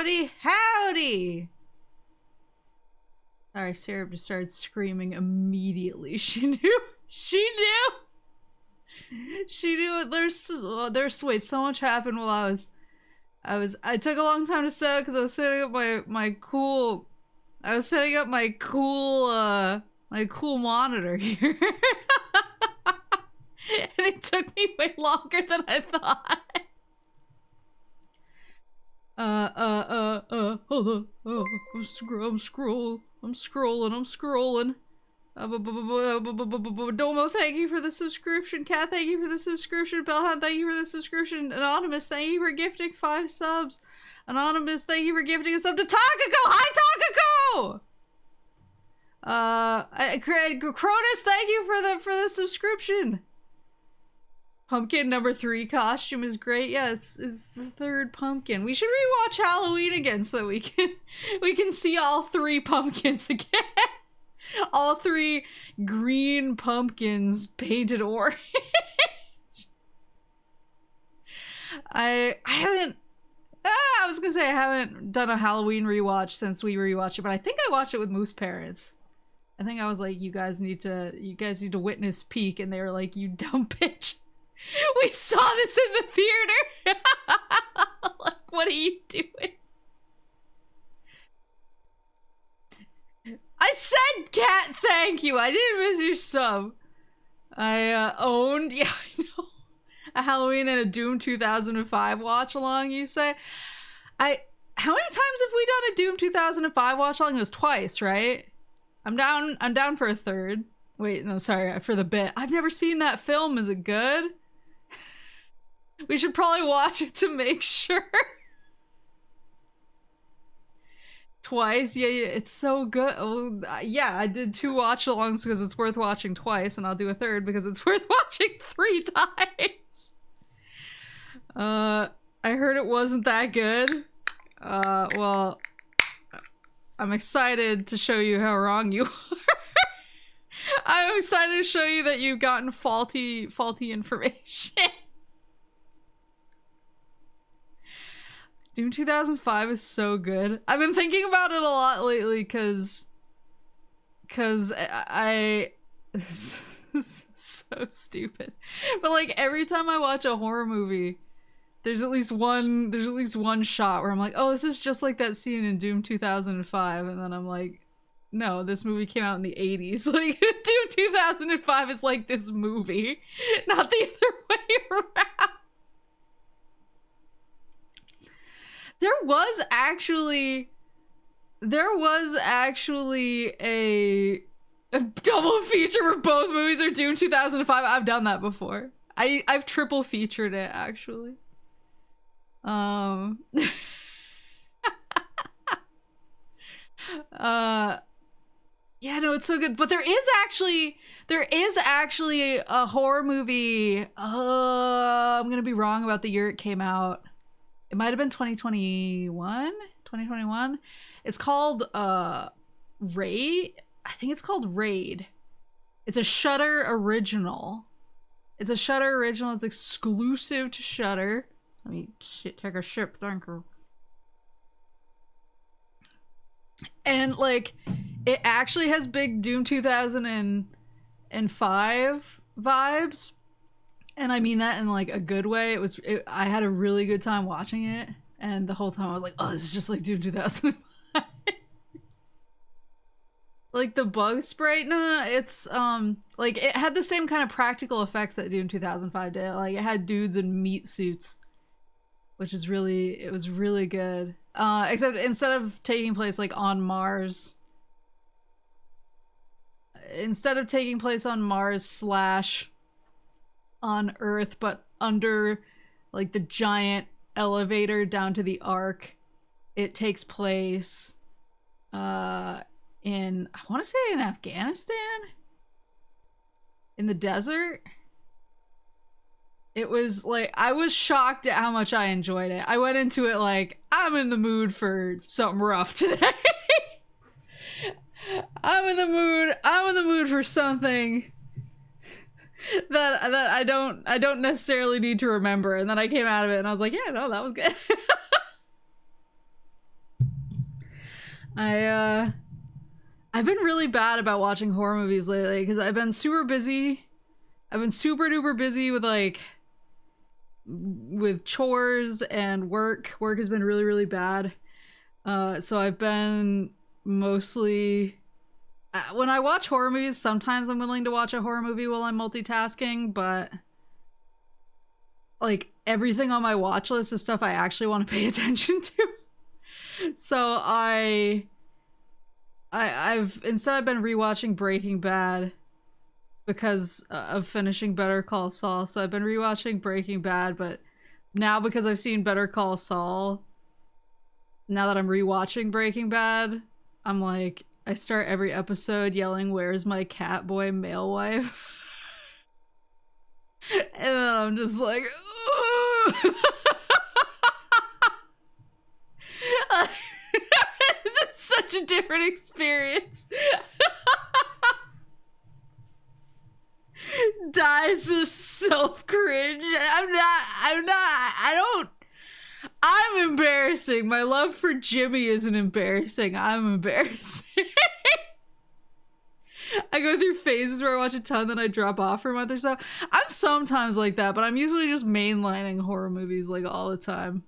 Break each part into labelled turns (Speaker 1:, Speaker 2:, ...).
Speaker 1: Howdy, howdy! Sorry, Sarah just started screaming immediately. She knew. She knew. She knew. Wait, so much happened while I took a long time to set up because I was setting up my cool monitor here. And it took me way longer than I thought. Hold on. Oh, I'm scrolling. Domo, thank you for the subscription. Kat, thank you for the subscription. Bellhound, thank you for the subscription. Anonymous, thank you for gifting 5 subs. Anonymous, thank you for gifting a sub to Takako. Hi, Takako! Cronus, thank you for the subscription. Pumpkin number 3 costume is great. Yeah, it's the 3rd pumpkin. We should rewatch Halloween again so that we can see all 3 pumpkins again. All 3 green pumpkins painted orange. I was gonna say I haven't done a Halloween rewatch since we rewatched it, but I think I watched it with Moose parents. I think I was like, you guys need to witness peak, and they were like, you dumb bitch. We saw this in the theater. Like, what are you doing? I said, Cat, thank you. I didn't miss your sub. I owned, yeah, I know, a Halloween and a Doom 2005 watch along. You say, how many times have we done a Doom 2005 watch along? It was twice, right? I'm down for a 3rd. Wait, no, sorry, for the bit. I've never seen that film. Is it good? We should probably watch it to make sure. Twice? Yeah, it's so good. Oh, yeah, I did 2 watch-alongs because it's worth watching twice, and I'll do a 3rd because it's worth watching 3 times. I heard it wasn't that good. Well, I'm excited to show you how wrong you are. I'm excited to show you that you've gotten faulty information. Doom 2005 is so good. I've been thinking about it a lot lately because I this is so stupid. But like every time I watch a horror movie, there's at least one shot where I'm like, oh, this is just like that scene in Doom 2005, and then I'm like, no, this movie came out in the 80s. Like, Doom 2005 is like this movie, not the other way around. There was actually a double feature where both movies are Doom 2005. I've done that before. I've triple featured it, actually. Yeah, no, it's so good. But there is actually a horror movie. I'm gonna be wrong about the year it came out. It might have been 2021. It's called Raid. I think it's called Raid. It's a Shudder original. It's exclusive to Shudder. Let me take a ship, thank you. And like, it actually has big Doom 2005 vibes. And I mean that in like a good way. I had a really good time watching it, and the whole time I was like, oh, this is just like Doom 2005. Like the bug spray, no, it's like it had the same kind of practical effects that Doom 2005 did. Like it had dudes in meat suits, which is it was really good. Except instead of taking place like on Mars, / on Earth, but under like the giant elevator down to the Ark, it takes place in, I want to say, in Afghanistan, in the desert. It was like, I was shocked at how much I enjoyed it. I went into it like, I'm in the mood for something rough today. I'm in the mood for something that I don't necessarily need to remember. And then I came out of it and I was like, yeah, no, that was good. I've been really bad about watching horror movies lately because I've been super busy. I've been super duper busy with like with chores and work. Work has been really, really bad. So I've been mostly when I watch horror movies, sometimes I'm willing to watch a horror movie while I'm multitasking, but like everything on my watch list is stuff I actually want to pay attention to. So I've instead I've been rewatching Breaking Bad because of finishing Better Call Saul. So I've been rewatching Breaking Bad, but now because I've seen Better Call Saul, now that I'm rewatching Breaking Bad, I'm like, I start every episode yelling, "Where's my cat boy male wife?" And then I'm just like, this is such a different experience. Dies of self cringe. I'm embarrassing. My love for Jimmy isn't embarrassing. I'm embarrassing. I go through phases where I watch a ton, then I drop off for a month or so. I'm sometimes like that, but I'm usually just mainlining horror movies like all the time.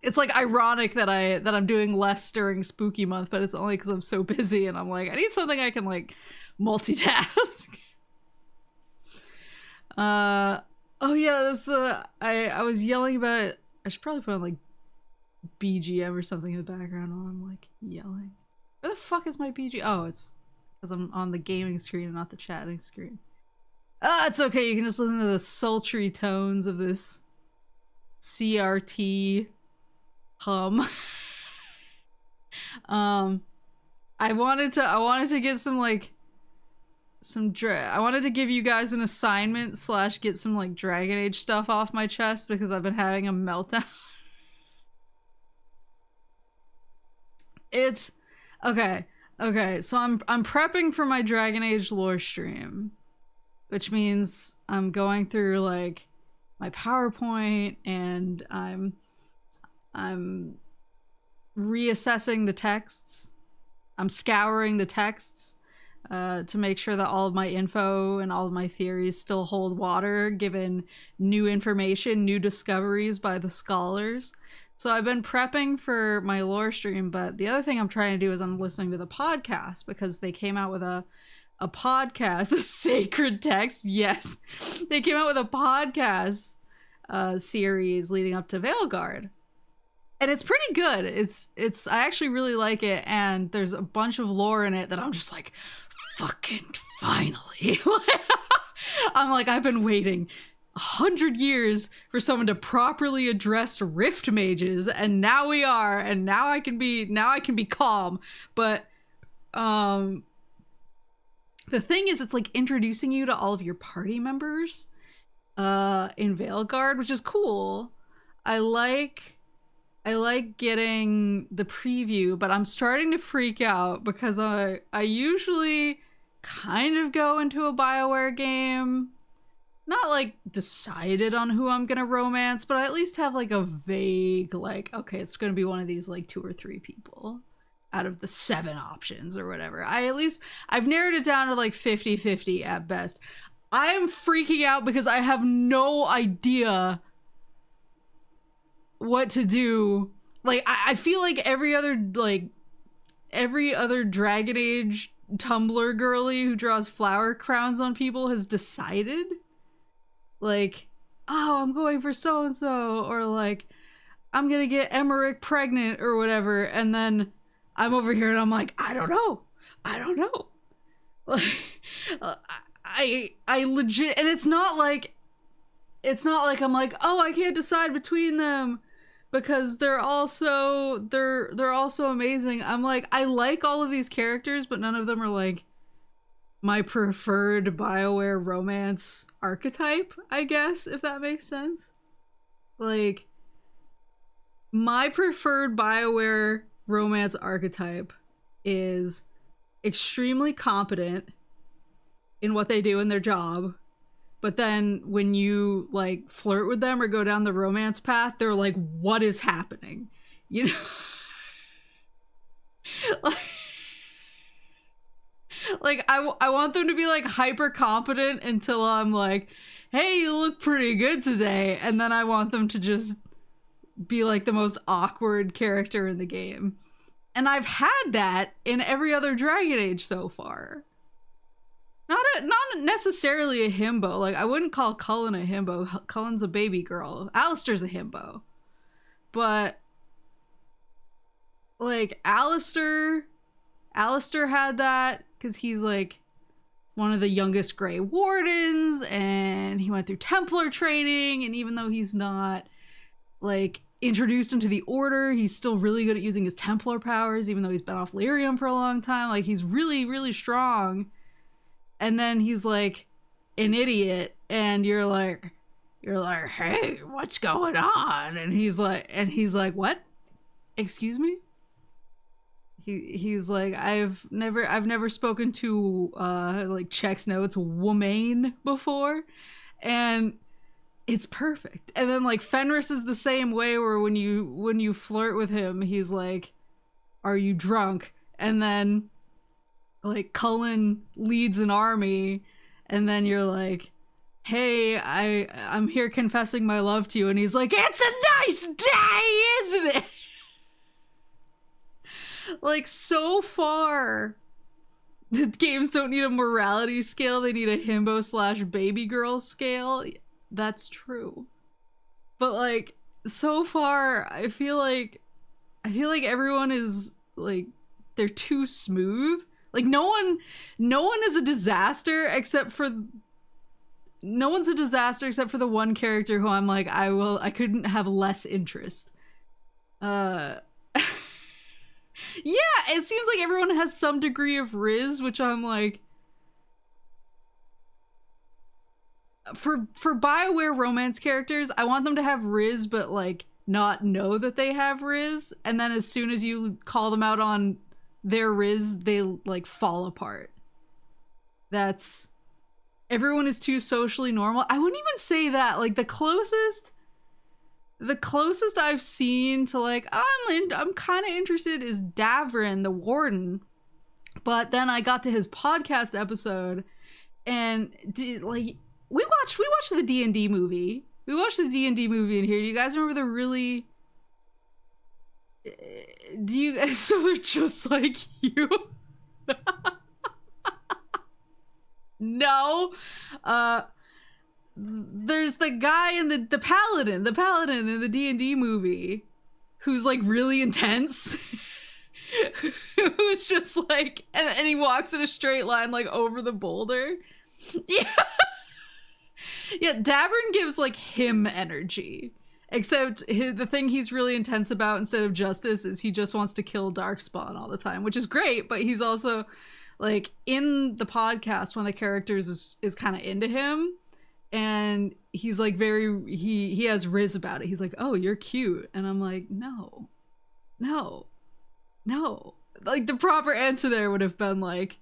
Speaker 1: It's like ironic that I'm doing less during spooky month, but it's only because I'm so busy and I'm like, I need something I can like multitask. Oh yeah, this I was yelling about, I should probably put on like BGM or something in the background while I'm like yelling. Where the fuck is my BGM? Oh, it's because I'm on the gaming screen and not the chatting screen. It's okay, you can just listen to the sultry tones of this CRT hum. I wanted to get some like I wanted to give you guys an assignment / get some like Dragon Age stuff off my chest because I've been having a meltdown. It's okay. So I'm prepping for my Dragon Age lore stream, which means I'm going through like my PowerPoint and I'm reassessing the texts. I'm scouring the texts to make sure that all of my info and all of my theories still hold water given new information, new discoveries by the scholars. So I've been prepping for my lore stream, but the other thing I'm trying to do is I'm listening to the podcast because they came out with a podcast, the Sacred Text, yes. They came out with a podcast series leading up to Veilguard. And it's pretty good. It's I actually really like it, and there's a bunch of lore in it that I'm just like, fucking finally. I'm like, I've been waiting 100 years for someone to properly address rift mages, and now we are, and now I can be calm. But the thing is, it's like introducing you to all of your party members in Veilguard, which is cool. I like getting the preview, but I'm starting to freak out because I usually kind of go into a BioWare game not like decided on who I'm gonna romance, but I at least have like a vague like, okay, it's gonna be one of these like 2 or 3 people out of the 7 options or whatever. I've narrowed it down to like 50-50 at best. I am freaking out because I have no idea what to do. Like I feel like every other Dragon Age Tumblr girly who draws flower crowns on people has decided, like, oh, I'm going for so and so, or like, I'm gonna get Emmerich pregnant or whatever, and then I'm over here and I'm like, I don't know. Like, I legit, and it's not like I'm like, oh, I can't decide between them because they're also amazing. I'm like, I like all of these characters, but none of them are like my preferred BioWare romance archetype, I guess, if that makes sense. Like, my preferred BioWare romance archetype is extremely competent in what they do in their job, but then when you like flirt with them or go down the romance path, they're like, what is happening? You know? Like I want them to be like hyper competent until I'm like, hey, you look pretty good today, and then I want them to just be like the most awkward character in the game. And I've had that in every other Dragon Age so far. Not necessarily a himbo. Like, I wouldn't call Cullen a himbo. Cullen's a baby girl. Alistair's a himbo. But like Alistair had that because he's like one of the youngest Grey Wardens, and he went through Templar training, and even though he's not like introduced into the Order, he's still really good at using his Templar powers, even though he's been off Lyrium for a long time. Like, he's really, really strong. And then he's like an idiot, and you're like, hey, what's going on? And he's like, what? Excuse me? He's like, I've never spoken to like Chex Notes woman before, and it's perfect. And then like Fenris is the same way, where when you flirt with him, he's like, are you drunk? And then like Cullen leads an army, and then you're like, hey, I'm here confessing my love to you, and he's like, it's a nice day, isn't it? Like, so far, the games don't need a morality scale, they need a himbo / baby girl scale. That's true. But like, so far, I feel like everyone is like, they're too smooth. Like, no one is a disaster except for no one's a disaster except for the one character who I'm like, I couldn't have less interest. Yeah, it seems like everyone has some degree of Riz, which I'm like, for BioWare romance characters, I want them to have Riz, but like not know that they have Riz, and then as soon as you call them out on their Riz, they like fall apart. That's, everyone is too socially normal. I wouldn't even say that. Like, the closest I've seen to like, I'm kind of interested is Davrin, the Warden. But then I got to his podcast episode, and we watched the D&D movie. We watched the D&D movie in here. Do you guys remember the really? Do you guys? So they're just like you. No. There's the guy in the paladin in the D&D movie who's like really intense. Who's just like, and he walks in a straight line like over the boulder. Yeah. Yeah, Davrin gives like him energy. Except the thing he's really intense about instead of justice is he just wants to kill Darkspawn all the time, which is great, but he's also like, in the podcast, one of the characters is kind of into him, and he's like he has Riz about it. He's like, oh, you're cute. And I'm like, no. Like, the proper answer there would have been like,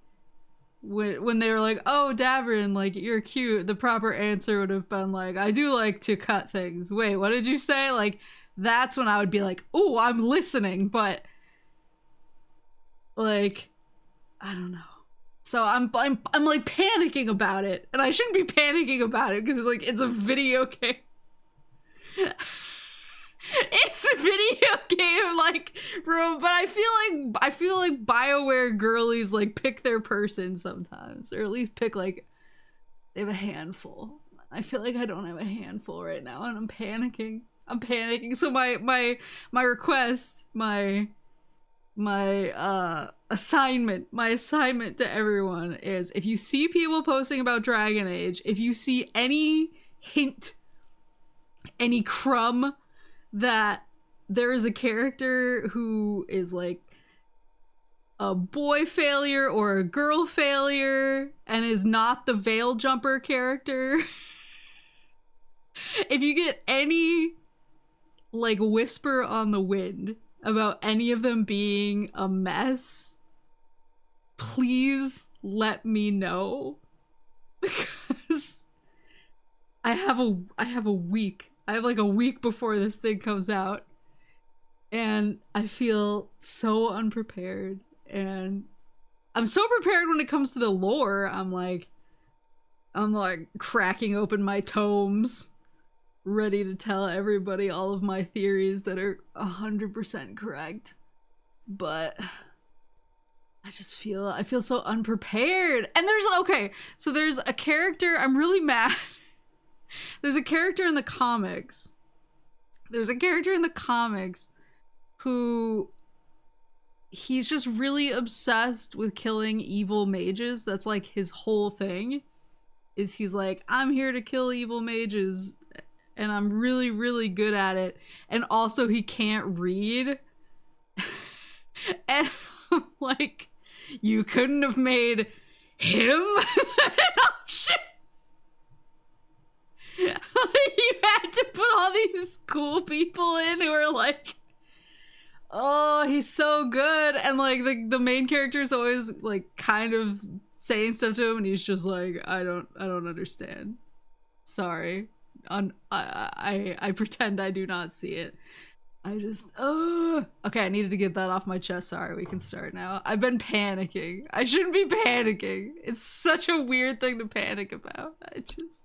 Speaker 1: when they were like, oh, Davrin, like, you're cute, the proper answer would have been like, I do like to cut things. Wait, what did you say? Like, that's when I would be like, oh, I'm listening. But like, I don't know. So I'm like panicking about it, and I shouldn't be panicking about it because it's a video game. It's a video game, like, bro. But I feel like BioWare girlies like pick their person sometimes, or at least pick like, they have a handful. I feel like I don't have a handful right now, and I'm panicking. So my request, my assignment to everyone is, if you see people posting about Dragon Age, if you see any hint, any crumb that there is a character who is like a boy failure or a girl failure and is not the veil jumper character, if you get any like whisper on the wind about any of them being a mess, please let me know, because I have like a week before this thing comes out, And I feel so unprepared, and I'm so prepared when it comes to the lore. I'm like cracking open my tomes, ready to tell everybody all of my theories that are 100% correct. But I feel so unprepared. And there's a character, I'm really mad. There's a character in the comics. Who he's just really obsessed with killing evil mages. That's like his whole thing. Is he's like, I'm here to kill evil mages, and I'm really, really good at it. And also he can't read. And I'm like, you couldn't have made him an option. You had to put all these cool people in who are like, oh, he's so good, and like the main character is always like kind of saying stuff to him, and he's just like, I don't understand. Sorry, I pretend I do not see it. I just okay, I needed to get that off my chest. Sorry, we can start now. I've been panicking. I shouldn't be panicking. It's such a weird thing to panic about. I just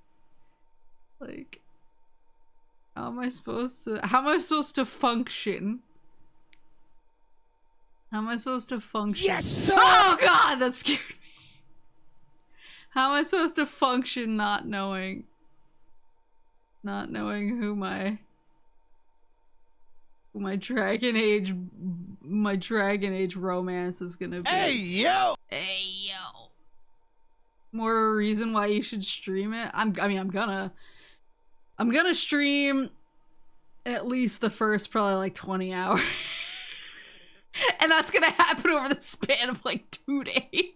Speaker 1: like, how am I supposed to function? How am I supposed to function?
Speaker 2: Yes, sir!
Speaker 1: Oh god, that scared me. How am I supposed to function not knowing who my Dragon Age romance is gonna be?
Speaker 2: Hey yo!
Speaker 1: More a reason why you should stream it. I'm gonna stream at least the first probably like 20 hours. And that's gonna happen over the span of like 2 days.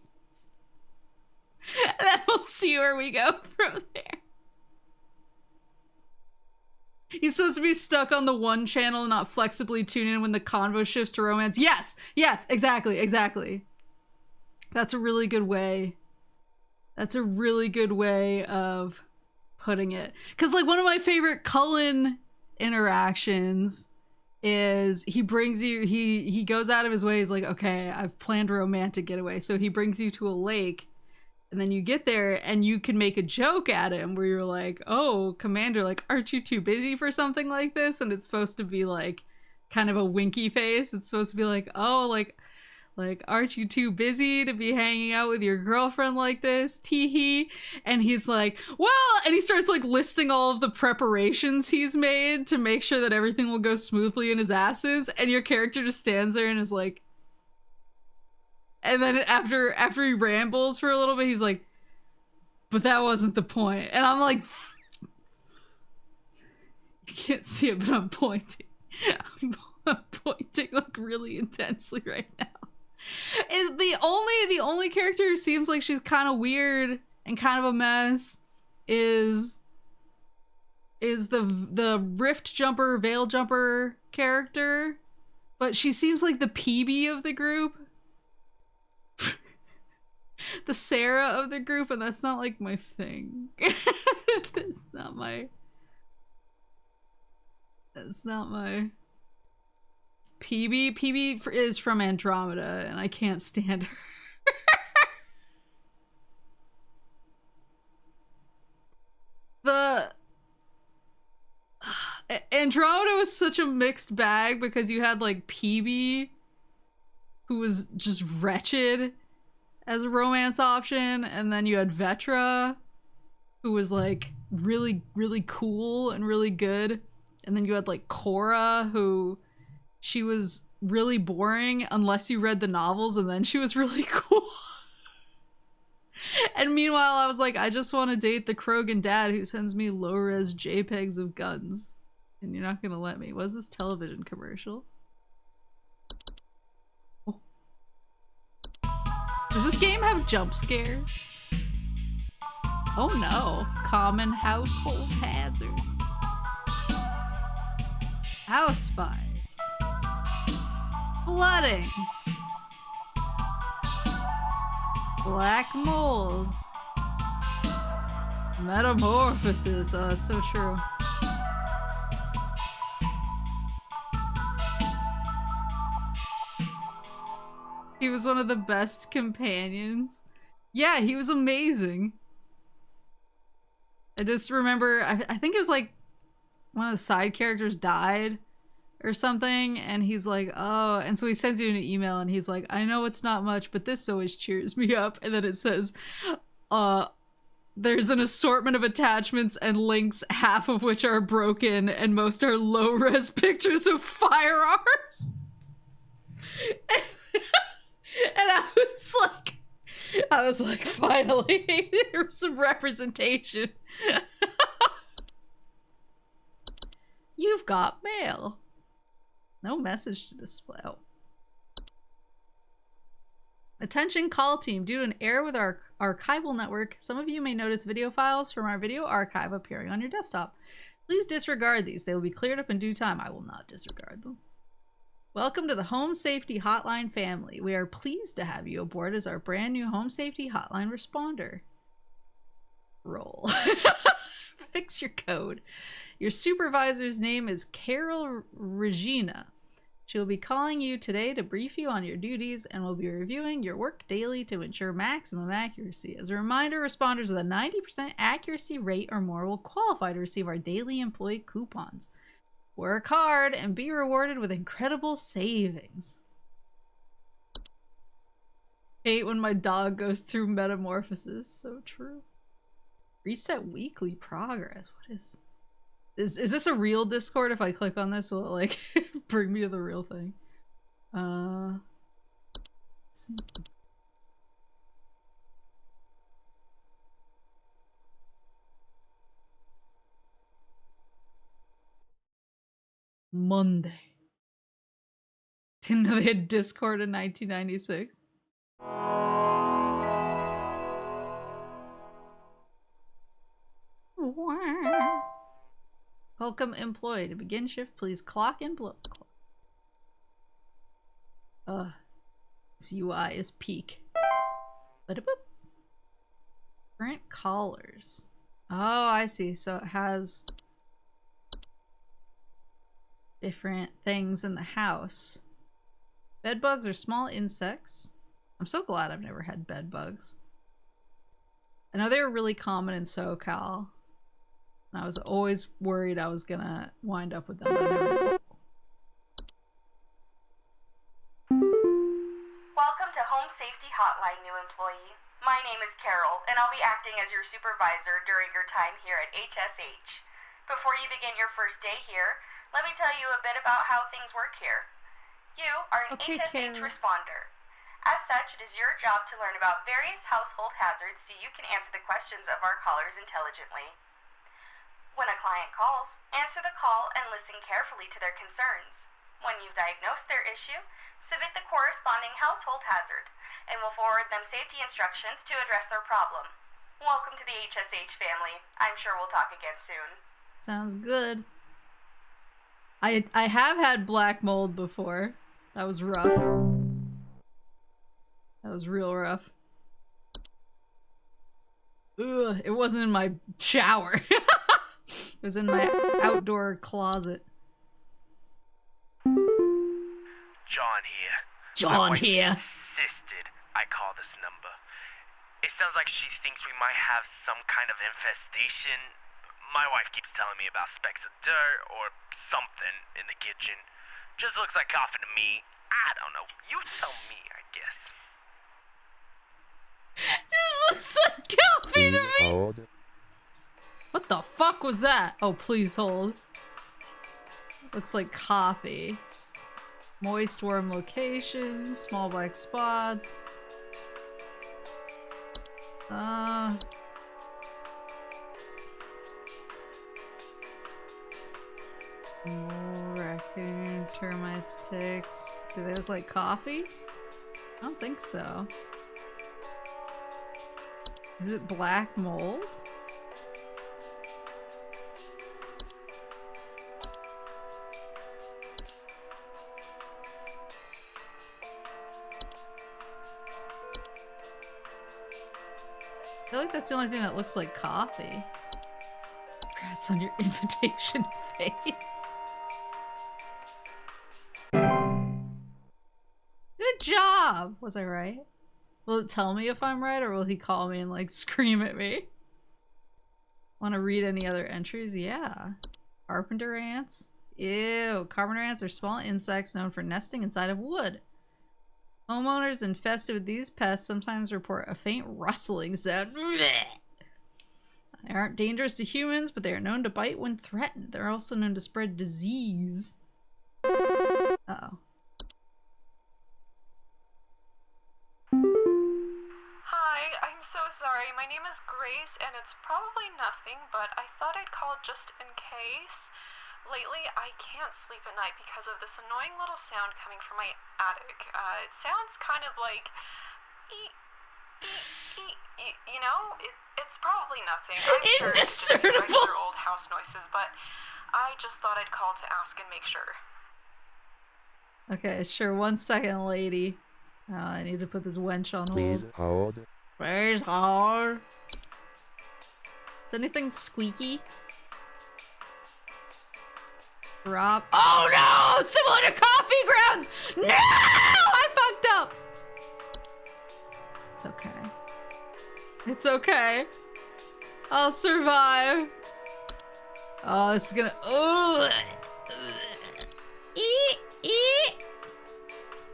Speaker 1: And then we'll see where we go from there. He's supposed to be stuck on the one channel and not flexibly tune in when the convo shifts to romance. Yes, exactly. That's a really good way. That's a really good way of putting it. Because like one of my favorite Cullen interactions is he brings you, he goes out of his way, he's like, okay, I've planned a romantic getaway. So he brings you to a lake, and then you get there and you can make a joke at him where you're like, oh, Commander, like, aren't you too busy for something like this? And it's supposed to be like kind of a winky face. It's supposed to be like, oh, like, aren't you too busy to be hanging out with your girlfriend like this? Teehee. And he's like, well, and he starts like listing all of the preparations he's made to make sure that everything will go smoothly in his absence. And your character just stands there and is like, and then after he rambles for a little bit, he's like, but that wasn't the point. And I'm like, you can't see it, but I'm pointing. I'm pointing like really intensely right now. Is the only character who seems like she's kind of weird and kind of a mess is the rift jumper, veil jumper character, but she seems like the PB of the group. The Sarah of the group, and that's not like my thing. It's not my PB is from Andromeda, and I can't stand her. The Andromeda was such a mixed bag because you had like PB, who was just wretched as a romance option, and then you had Vetra, who was like really, really cool and really good, and then you had like Cora, who she was really boring unless you read the novels, and then she was really cool. And meanwhile, I was like, I just want to date the Krogan dad who sends me low-res JPEGs of guns, and you're not gonna let me. What is this television commercial? Does this game have jump scares? Oh no. Common household hazards. House fires. Flooding. Black mold. Metamorphosis. Oh, that's so true. He was one of the best companions. Yeah, he was amazing. I just remember, I think it was like one of the side characters died or something, and he's like, oh, and so he sends you an email and he's like, I know it's not much, but this always cheers me up. And then it says, there's an assortment of attachments and links, half of which are broken, and most are low-res pictures of firearms. And I was like, finally, there's some representation. You've got mail. No message to display. Oh. Attention call team. Due to an error with our archival network, some of you may notice video files from our video archive appearing on your desktop. Please disregard these. They will be cleared up in due time. I will not disregard them. Welcome to the Home Safety Hotline family. We are pleased to have you aboard as our brand new Home Safety Hotline responder. Roll. Fix your code. Your supervisor's name is Carol Regina. She'll be calling you today to brief you on your duties and will be reviewing your work daily to ensure maximum accuracy. As a reminder, responders with a 90% accuracy rate or more will qualify to receive our daily employee coupons. Work hard and be rewarded with incredible savings. Hate when my dog goes through metamorphosis. So true. Reset weekly progress. What is this a real Discord? If I click on this, will it like bring me to the real thing? Let's see. Monday. Didn't know they had Discord in 1996. Welcome employee. To begin shift, please clock in below. This UI is peak. Current callers. Oh, I see. So it has different things in the house. Bed bugs are small insects. I'm so glad I've never had bed bugs. I know they were really common in SoCal. And I was always worried I was gonna wind up with them. But I never...
Speaker 2: Welcome to Home Safety Hotline, new employee. My name is Carol, and I'll be acting as your supervisor during your time here at HSH. Before you begin your first day here, let me tell you a bit about how things work here. You are an HSH responder. As such, it is your job to learn about various household hazards so you can answer the questions of our callers intelligently. When a client calls, answer the call and listen carefully to their concerns. When you've diagnosed their issue, submit the corresponding household hazard, and we'll forward them safety instructions to address their problem. Welcome to the HSH family. I'm sure we'll talk again soon.
Speaker 1: Sounds good. I have had black mold before. That was rough. That was real rough. Ugh, it wasn't in my shower. It was in my outdoor closet.
Speaker 3: John here.
Speaker 1: John here.
Speaker 3: Insisted I call this number. It sounds like she thinks we might have some kind of infestation. My wife keeps telling me about specks of dirt or something in the kitchen. Just looks like coffee to me. I don't know. You tell me, I guess.
Speaker 1: Just looks like coffee to me.
Speaker 4: Hold.
Speaker 1: What the fuck was that? Oh, please hold. Looks like coffee. Moist worm locations, small black spots. Raccoon, termites, ticks. Do they look like coffee? I don't think so. Is it black mold? I feel like that's the only thing that looks like coffee. Congrats on your invitation face. Good job! job. Was I right? Will it tell me if I'm right, or will he call me and like scream at me? Want to read any other entries? Yeah. Carpenter ants. Ew. Carpenter ants are small insects known for nesting inside of wood. Homeowners infested with these pests sometimes report a faint rustling sound. They aren't dangerous to humans, but they are known to bite when threatened. They're also known to spread disease. Uh-oh.
Speaker 4: Hi, I'm so sorry. My name is Grace, and it's probably nothing, but I thought I'd call just in case. Lately, I can't sleep at night because of this annoying little sound coming from my attic. It sounds kind of like... You know, it's probably nothing. I'm sure it's just regular old house noises, but I just thought I'd call to ask and make sure.
Speaker 1: Okay, sure. 1 second, lady. I need to put this wench on hold.
Speaker 5: Please hold.
Speaker 1: Please hold. Is anything squeaky? Drop. Oh no! Similar to coffee grounds! No! I fucked up! It's okay. It's okay. I'll survive. Oh, this is gonna... Ugh.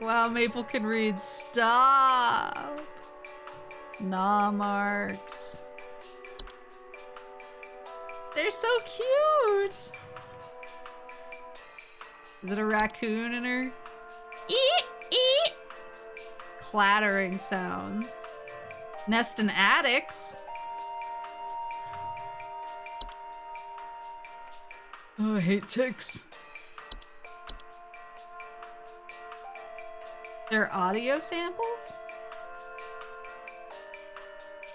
Speaker 1: Wow, Maple can read. Stop. Gnaw marks. They're so cute. Is it a raccoon in her? Eat, eat. Clattering sounds. Nest in attics. Oh, I hate ticks. There are audio samples?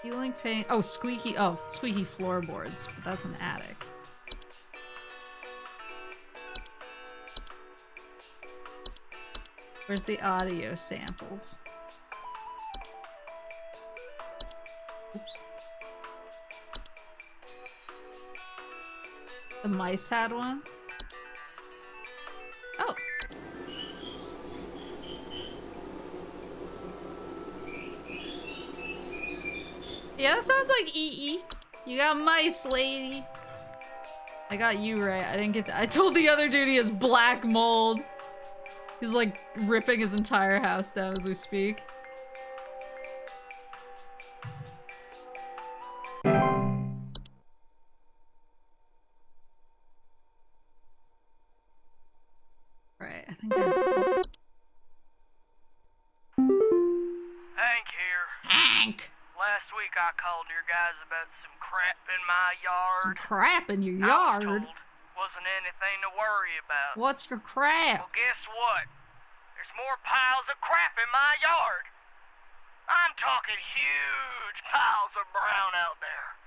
Speaker 1: Healing pain. Oh, squeaky. Oh, squeaky floorboards. But that's an attic. Where's the audio samples? Oops. The mice had one? Oh. Yeah, that sounds like EE. You got mice, lady. I got you right. I didn't get that. I told the other dude he has black mold. He's like ripping his entire house down as we speak. Right, I think I...
Speaker 3: Hank here.
Speaker 1: Hank!
Speaker 3: Last week I called your guys about some crap in my yard.
Speaker 1: Some crap in your
Speaker 3: I was
Speaker 1: yard?
Speaker 3: told wasn't anything to worry about.
Speaker 1: What's your crap?
Speaker 3: Well, guess what? There's more piles of crap in my yard. I'm talking huge piles of brown out there.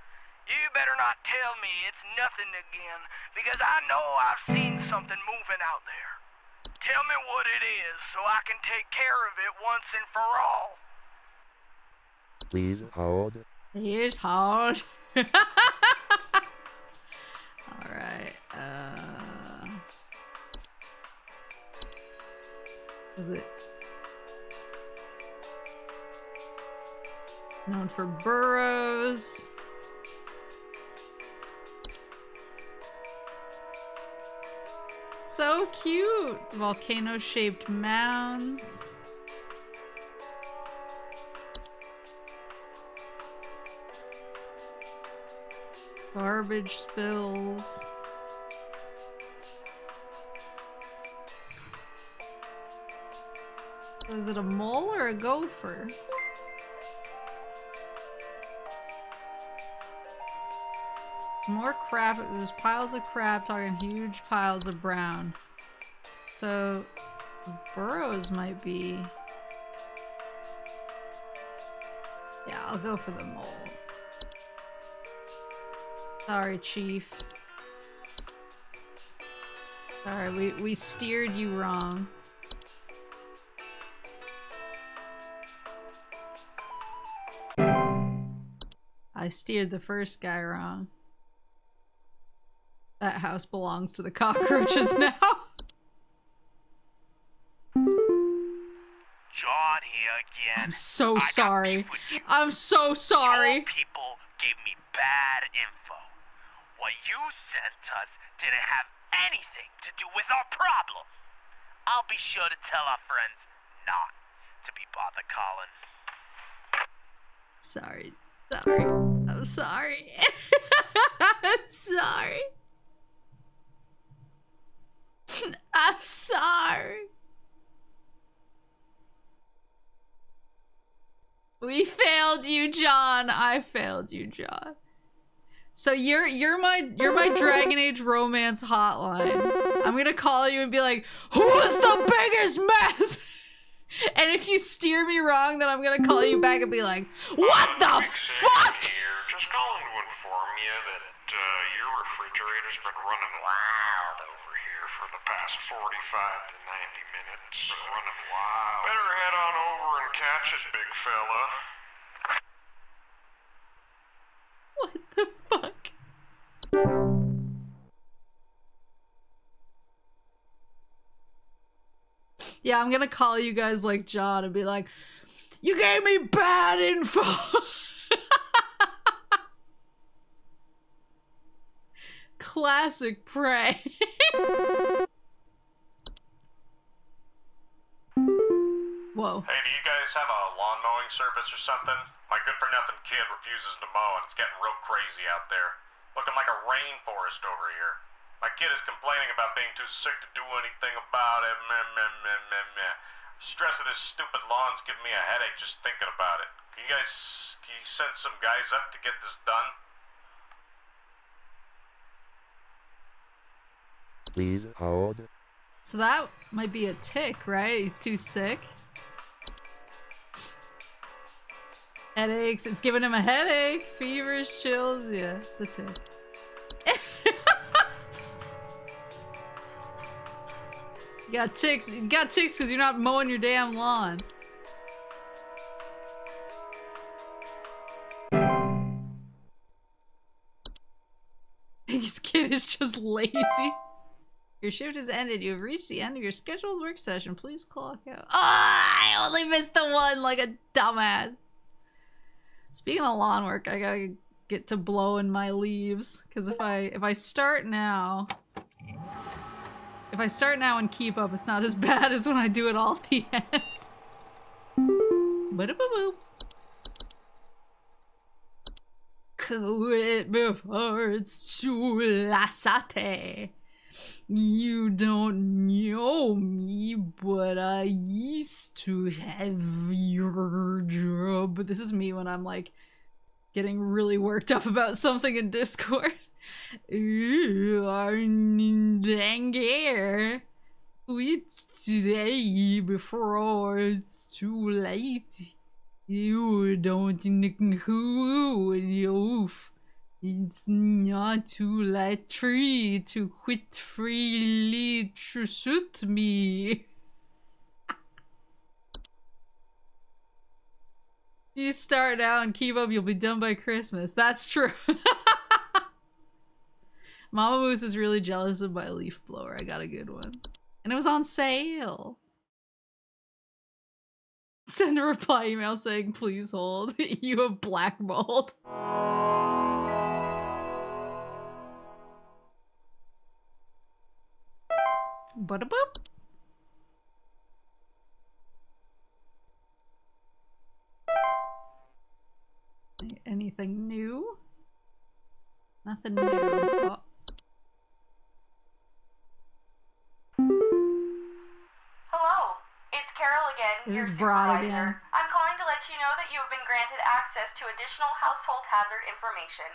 Speaker 3: You better not tell me it's nothing again, because I know I've seen something moving out there. Tell me what it is so I can take care of it once and for all.
Speaker 5: Please hold.
Speaker 1: Here's hard. Alright, was it known for burrows? So cute! Volcano-shaped mounds. Garbage spills. Was it a mole or a gopher? There's more crap. There's piles of crap, talking huge piles of brown. So, burrows might be... Yeah, I'll go for the mole. Sorry, Chief. Sorry, we steered you wrong. I steered the first guy wrong. That house belongs to the cockroaches now.
Speaker 3: John here,
Speaker 1: I'm so sorry.
Speaker 3: Got beef with you.
Speaker 1: I'm so sorry.
Speaker 3: Your people gave me bad info. What you sent us didn't have anything to do with our problem. I'll be sure to tell our friends not to be bothered calling.
Speaker 1: Sorry. Sorry. I'm sorry. I'm sorry. I'm sorry. We failed you, John. I failed you, John. So you're my Dragon Age romance hotline. I'm gonna call you and be like, who is the biggest mess? And if you steer me wrong, then I'm gonna call you back and be like, what the fuck?
Speaker 5: Here, just calling to inform you that your refrigerator's been running wild over here for the past 45 to 90 minutes. Been running wild. Better head on over and catch it, big fella.
Speaker 1: What the fuck? Yeah, I'm gonna call you guys like John and be like, you gave me bad info. Classic prey. Whoa.
Speaker 5: Hey, do you guys have a lawn mowing service or something? My good-for-nothing kid refuses to mow and it's getting real crazy out there. Looking like a rainforest over here. My kid is complaining about being too sick to do anything about it. Meh, meh, meh, meh, meh. Stress of this stupid lawn's giving me a headache just thinking about it. Can you send some guys up to get this done?
Speaker 6: Please hold.
Speaker 1: So that might be a tick, right? He's too sick. Headaches. It's giving him a headache. Fevers, chills. Yeah, it's a tick. You got ticks. You got ticks because you're not mowing your damn lawn. This kid is just lazy. Your shift has ended. You have reached the end of your scheduled work session. Please clock out. Ah, I only missed the one like a dumbass. Speaking of lawn work, I gotta get to blowing my leaves. Because if I start now... If I start now and keep up, it's not as bad as when I do it all at the end. Ba-da-ba-boop. Quit before it's too late. You don't know me, but I used to have your job. But this is me when I'm like getting really worked up about something in Discord. You are dang air. Quit today before it's too late. You don't know you've. It's not too late to quit freely to shoot me. You start now and keep up, you'll be done by Christmas. That's true. Mama Moose is really jealous of my leaf blower. I got a good one. And it was on sale. Send a reply email saying, please hold. You have black mold. Ba-da-boop. Anything new? Nothing new. Oh.
Speaker 2: Hello, it's Carol again,
Speaker 1: This
Speaker 2: your
Speaker 1: is Broad
Speaker 2: supervisor.
Speaker 1: again.
Speaker 2: I'm calling to let you know that you have been granted access to additional household hazard information.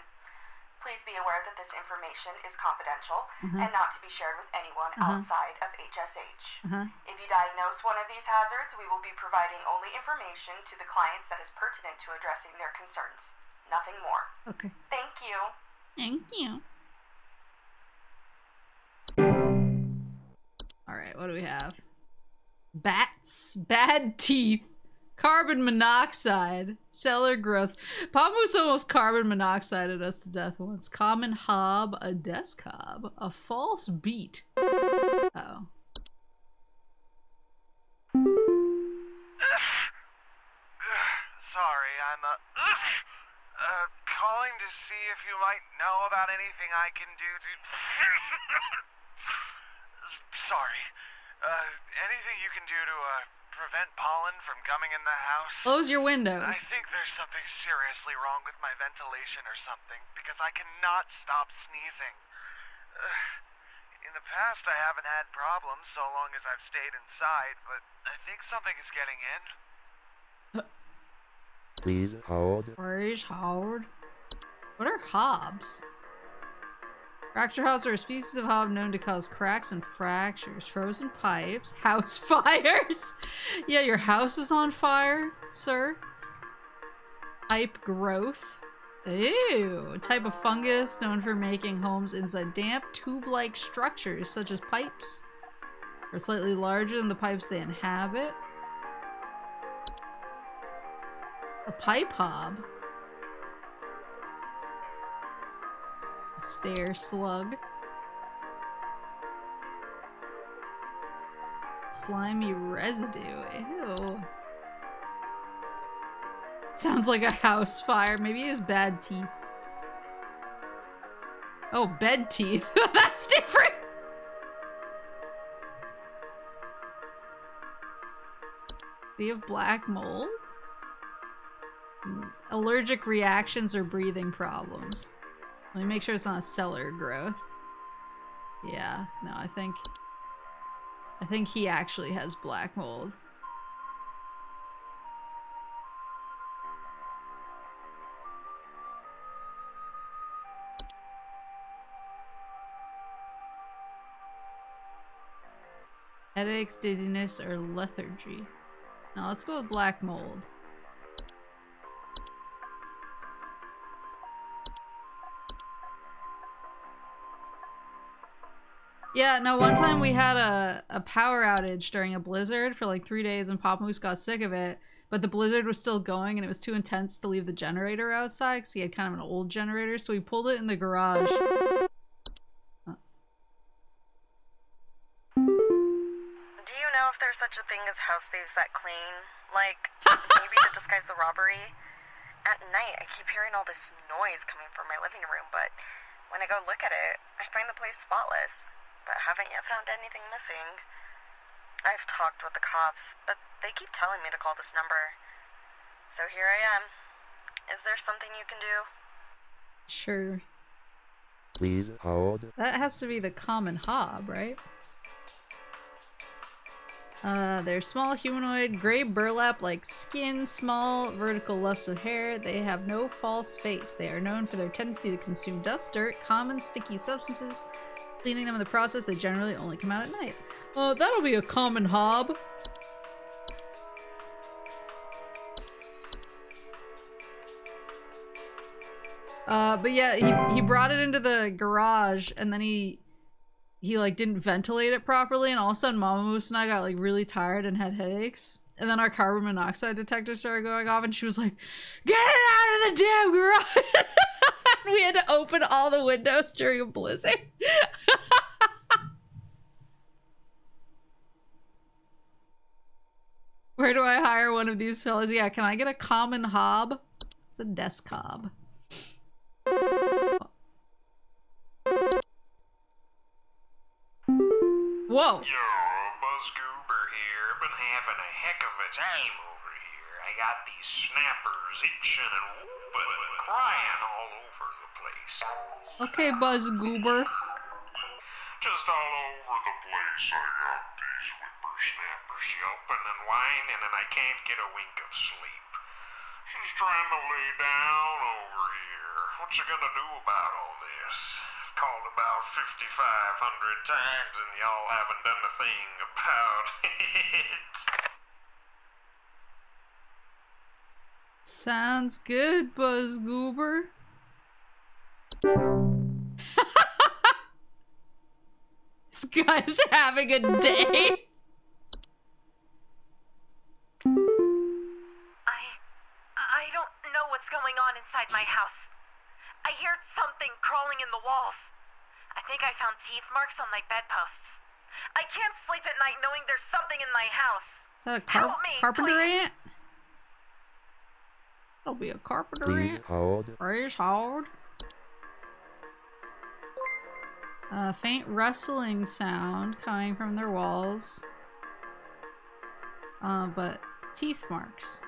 Speaker 2: Please be aware that this information is confidential and not to be shared with anyone outside of HSH. If you diagnose one of these hazards, we will be providing only information to the clients that is pertinent to addressing their concerns. Nothing more.
Speaker 1: Okay.
Speaker 2: Thank you.
Speaker 1: Thank you. Alright, what do we have? Bats, bad teeth, carbon monoxide, cellar growths. Papa's almost carbon monoxided us to death once. Common hob, a desk hob, a false beat. Uh-oh.
Speaker 3: to see if you might know about anything I can do to... Sorry. Anything you can do to, prevent pollen from coming in the house?
Speaker 1: Close your windows.
Speaker 3: I think there's something seriously wrong with my ventilation or something, because I cannot stop sneezing. In the past, I haven't had problems so long as I've stayed inside, but I think something is getting in.
Speaker 6: Please hold.
Speaker 1: Where's Howard? What are hobs? Fracture hobs are a species of hob known to cause cracks and fractures. Frozen pipes. House fires. Yeah, your house is on fire, sir. Pipe growth. Ew. A type of fungus known for making homes inside damp, tube-like structures, such as pipes. Are slightly larger than the pipes they inhabit. A pipe hob. A stair slug. Slimy residue. Ew. Sounds like a house fire. Maybe he has bad teeth. Oh, bed teeth. That's different! Do you have black mold? Allergic reactions or breathing problems. Let me make sure it's not a cellar growth. Yeah, no, I think he actually has black mold. Headaches, dizziness, or lethargy. Now let's go with black mold. Yeah, no, one time we had a power outage during a blizzard for like 3 days and Papa Moose got sick of it, but the blizzard was still going and it was too intense to leave the generator outside because he had kind of an old generator, so we pulled it in the garage.
Speaker 2: Do you know if there's such a thing as house thieves that clean? Like, maybe to disguise the robbery? At night, I keep hearing all this noise coming from my living room, but when I go look at it, I find the place spotless. But haven't yet found anything missing. I've talked with the cops, but they keep telling me to call this number. So here I am. Is there something you can do?
Speaker 1: Sure.
Speaker 6: Please hold.
Speaker 1: That has to be the common hob, right? They're small, humanoid, gray burlap-like skin, small vertical lufts of hair. They have no false face. They are known for their tendency to consume dust, dirt, common sticky substances. Cleaning them in the process, they generally only come out at night. That'll be a common hob. But yeah, he brought it into the garage and then he like didn't ventilate it properly, and all of a sudden Mama Moose and I got like really tired and had headaches. And then our carbon monoxide detector started going off and she was like, "Get it out of the damn garage!" And we had to open all the windows during a blizzard. Where do I hire one of these fellas? Yeah, can I get a common hob? It's a desk hob. Whoa!
Speaker 5: Yo, Buzzgoober here. Been having a heck of a time over here. I got these snappers itching and whooping and crying all over the place.
Speaker 1: Okay, Buzzgoober.
Speaker 5: Just all over the place I got these whippersnappers yelping and whining and I can't get a wink of sleep. She's trying to lay down over here. What's she gonna do about all this? I've called about 5,500 times and y'all haven't done a thing about it.
Speaker 1: Sounds good, Buzzgoober. This guy's having a day.
Speaker 4: I don't know what's going on inside my house. I hear something crawling in the walls. I think I found teeth marks on my bedposts. I can't sleep at night knowing there's something in my house.
Speaker 1: Is that a
Speaker 4: Help me,
Speaker 1: carpenter
Speaker 4: please.
Speaker 1: ant? That'll be a carpenter
Speaker 6: Please
Speaker 1: ant.
Speaker 6: hold.
Speaker 1: Praise hold. Faint rustling sound coming from their walls. But teeth marks.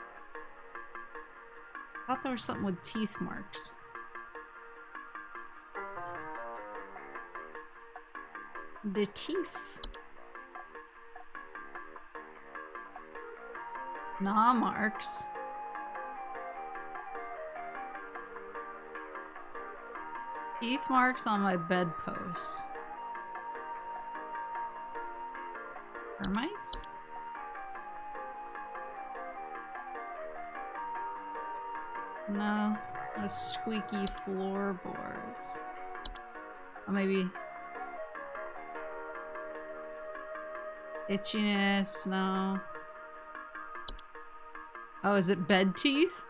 Speaker 1: I thought there was something with teeth marks. The teeth. Gnaw marks. Teeth marks on my bedpost. Termites? No. No squeaky floorboards. Or maybe... itchiness? No. Oh, is it bed teeth?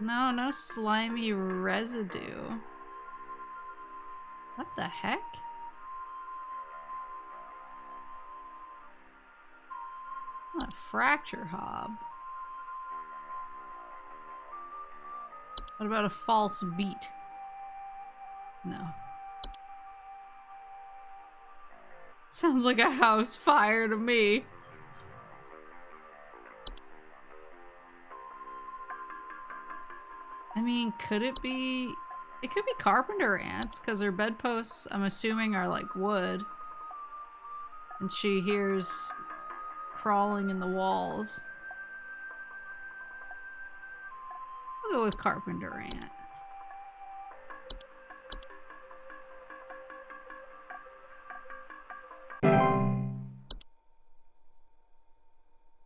Speaker 1: No, no slimy residue. What the heck? Not a fracture hob. What about a false beat? No. Sounds like a house fire to me. I mean, could it be... It could be carpenter ants, because her bedposts, I'm assuming, are like wood. And she hears crawling in the walls. I'll go with carpenter ant.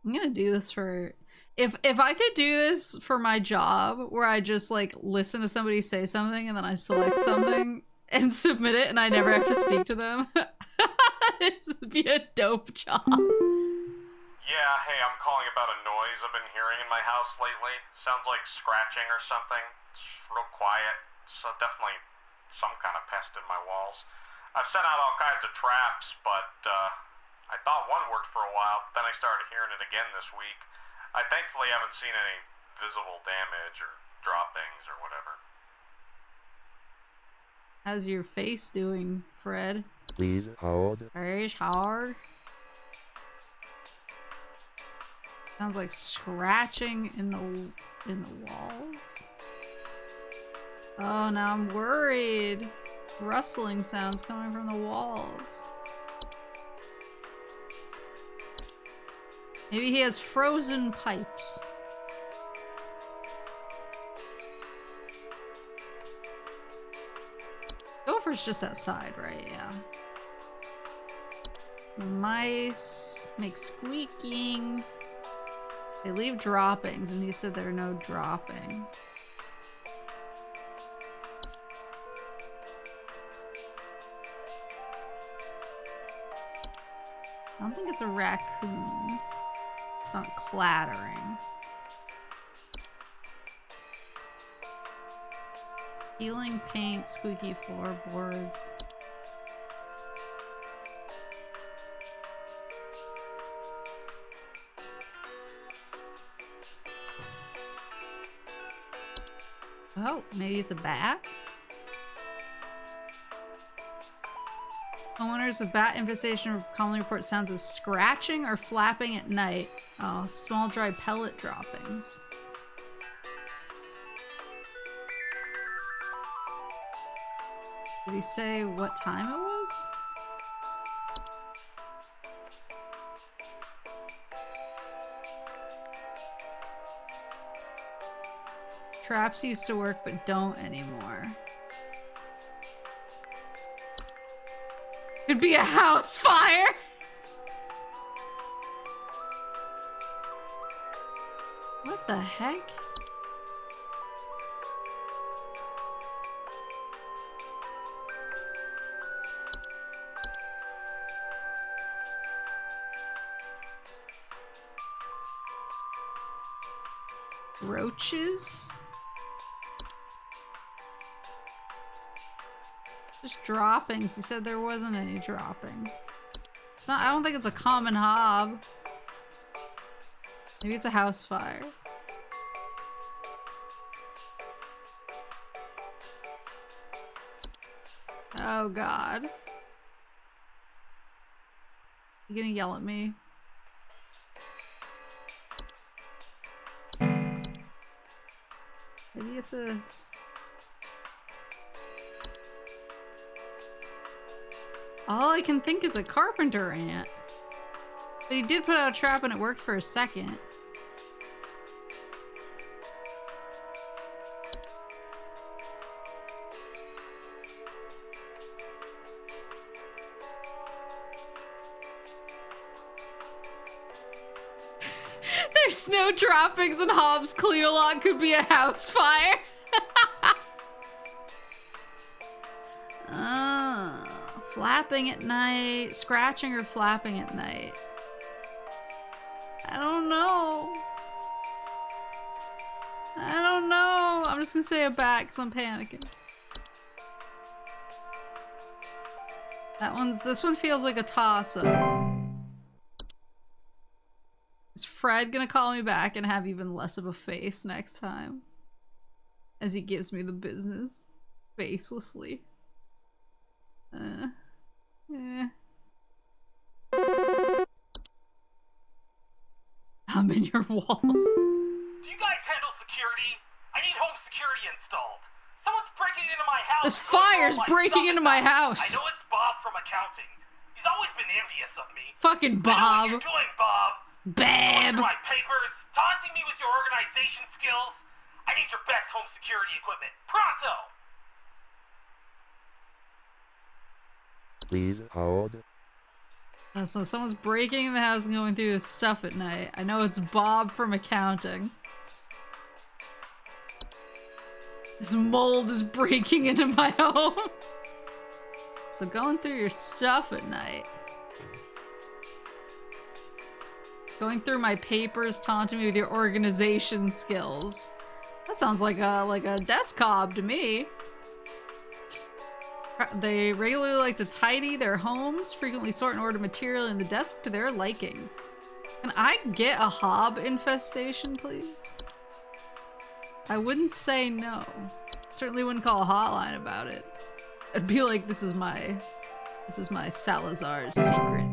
Speaker 1: I'm gonna do this for... If I could do this for my job, where I just like listen to somebody say something and then I select something and submit it and I never have to speak to them, this would be a dope job.
Speaker 5: Yeah, hey, I'm calling about a noise I've been hearing in my house lately. Sounds like scratching or something. It's real quiet. So definitely some kind of pest in my walls. I've sent out all kinds of traps, but I thought one worked for a while, then I started hearing it again this week. I thankfully haven't seen any visible damage or droppings or whatever.
Speaker 1: How's your face doing, Fred?
Speaker 6: Please hold.
Speaker 1: Very hard. Sounds like scratching in the walls. Oh, now I'm worried. Rustling sounds coming from the walls. Maybe he has frozen pipes. Gopher's just outside, right? Yeah. The mice make squeaking. They leave droppings, and he said there are no droppings. I don't think it's a raccoon. It's not clattering. Peeling paint, squeaky floorboards. Oh, maybe it's a bat? Homeowners with bat infestation commonly report sounds of scratching or flapping at night. Oh, small dry pellet droppings. Did he say what time it was? Traps used to work but don't anymore. Could be a house fire! What the heck? Roaches? Just droppings. He said there wasn't any droppings. It's not, I don't think it's a common hob. Maybe it's a house fire. Oh god. You gonna yell at me? Maybe it's a... All I can think is a carpenter ant. But he did put out a trap and it worked for a second. There's snow droppings and Hobbs clean a lot could be a house fire. Flapping at night, scratching or flapping at night. I don't know. I don't know. I'm just gonna say a bat because I'm panicking. This one feels like a toss-up. Is Fred gonna call me back and have even less of a face next time? As he gives me the business. Facelessly. I'm in your walls.
Speaker 3: Do you guys handle security? I need home security installed. Someone's breaking into my house.
Speaker 1: This fire's breaking into my house.
Speaker 3: I know it's Bob from accounting. He's always been envious of me.
Speaker 1: Fucking Bob.
Speaker 3: I know what you're doing, Bob.
Speaker 1: Bab.
Speaker 3: Going through my papers, taunting me with your organization skills. I need your best home security equipment. Pronto!
Speaker 6: Please hold.
Speaker 1: So someone's breaking in the house and going through this stuff at night. I know it's Bob from accounting. This mold is breaking into my home. So going through your stuff at night. Going through my papers, taunting me with your organization skills. That sounds like a desk cob to me. They regularly like to tidy their homes, frequently sort and order material in the desk to their liking. Can I get a hob infestation, please? I wouldn't say no. Certainly wouldn't call a hotline about it. I'd be like, this is my Salazar's secret.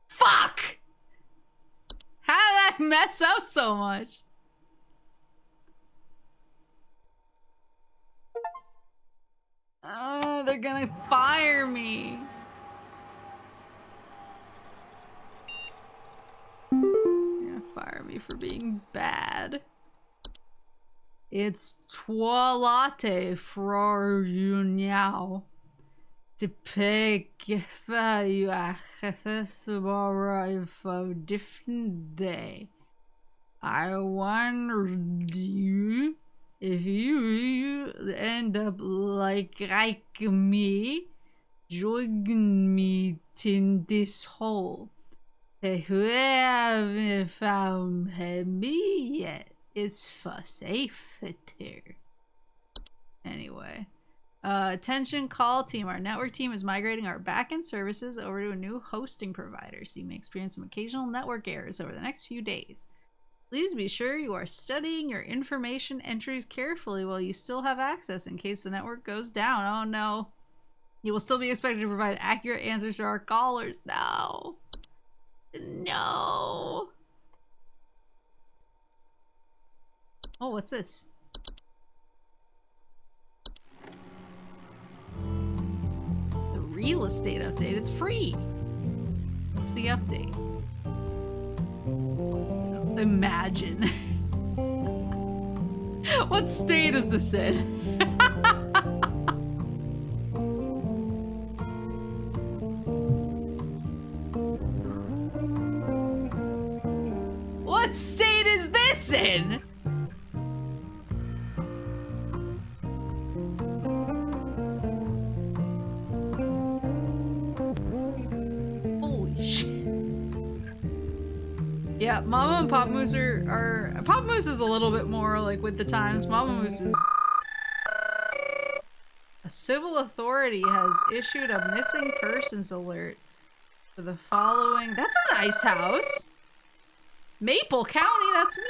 Speaker 1: Fuck! How did I mess up so much? Oh, they're gonna fire me. They're gonna fire me for being bad. It's toilette for you now. To pick you accessible for different day. I wondered you if you end up like me, join me in this hole. Whoever found me yet is for safety. Anyway. Attention call team. Our network team is migrating our backend services over to a new hosting provider, so you may experience some occasional network errors over the next few days. Please be sure you are studying your information entries carefully while you still have access in case the network goes down. Oh no. You will still be expected to provide accurate answers to our callers. No. No. Oh, what's this? The real estate update. It's free. What's the update? Imagine. What state is this in? What state is this in? Holy shit. Yeah, Mama and Pop Moose are Pop Moose is a little bit more like with the times. Mama Moose is A civil authority has issued a missing persons alert for the following. That's a nice house. Maple County, that's me.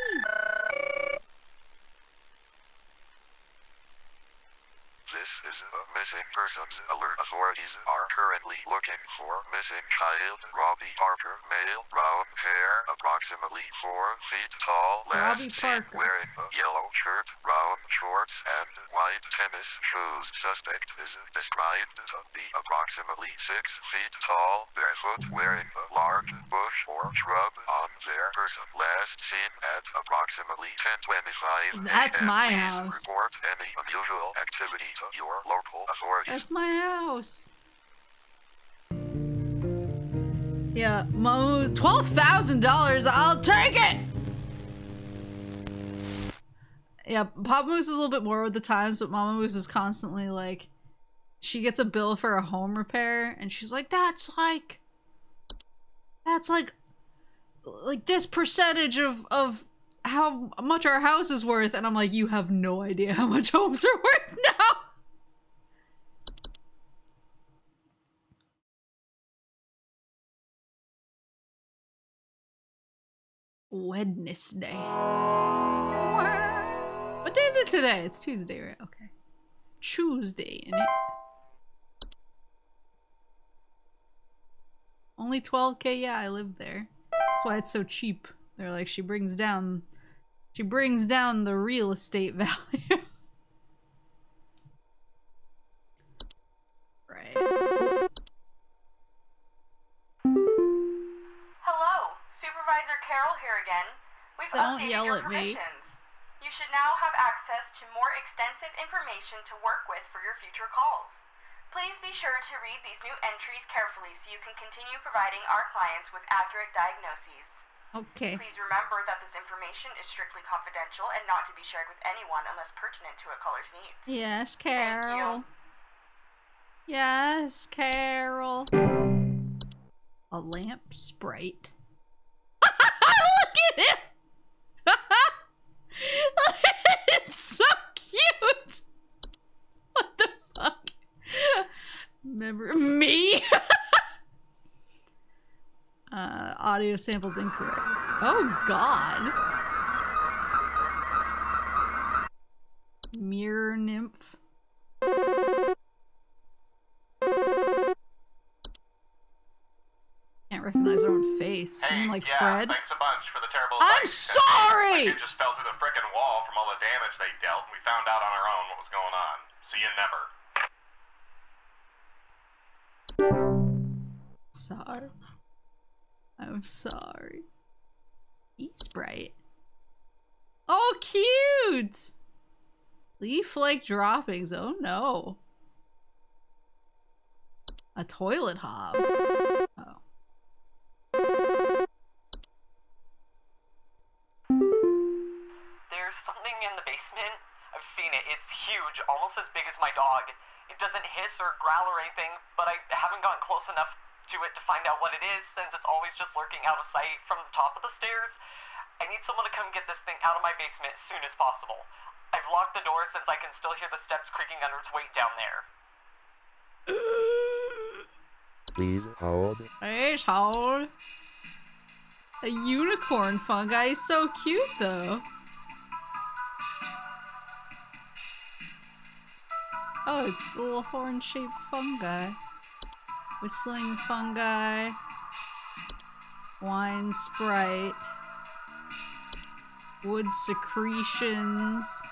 Speaker 7: This is a missing persons alert. Authorities are currently looking for missing child Robbie Parker, male, brown hair, approximately 4 feet tall, last
Speaker 1: Robbie
Speaker 7: seen
Speaker 1: Parker.
Speaker 7: wearing a yellow shirt, brown shorts, and white tennis shoes. Suspect is described to be approximately 6 feet tall, barefoot, wearing a large bush or shrub on their person. Last seen at approximately 10:25
Speaker 1: That's
Speaker 7: a.m.
Speaker 1: my
Speaker 7: Please
Speaker 1: house.
Speaker 7: report any unusual activity to your local authorities.
Speaker 1: That's my house. Yeah, Momo's $12,000. I'll take it. Yeah, Pop Moose is a little bit more with the times, but Mama Moose is constantly like, she gets a bill for a home repair, and she's like, that's like this percentage of how much our house is worth, and I'm like, you have no idea how much homes are worth now. Wednesday. What day is it today? It's Tuesday, right? Okay. Tuesday, innit? Only 12K, yeah, I live there. That's why it's so cheap. They're like, she brings down the real estate value. Right.
Speaker 2: Hello, Supervisor Carol here again. We've
Speaker 1: Don't
Speaker 2: updated
Speaker 1: yell
Speaker 2: your
Speaker 1: at me.
Speaker 2: permissions. You should now have access to more extensive information to work with for your future calls. Please be sure to read these new entries carefully so you can continue providing our clients with accurate diagnoses.
Speaker 1: Okay.
Speaker 2: Please remember that this information is strictly confidential and not to be shared with anyone unless pertinent to a caller's needs.
Speaker 1: Yes,
Speaker 2: Thank
Speaker 1: Carol.
Speaker 2: you.
Speaker 1: Yes, Carol. A lamp sprite. Look at him! It's so cute! What the fuck? Remember me? Audio samples incorrect. Oh god. Mirror nymph. Can't recognize our own face. You mean like Fred?
Speaker 5: Thanks a bunch for the terrible
Speaker 1: I'm
Speaker 5: advice.
Speaker 1: sorry!
Speaker 5: My kid just fell through the frickin' wall from all the damage they dealt, and we found out on our own what was going on. See you never.
Speaker 1: Sorry. I'm sorry. Eat Sprite. Oh, cute! Leaf flake droppings. Oh no. A toilet hob. Oh.
Speaker 8: There's something in the basement. I've seen it. It's huge, almost as big as my dog. It doesn't hiss or growl or anything, but I haven't gotten close enough to it to find out what it is since it's always just lurking out of sight from the top of the stairs. I need someone to come get this thing out of my basement as soon as possible. I've locked the door since I can still hear the steps creaking under its weight down there.
Speaker 6: Please hold.
Speaker 1: Please hold. A unicorn fungi is so cute though. Oh, it's a little horn-shaped fungi. Whistling fungi. Wine sprite. Wood secretions.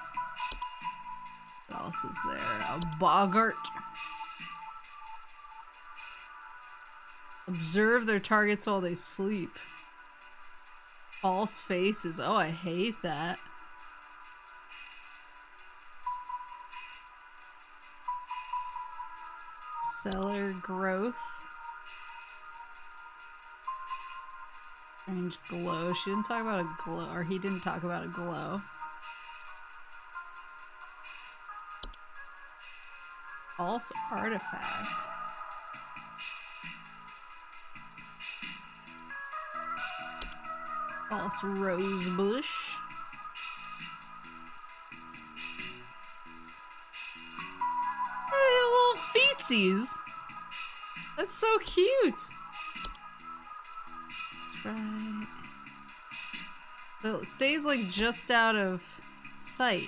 Speaker 1: What else is there? A boggart. Observe their targets while they sleep. False faces. Oh, I hate that. Cellar growth. Strange glow. She didn't talk about a glow, or he didn't talk about a glow. False artifact. False rose bush. Pixies. That's so cute. That's right. So it stays like just out of sight.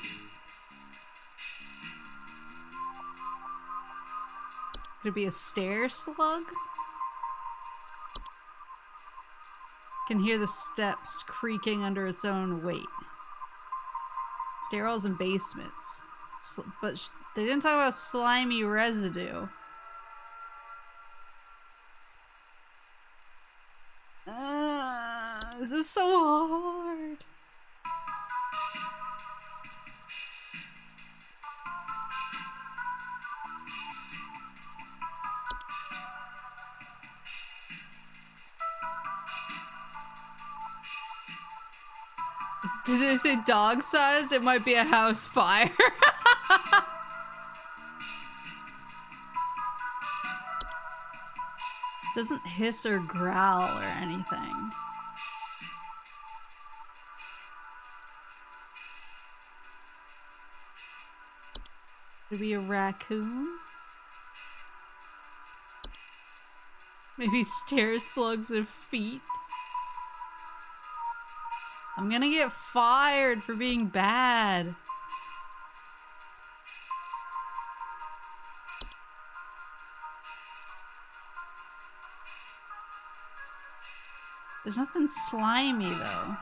Speaker 1: Could it be a stair slug? Can hear the steps creaking under its own weight. Stairwells and basements. But they didn't talk about slimy residue. This is so hard. Did they say dog-sized? It might be a house fire. Doesn't hiss or growl or anything. Could it be a raccoon? Maybe stair slugs have feet? I'm gonna get fired for being bad. There's nothing slimy though.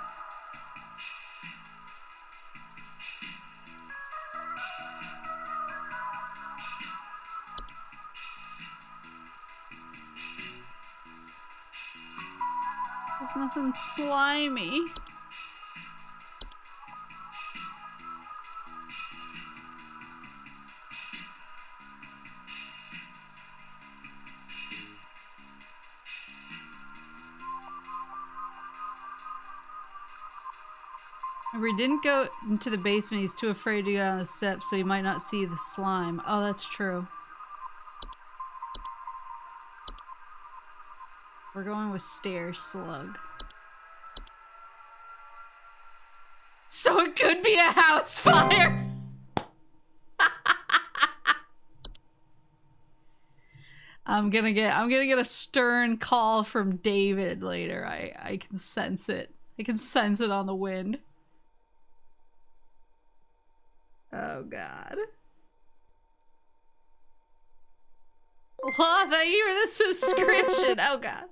Speaker 1: There's nothing slimy. Remember, he didn't go into the basement. He's too afraid to get on the steps, so he might not see the slime. Oh, that's true. We're going with stair slug. So it could be a house fire! I'm gonna get a stern call from David later. I can sense it. I can sense it on the wind. Oh god. Oh, thank you for the subscription. Oh god.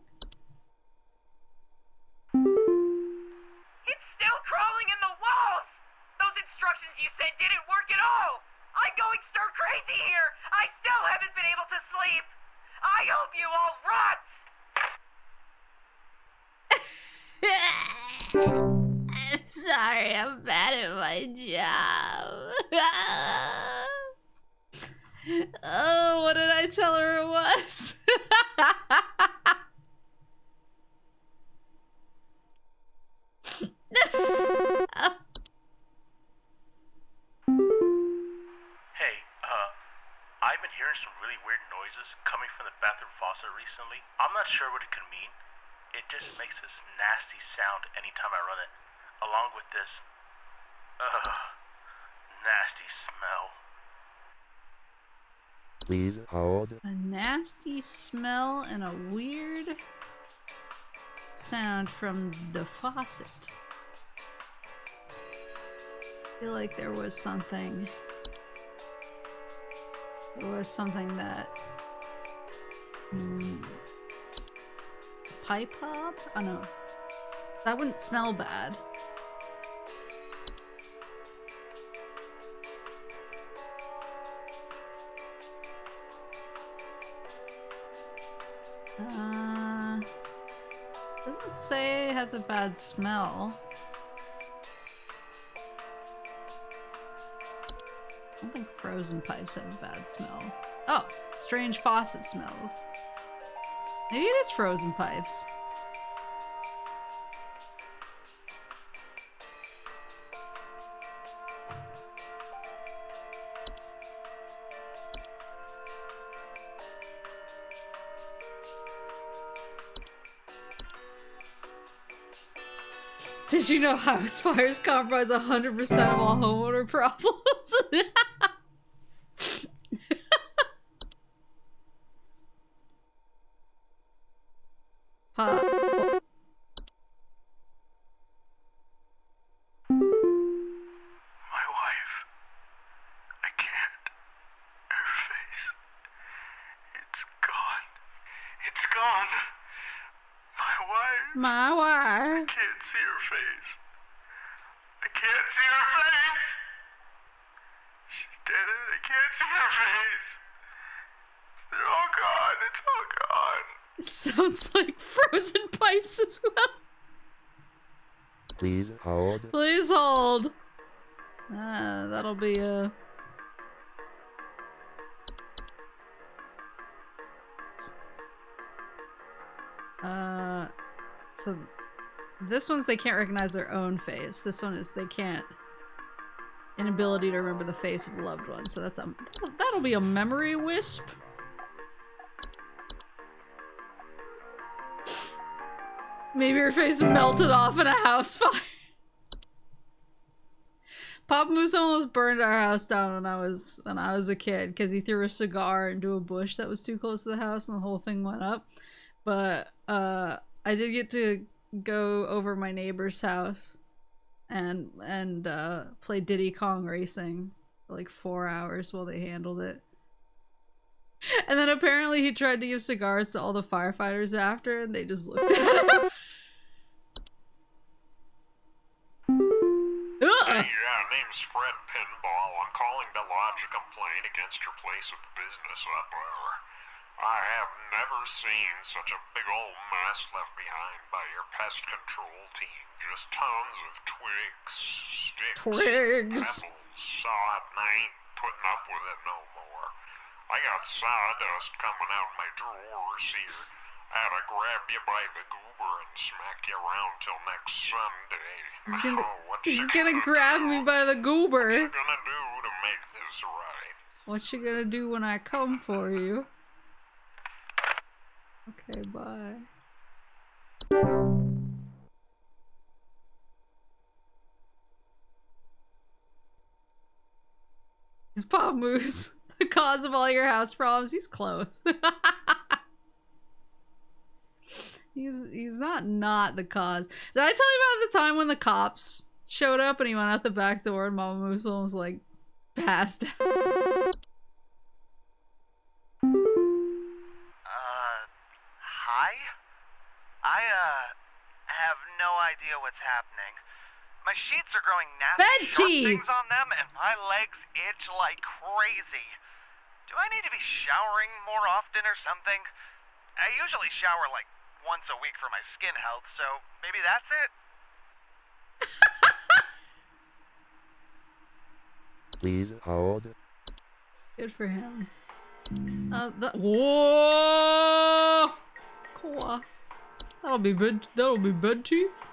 Speaker 8: It's still crawling in the walls! Those instructions you said didn't work at all! I'm going stir crazy here! I still haven't been able to sleep! I hope you all rot!
Speaker 1: I'm sorry, I'm bad at my job. Oh, what did I tell her it was?
Speaker 3: Hey, I've been hearing some really weird noises coming from the bathroom faucet recently. I'm not sure what it could mean. It just makes this nasty sound anytime I run it, along with this, nasty smell.
Speaker 6: Please hold.
Speaker 1: A nasty smell and a weird sound from the faucet. I feel like there was something. There was something that. Pipe pop? Oh no. That wouldn't smell bad. Doesn't say it has a bad smell. I don't think frozen pipes have a bad smell. Oh, strange faucet smells. Maybe it is frozen pipes. Did you know house fires comprise 100% of all homeowner problems?
Speaker 3: My wife. I can't. Her face. It's gone. It's gone. My wife.
Speaker 1: My wife.
Speaker 3: I can't see her face. I can't see her face. She's dead and I can't see her face. They're all gone. It's all gone.
Speaker 1: It sounds like frozen pipes as well.
Speaker 6: Please hold.
Speaker 1: Please hold. That'll be a... So this one's they can't recognize their own face. This one is they can't. Inability to remember the face of a loved one. So that'll be a memory wisp. Maybe her face melted off in a house fire. Papa Moose almost burned our house down when I was a kid because he threw a cigar into a bush that was too close to the house and the whole thing went up. But I did get to go over my neighbor's house and play Diddy Kong Racing for like 4 hours while they handled it. And then apparently he tried to give cigars to all the firefighters after and they just looked at him.
Speaker 5: Yeah, name's Fred Pinball. I'm calling to lodge a complaint against your place of business up there. I have never seen such a big old mess left behind by your pest control team. Just tons of twigs, sticks,
Speaker 1: Twigs.
Speaker 5: pebbles, sod, and I ain't putting up with it no more. I got sawdust coming out of my drawers here. I had to grab you by the goober and smack you around till next Sunday.
Speaker 1: He's gonna grab me by the goober.
Speaker 5: What you gonna do to make this right?
Speaker 1: What you gonna do when I come for you? Okay, bye. Is Papa Moose the cause of all your house problems? He's close. He's not the cause. Did I tell you about the time when the cops showed up and he went out the back door and Mama Moose was like passed out?
Speaker 3: Hi? I have no idea what's happening. My sheets are growing nasty
Speaker 1: Bed
Speaker 3: sharp
Speaker 1: tea!
Speaker 3: things on them and my legs itch like crazy. Do I need to be showering more often or something? I usually shower like once a week for my skin health, so maybe that's it?
Speaker 6: Please hold.
Speaker 1: Good for him. Whoa! Cool. That'll be bed teeth.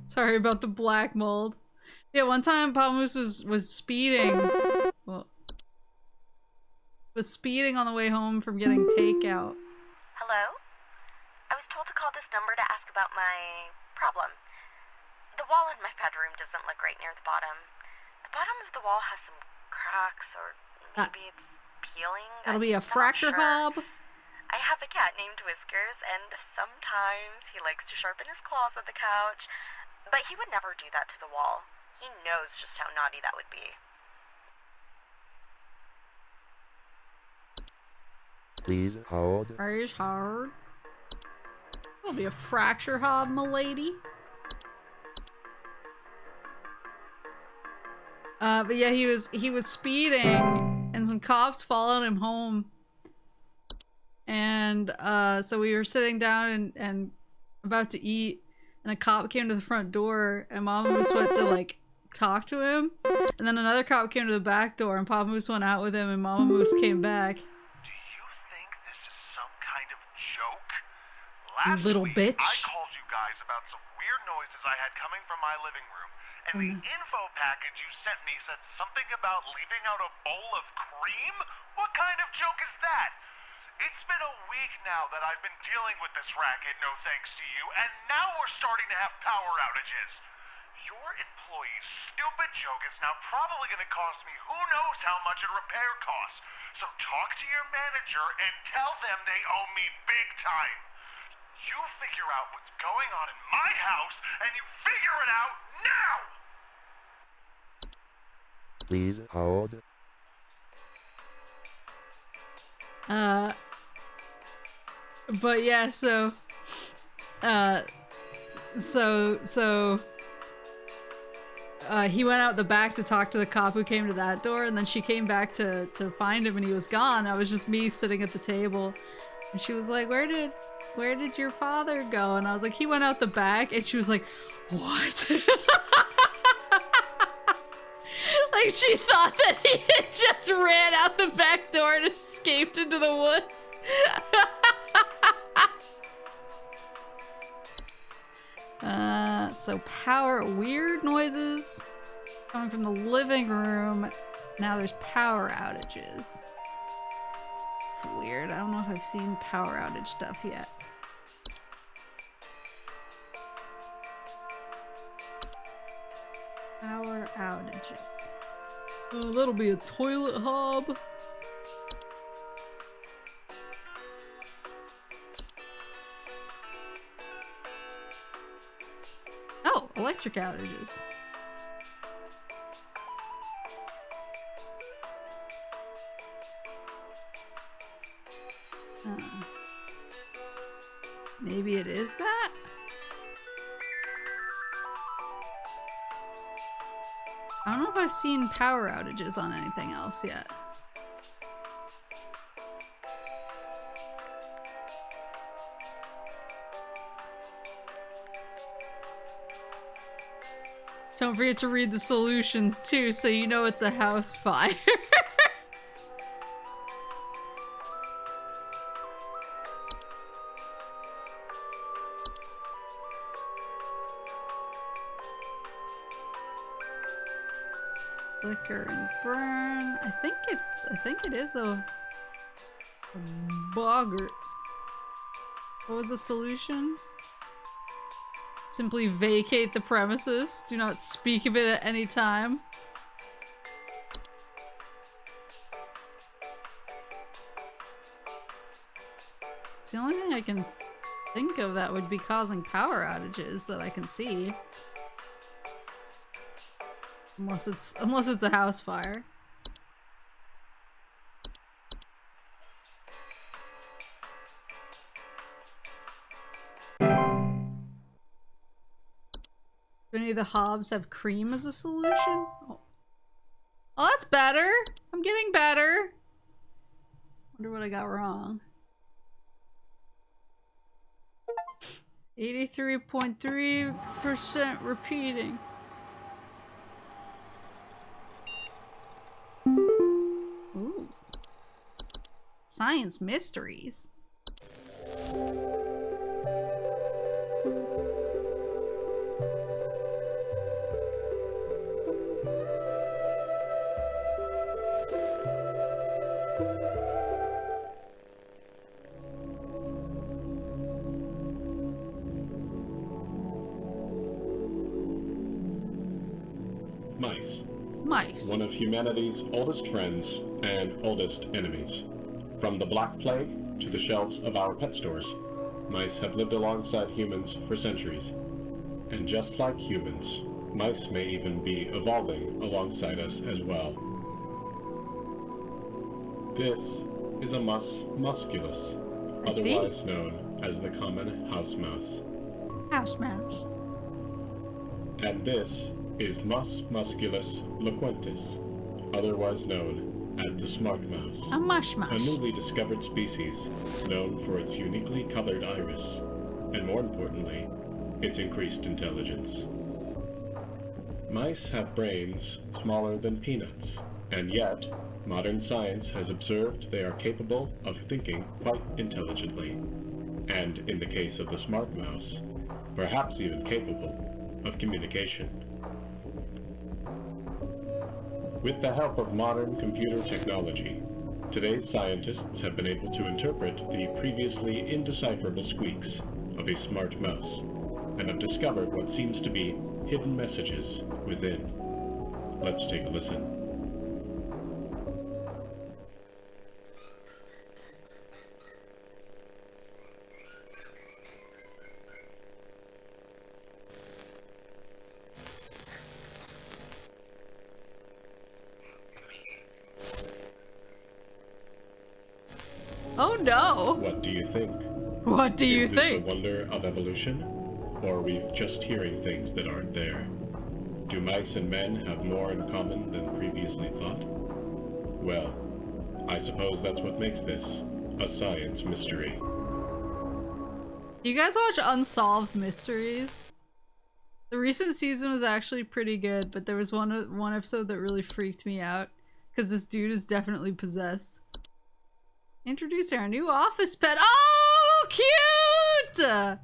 Speaker 1: Sorry about the black mold. Yeah, one time Papa Moose was speeding. Well, was speeding on the way home from getting takeout.
Speaker 2: Hello? I was told to call this number to ask about my problem. The wall in my bedroom doesn't look right near the bottom. The bottom of the wall has some cracks, or maybe it's peeling.
Speaker 1: That'll be a
Speaker 2: I'm not
Speaker 1: fracture
Speaker 2: sure.
Speaker 1: hob.
Speaker 2: I have a cat named Whiskers, and sometimes he likes to sharpen his claws at the couch, but he would never do that to the wall. He knows just how naughty that would be.
Speaker 6: Please hold.
Speaker 1: Very hard. That'll be a fracture hob, m'lady. But yeah, he was speeding, and some cops followed him home. And so we were sitting down and about to eat, and a cop came to the front door, and Mama Moose went to like talk to him, and then another cop came to the back door, and Papa Moose went out with him, and Mama Moose came back.
Speaker 3: Do you think this is some kind of joke?
Speaker 1: You little
Speaker 3: week,
Speaker 1: bitch.
Speaker 3: I called you guys about some weird noises I had coming from my living room, and the info package you sent me said something about leaving out a bowl of cream? What kind of joke is that? It's been a week now that I've been dealing with this racket, no thanks to you, and now we're starting to have power outages. Your employee's stupid joke is now probably going to cost me who knows how much in repair costs. So talk to your manager and tell them they owe me big time. You figure out what's going on in my house, and you figure it out now!
Speaker 6: Please hold.
Speaker 1: But yeah, so he went out the back to talk to the cop who came to that door, and then she came back to find him, and he was gone. It was just me sitting at the table, and she was like, where did your father go? And I was like, he went out the back, and she was like, what? Like, she thought that he had just ran out the back door and escaped into the woods. So weird noises coming from the living room. Now there's power outages. It's weird. I don't know if I've seen power outage stuff yet. Power outages. Oh, that'll be a toilet hob. Oh, electric outages. Maybe it is that? I don't know if I've seen power outages on anything else yet. Don't forget to read the solutions too, so you know it's a house fire. Flicker and burn. I think it is a boggart. What was the solution? Simply vacate the premises. Do not speak of it at any time. It's the only thing I can think of that would be causing power outages that I can see. Unless it's a house fire. Do any of the hobs have cream as a solution? Oh, that's better. I'm getting better. Wonder what I got wrong. 83.3% repeating. Ooh. Science mysteries. Mice.
Speaker 9: One of humanity's oldest friends and oldest enemies. From the Black Plague to the shelves of our pet stores, mice have lived alongside humans for centuries. And just like humans, mice may even be evolving alongside us as well. This is a mus musculus, otherwise known as the common house mouse.
Speaker 1: House mouse.
Speaker 9: And this is Mus musculus loquentis, otherwise known as the smart mouse.
Speaker 1: A mush mouse.
Speaker 9: A newly discovered species known for its uniquely colored iris, and more importantly, its increased intelligence. Mice have brains smaller than peanuts, and yet, modern science has observed they are capable of thinking quite intelligently, and in the case of the smart mouse, perhaps even capable of communication. With the help of modern computer technology, today's scientists have been able to interpret the previously indecipherable squeaks of a smart mouse, and have discovered what seems to be hidden messages within. Let's take a listen.
Speaker 1: Oh no!
Speaker 9: What do you think?
Speaker 1: What do you
Speaker 9: Is this
Speaker 1: think?
Speaker 9: a wonder of evolution? Or are we just hearing things that aren't there? Do mice and men have more in common than previously thought? Well, I suppose that's what makes this a science mystery.
Speaker 1: Do you guys watch Unsolved Mysteries? The recent season was actually pretty good, but there was one episode that really freaked me out because this dude is definitely possessed. Introduce our new office pet. Oh, cute!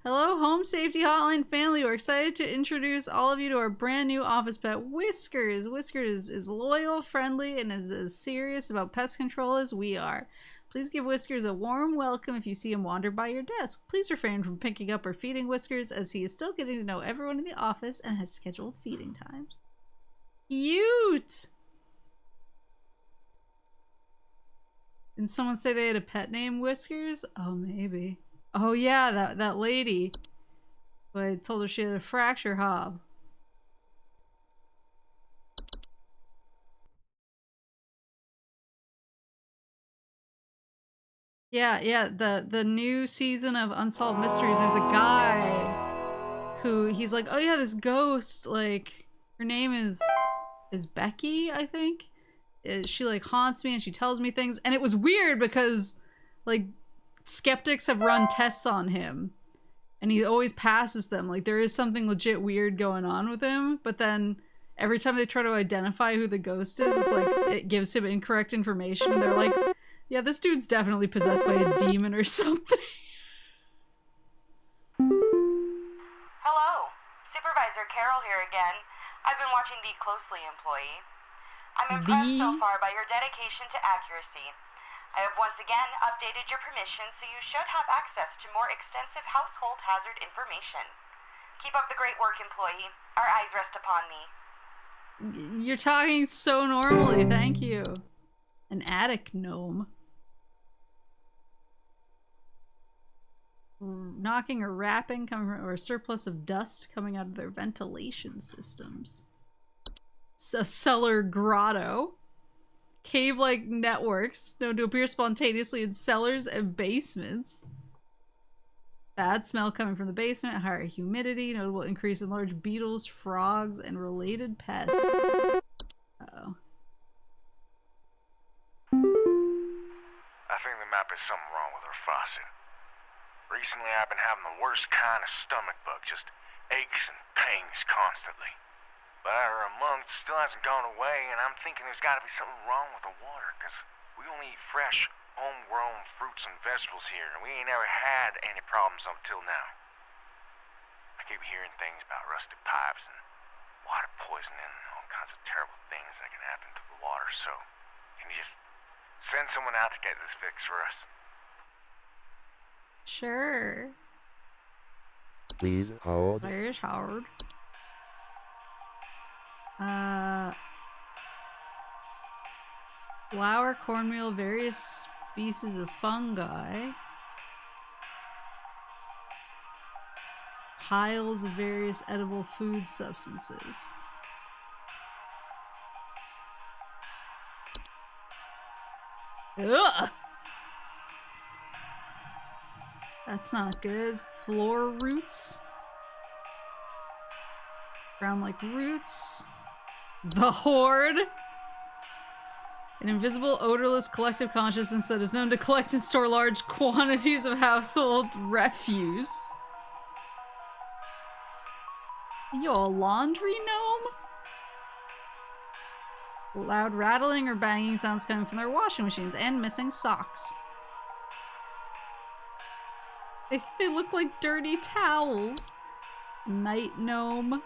Speaker 1: Hello, Home Safety Hotline family. We're excited to introduce all of you to our brand new office pet, Whiskers. Whiskers is loyal, friendly, and is as serious about pest control as we are. Please give Whiskers a warm welcome if you see him wander by your desk. Please refrain from picking up or feeding Whiskers as he is still getting to know everyone in the office and has scheduled feeding times. Cute! Didn't someone say they had a pet named Whiskers? Oh, maybe. Oh yeah, that lady. But I told her she had a fracture hob. Yeah, the new season of Unsolved Mysteries, there's a guy who he's like, oh yeah, this ghost, like, her name is Becky, I think. She like haunts me and she tells me things, and it was weird because like skeptics have run tests on him and he always passes them. Like there is something legit weird going on with him, but then every time they try to identify who the ghost is, it's like it gives him incorrect information and they're like, yeah, this dude's definitely possessed by a demon or something.
Speaker 2: Hello, Supervisor Carol here again. I've been watching the closely, employee. I'm impressed so far by your dedication to accuracy. I have once again updated your permission, so you should have access to more extensive household hazard information. Keep up the great work, employee. Our eyes rest upon thee.
Speaker 1: You're talking so normally, thank you. An attic gnome. Knocking or rapping coming from, or a surplus of dust coming out of their ventilation systems. A cellar grotto. Cave-like networks known to appear spontaneously in cellars and basements. Bad smell coming from the basement, higher humidity, notable increase in large beetles, frogs, and related pests. Uh-oh.
Speaker 10: I think there might be something wrong with her faucet. Recently I've been having the worst kind of stomach bug, just aches and pains constantly. But after a month, it still hasn't gone away, and I'm thinking there's got to be something wrong with the water, because we only eat fresh, homegrown fruits and vegetables here, and we ain't ever had any problems up till now. I keep hearing things about rusted pipes and water poisoning and all kinds of terrible things that can happen to the water, so can you just send someone out to get this fixed for us?
Speaker 1: Sure.
Speaker 6: Please hold.
Speaker 1: Where's Howard? Flour, cornmeal, various species of fungi. Piles of various edible food substances. Ugh! That's not good. Floor roots. Ground-like roots. The Horde. An invisible, odorless collective consciousness that is known to collect and store large quantities of household refuse. Yo, a laundry gnome? Loud rattling or banging sounds coming from their washing machines and missing socks. They look like dirty towels. Night gnome.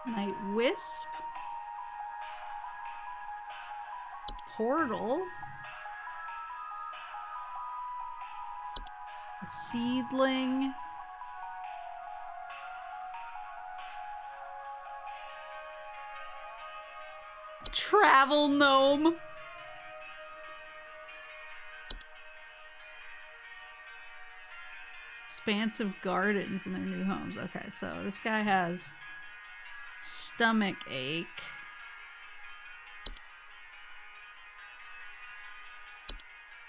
Speaker 1: Night wisp. Portal. A seedling. Travel gnome. Expansive gardens in their new homes. Okay, so this guy has stomach ache.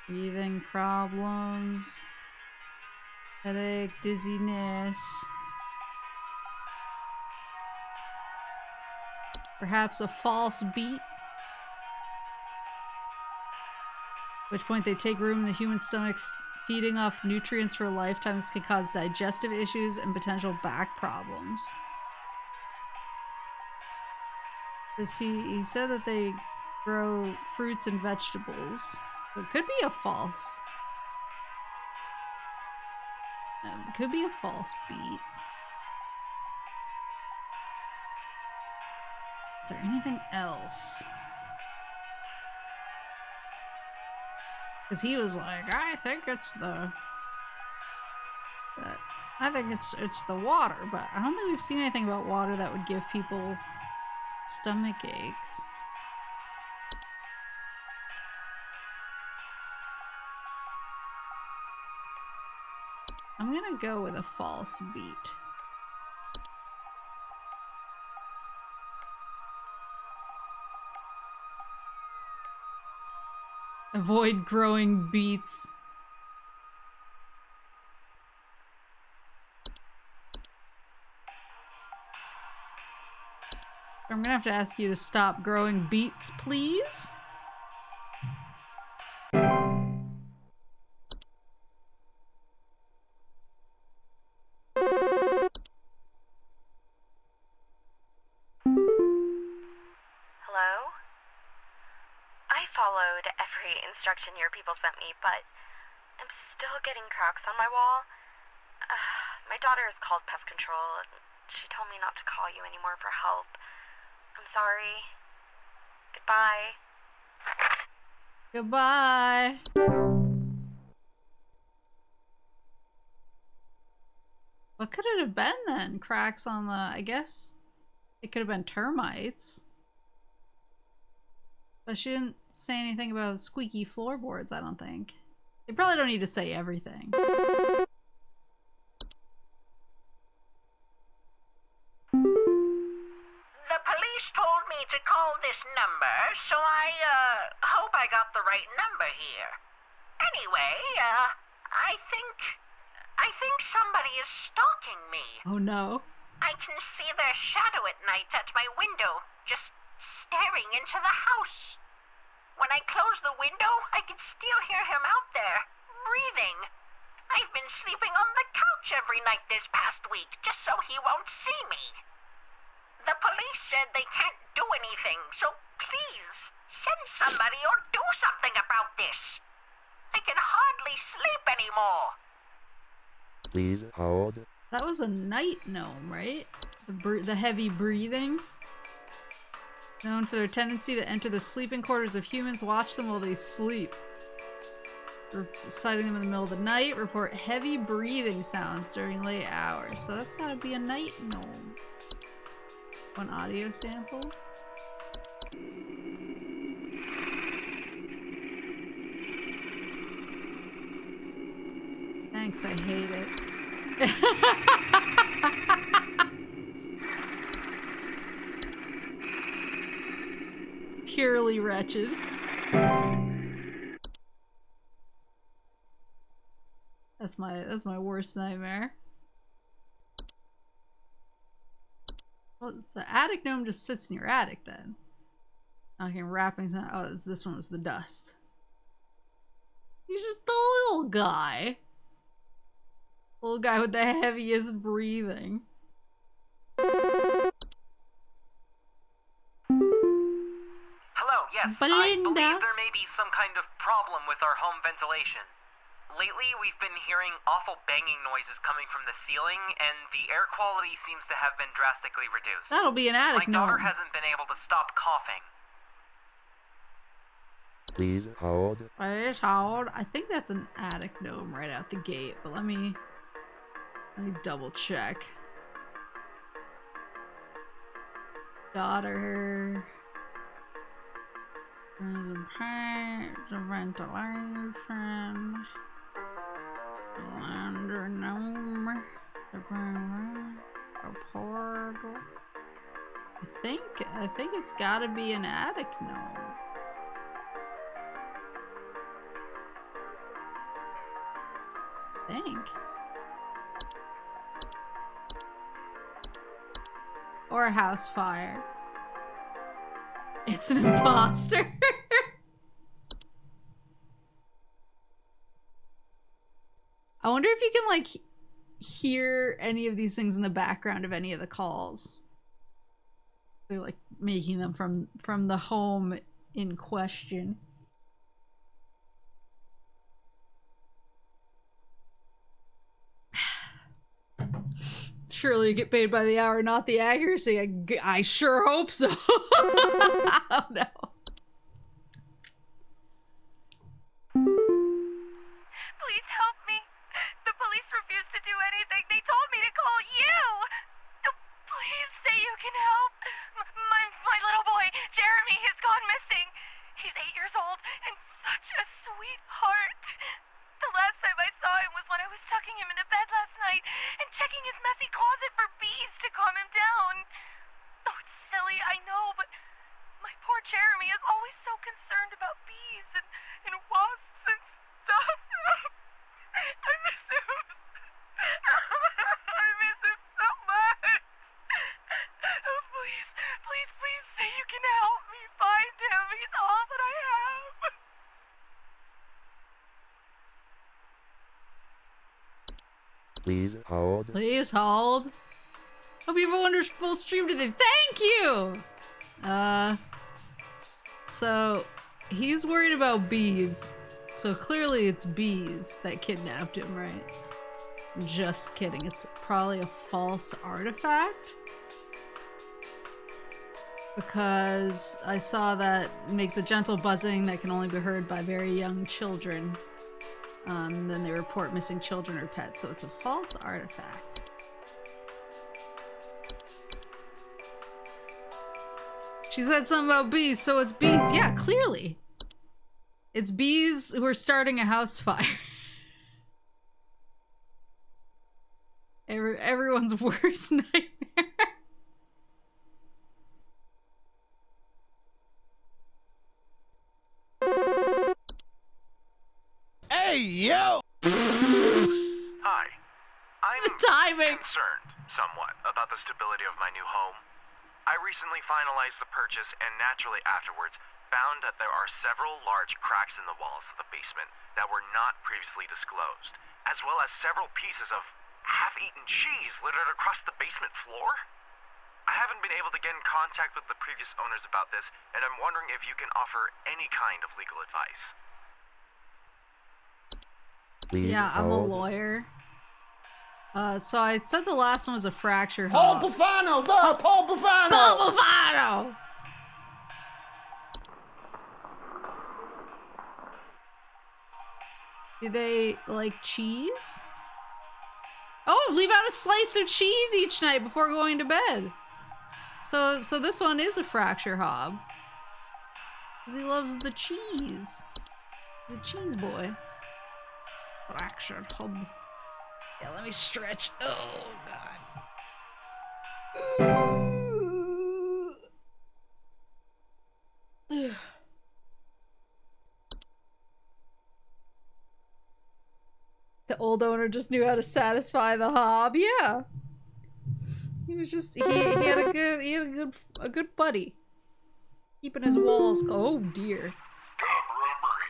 Speaker 1: Breathing problems. Headache, dizziness. Perhaps a false beat. At which point they take room in the human stomach, feeding off nutrients for a lifetime. This can cause digestive issues and potential back problems. He said that they grow fruits and vegetables. So it could be a false. It could be a false beat. Is there anything else? Because he was like, I think it's the... But I think it's the water, but I don't think we've seen anything about water that would give people stomach aches. I'm gonna go with a false beat. Avoid growing beets. I'm gonna have to ask you to stop growing beets, please.
Speaker 2: Hello? I followed every instruction your people sent me, but I'm still getting cracks on my wall. My daughter has called pest control, and she told me not to call you anymore for help. I'm sorry. Goodbye.
Speaker 1: Goodbye. What could it have been then? Cracks on the... I guess it could have been termites. But she didn't say anything about squeaky floorboards, I don't think. They probably don't need to say everything.
Speaker 11: The police told me to call this number, so I hope I got the right number here. Anyway, I think somebody is stalking me.
Speaker 1: Oh no.
Speaker 11: I can see their shadow at night at my window, just staring into the house. When I close the window, I can still hear him out there, breathing. I've been sleeping on the couch every night this past week, just so he won't see me. The police said they can't do anything, so please, send somebody or do something about this. I can hardly sleep anymore.
Speaker 6: Please hold.
Speaker 1: That was a night gnome, right? The heavy breathing. Known for their tendency to enter the sleeping quarters of humans, watch them while they sleep. Sighting them in the middle of the night, report heavy breathing sounds during late hours. So that's gotta be a night gnome. One audio sample. Thanks, I hate it. Purely wretched. That's my worst nightmare. Well, the attic gnome just sits in your attic then. Okay, wrapping some. Oh, this one was the dust. He's just the little guy. Little guy with the heaviest breathing.
Speaker 8: Hello, yes.
Speaker 1: Belinda.
Speaker 8: I believe there may be some kind of problem with our home ventilation. Lately, we've been hearing awful banging noises coming from the ceiling, and the air quality seems to have been drastically reduced.
Speaker 1: That'll be an attic
Speaker 8: My daughter
Speaker 1: gnome.
Speaker 8: hasn't been able to stop coughing.
Speaker 6: Please hold.
Speaker 1: Please hold. I think that's an attic gnome right out the gate, but let me double check. Daughter. There's a paint, the ventilation. Under gnome. The portal. I think it's gotta be an attic gnome. I think. Or a house fire. It's an imposter. I wonder if you can like hear any of these things in the background of any of the calls. They're like making them from the home in question. Surely you get paid by the hour, not the accuracy. I sure hope so. Oh no.
Speaker 2: Please help me. The police refuse to do anything. They told me to call you. Please say you can help. My little boy, Jeremy, has gone missing. He's 8 years old and such a sweetheart. The last time I saw him was when I was tucking him into bed last night and checking his messy closet for bees to calm him down. Oh, it's silly, I know, but my poor Jeremy is always so concerned about bees and wasps and stuff. I miss him. I miss him so much. Oh, please say you can help me find him. He's all that I have.
Speaker 6: Please hold.
Speaker 1: Please hold. Hope you have a wonderful stream today. Thank you! So he's worried about bees. So clearly it's bees that kidnapped him, right? Just kidding. It's probably a false artifact. Because I saw that it makes a gentle buzzing that can only be heard by very young children. Then they report missing children or pets, so it's a false artifact. She said something about bees, so it's bees. Yeah, clearly. It's bees who are starting a house fire. Everyone's worst nightmare.
Speaker 3: Hey, yo! Hi. I'm
Speaker 1: timing.
Speaker 3: concerned somewhat about the stability of my new home. I recently finalized the purchase and naturally afterwards found that there are several large cracks in the walls of the basement that were not previously disclosed, as well as several pieces of half-eaten cheese littered across the basement floor. I haven't been able to get in contact with the previous owners about this, and I'm wondering if you can offer any kind of legal advice.
Speaker 6: Please
Speaker 1: Yeah, I'm a
Speaker 6: hold.
Speaker 1: lawyer. So I said the last one was a fracture
Speaker 12: Paul
Speaker 1: hub.
Speaker 12: Bufano! Paul Bufano!
Speaker 1: Paul Bufano! Do they like cheese? Oh, leave out a slice of cheese each night before going to bed. So this one is a fracture hob. 'Cause he loves the cheese. He's a cheese boy. Fractured hub. Yeah, let me stretch. Oh, God. The old owner just knew how to satisfy the hob. Yeah. He was just he had a good buddy. Keeping his walls cold. Oh dear.
Speaker 10: Rubber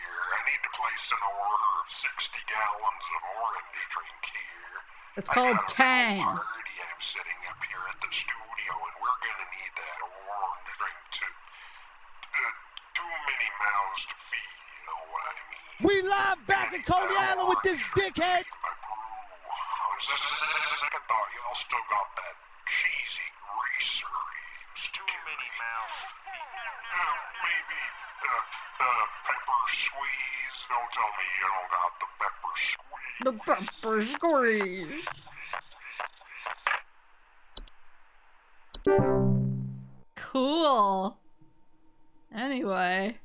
Speaker 10: here. I need to place an order of 60 gallons of orange drink here.
Speaker 1: It's called Tang.
Speaker 10: I got a party I'm setting up here at the studio, and we're gonna need that orange drink to too many mouths to feed, you know what I mean?
Speaker 12: We live back at Coney Island with this dickhead!
Speaker 10: Second thought, y'all still got that cheesy greaser. Too many mouths. Maybe pepper squeeze. Don't tell me you don't got the pepper squeeze.
Speaker 1: The pepper squeeze. Cool. Anyway.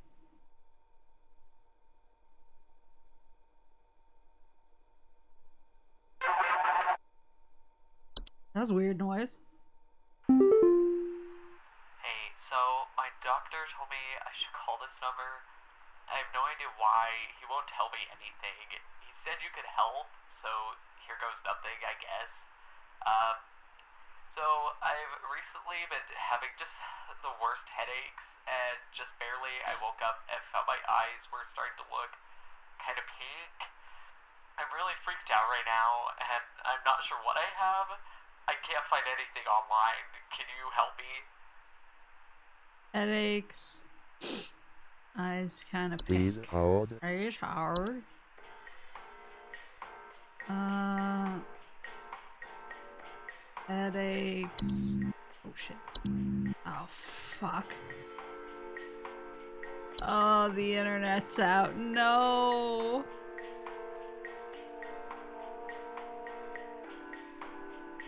Speaker 1: That was a weird noise.
Speaker 8: Hey, so my doctor told me I should call this number. I have no idea why. He won't tell me anything. He said you could help, so here goes nothing, I guess. So I've recently been having just the worst headaches, and just barely I woke up and found my eyes were starting to look kind of pink. I'm really freaked out right now, and I'm not sure what I have. I can't find anything online. Can you help me?
Speaker 1: Headaches. Eyes kind of
Speaker 6: Please
Speaker 1: pink.
Speaker 6: hold.
Speaker 1: Eyes hard. Headaches. Oh shit. Oh fuck. Oh, the internet's out. No.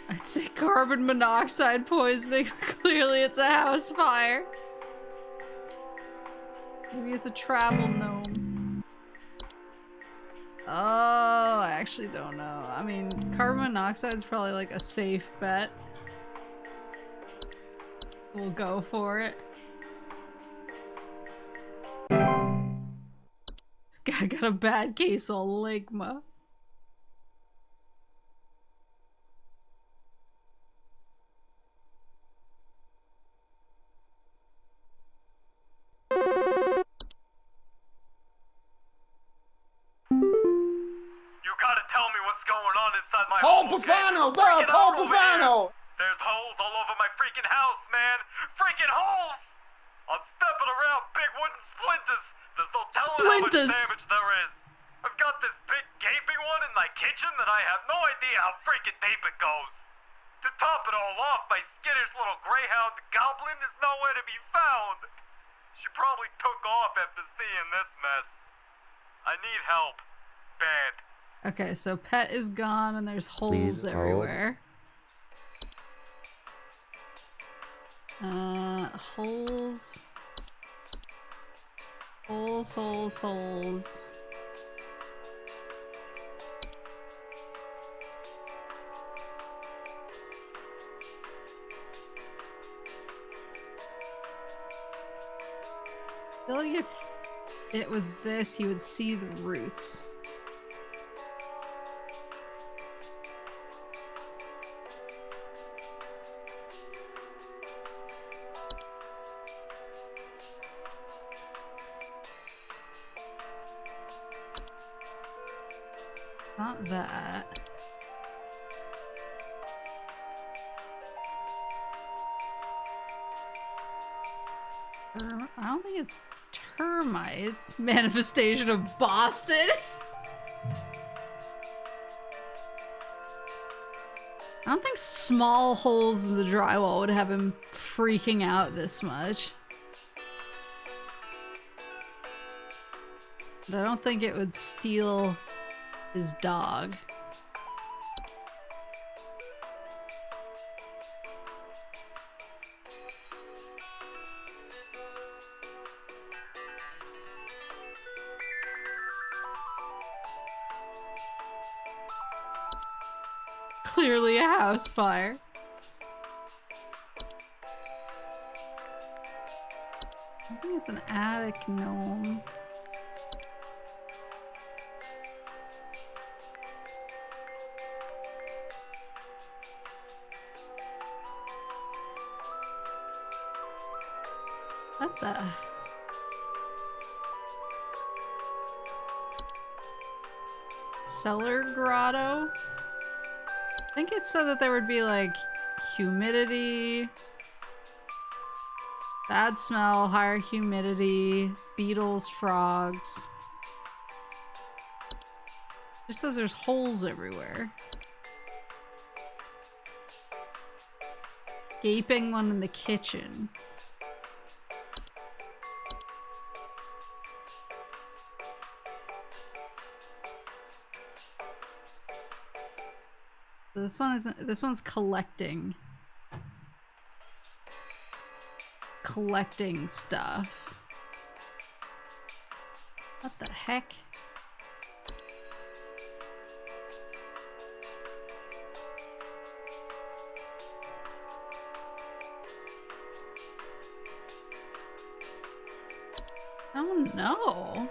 Speaker 1: I'd say carbon monoxide poisoning, but clearly it's a house fire. Maybe it's a travel gnome. Oh, I actually don't know. I mean, carbon monoxide is probably like a safe bet. We'll go for it. This guy got a bad case of ligma.
Speaker 3: You gotta tell me what's going on inside my
Speaker 12: Paul
Speaker 3: home, okay?
Speaker 12: Bufano, bro,
Speaker 3: Freaking
Speaker 12: Paul
Speaker 3: out over here.
Speaker 12: Bufano.
Speaker 3: There's holes all over my freaking house, man. Freaking holes! I'm stepping around big wooden splinters. There's no telling how much
Speaker 1: Splinters.
Speaker 3: damage there is. I've got this big gaping one in my kitchen that I have no idea how freaking deep it goes. To top it all off, my skittish little greyhound goblin is nowhere to be found. She probably took off after seeing this mess. I need help. Bad.
Speaker 1: Okay, so pet is gone and there's holes
Speaker 6: Please hold.
Speaker 1: everywhere. Holes. Holes, holes, holes. I feel like if it was this, you would see the roots. Not that. I don't think it's termites. Manifestation of Boston. I don't think small holes in the drywall would have him freaking out this much. But I don't think it would steal his dog. Clearly a house fire. I think it's an attic gnome. What the? Cellar grotto? I think it said that there would be like humidity, bad smell, higher humidity, beetles, frogs. It just says there's holes everywhere. Gaping one in the kitchen. This one isn't. This one's collecting. Collecting stuff. What the heck? Oh no.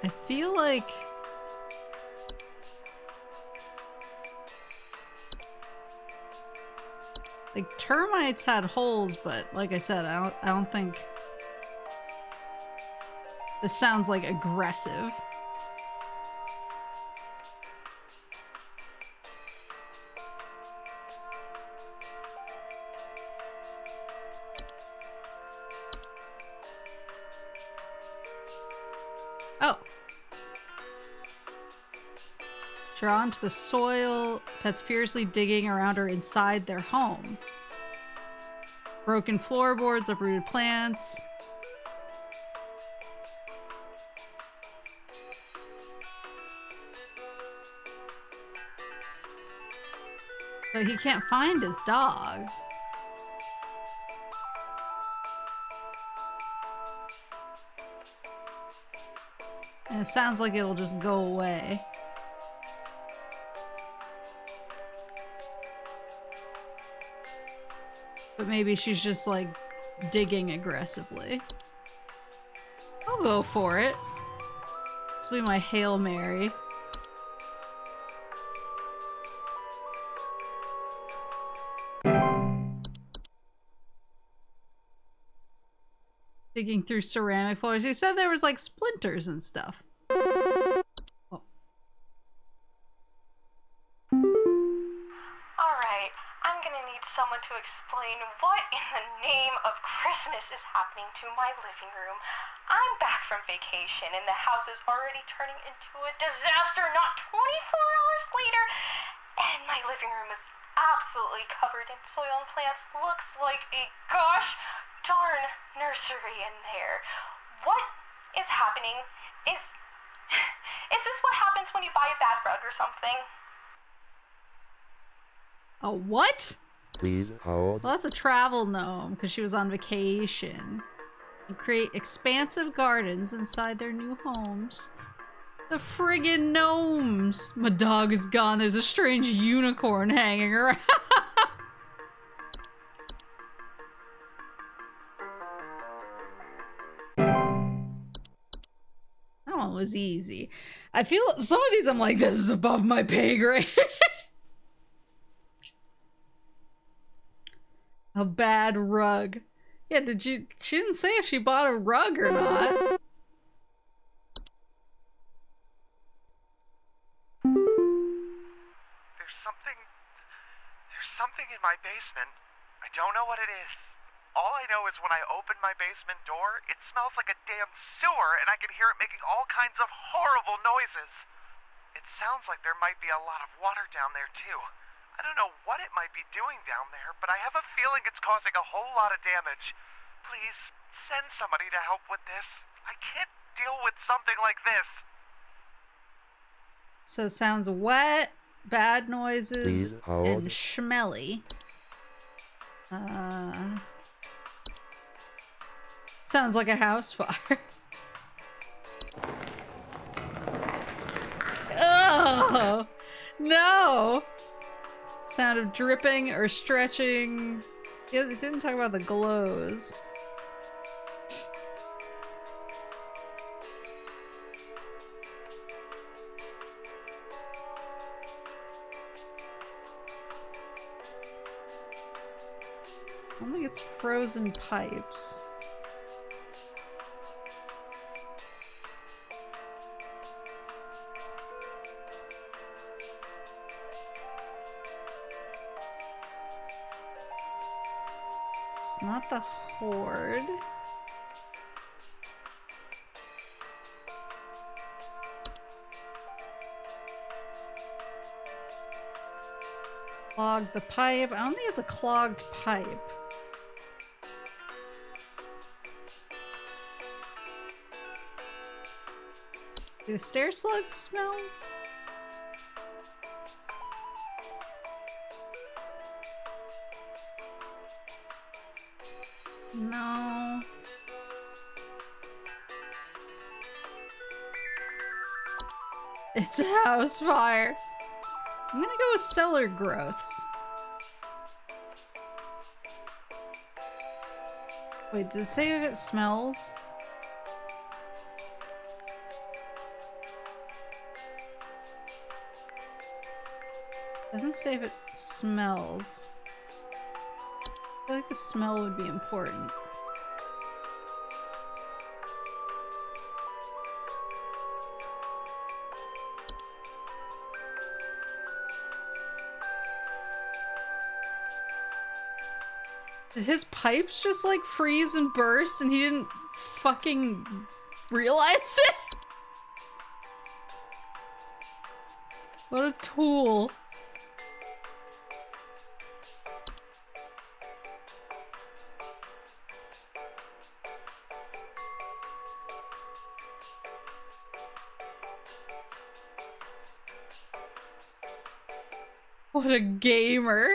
Speaker 1: I feel like termites had holes, but like I said, I don't think this sounds like aggressive. Oh. Drawn to the soil, pets fiercely digging around or inside their home. Broken floorboards, uprooted plants. But he can't find his dog. And it sounds like it'll just go away. But maybe she's just like digging aggressively. I'll go for it. This will be my Hail Mary. Digging through ceramic floors. He said there was like splinters and stuff. Oh.
Speaker 4: Alright, I'm gonna need someone to explain what in the name of Christmas is happening to my living room. I'm back from vacation and the house is already turning into a disaster not 24 hours later. And my living room is absolutely covered in soil and plants. Looks like a gosh darn nursery in there. What is happening? Is this what happens when you buy a bad rug or something?
Speaker 1: A what?
Speaker 6: Please hold.
Speaker 1: Well, that's a travel gnome because she was on vacation. And create expansive gardens inside their new homes. The friggin' gnomes! My dog is gone. There's a strange unicorn hanging around. That one was easy. I feel some of these I'm like, this is above my pay grade. A bad rug. Yeah, she didn't say if she bought a rug or not.
Speaker 3: There's something in my basement. I don't know what it is. All I know is when I open my basement door, it smells like a damn sewer and I can hear it making all kinds of horrible noises. It sounds like there might be a lot of water down there too. I don't know what it might be doing down there, but I have a feeling it's causing a whole lot of damage. Please, send somebody to help with this. I can't deal with something like this.
Speaker 1: So it sounds wet, bad noises,
Speaker 6: Please hold.
Speaker 1: and schmelly. Sounds like a house fire. Oh, no! Sound of dripping or stretching. Yeah, they didn't talk about the glows. I don't think it's frozen pipes. It's not the horde. Clogged the pipe. I don't think it's a clogged pipe. Do the stair slugs smell? No. It's a house fire. I'm gonna go with cellar growths. Wait, does it say if it smells? Doesn't say if it smells. I feel like the smell would be important. Did his pipes just like freeze and burst and he didn't fucking realize it? What a tool. What a gamer.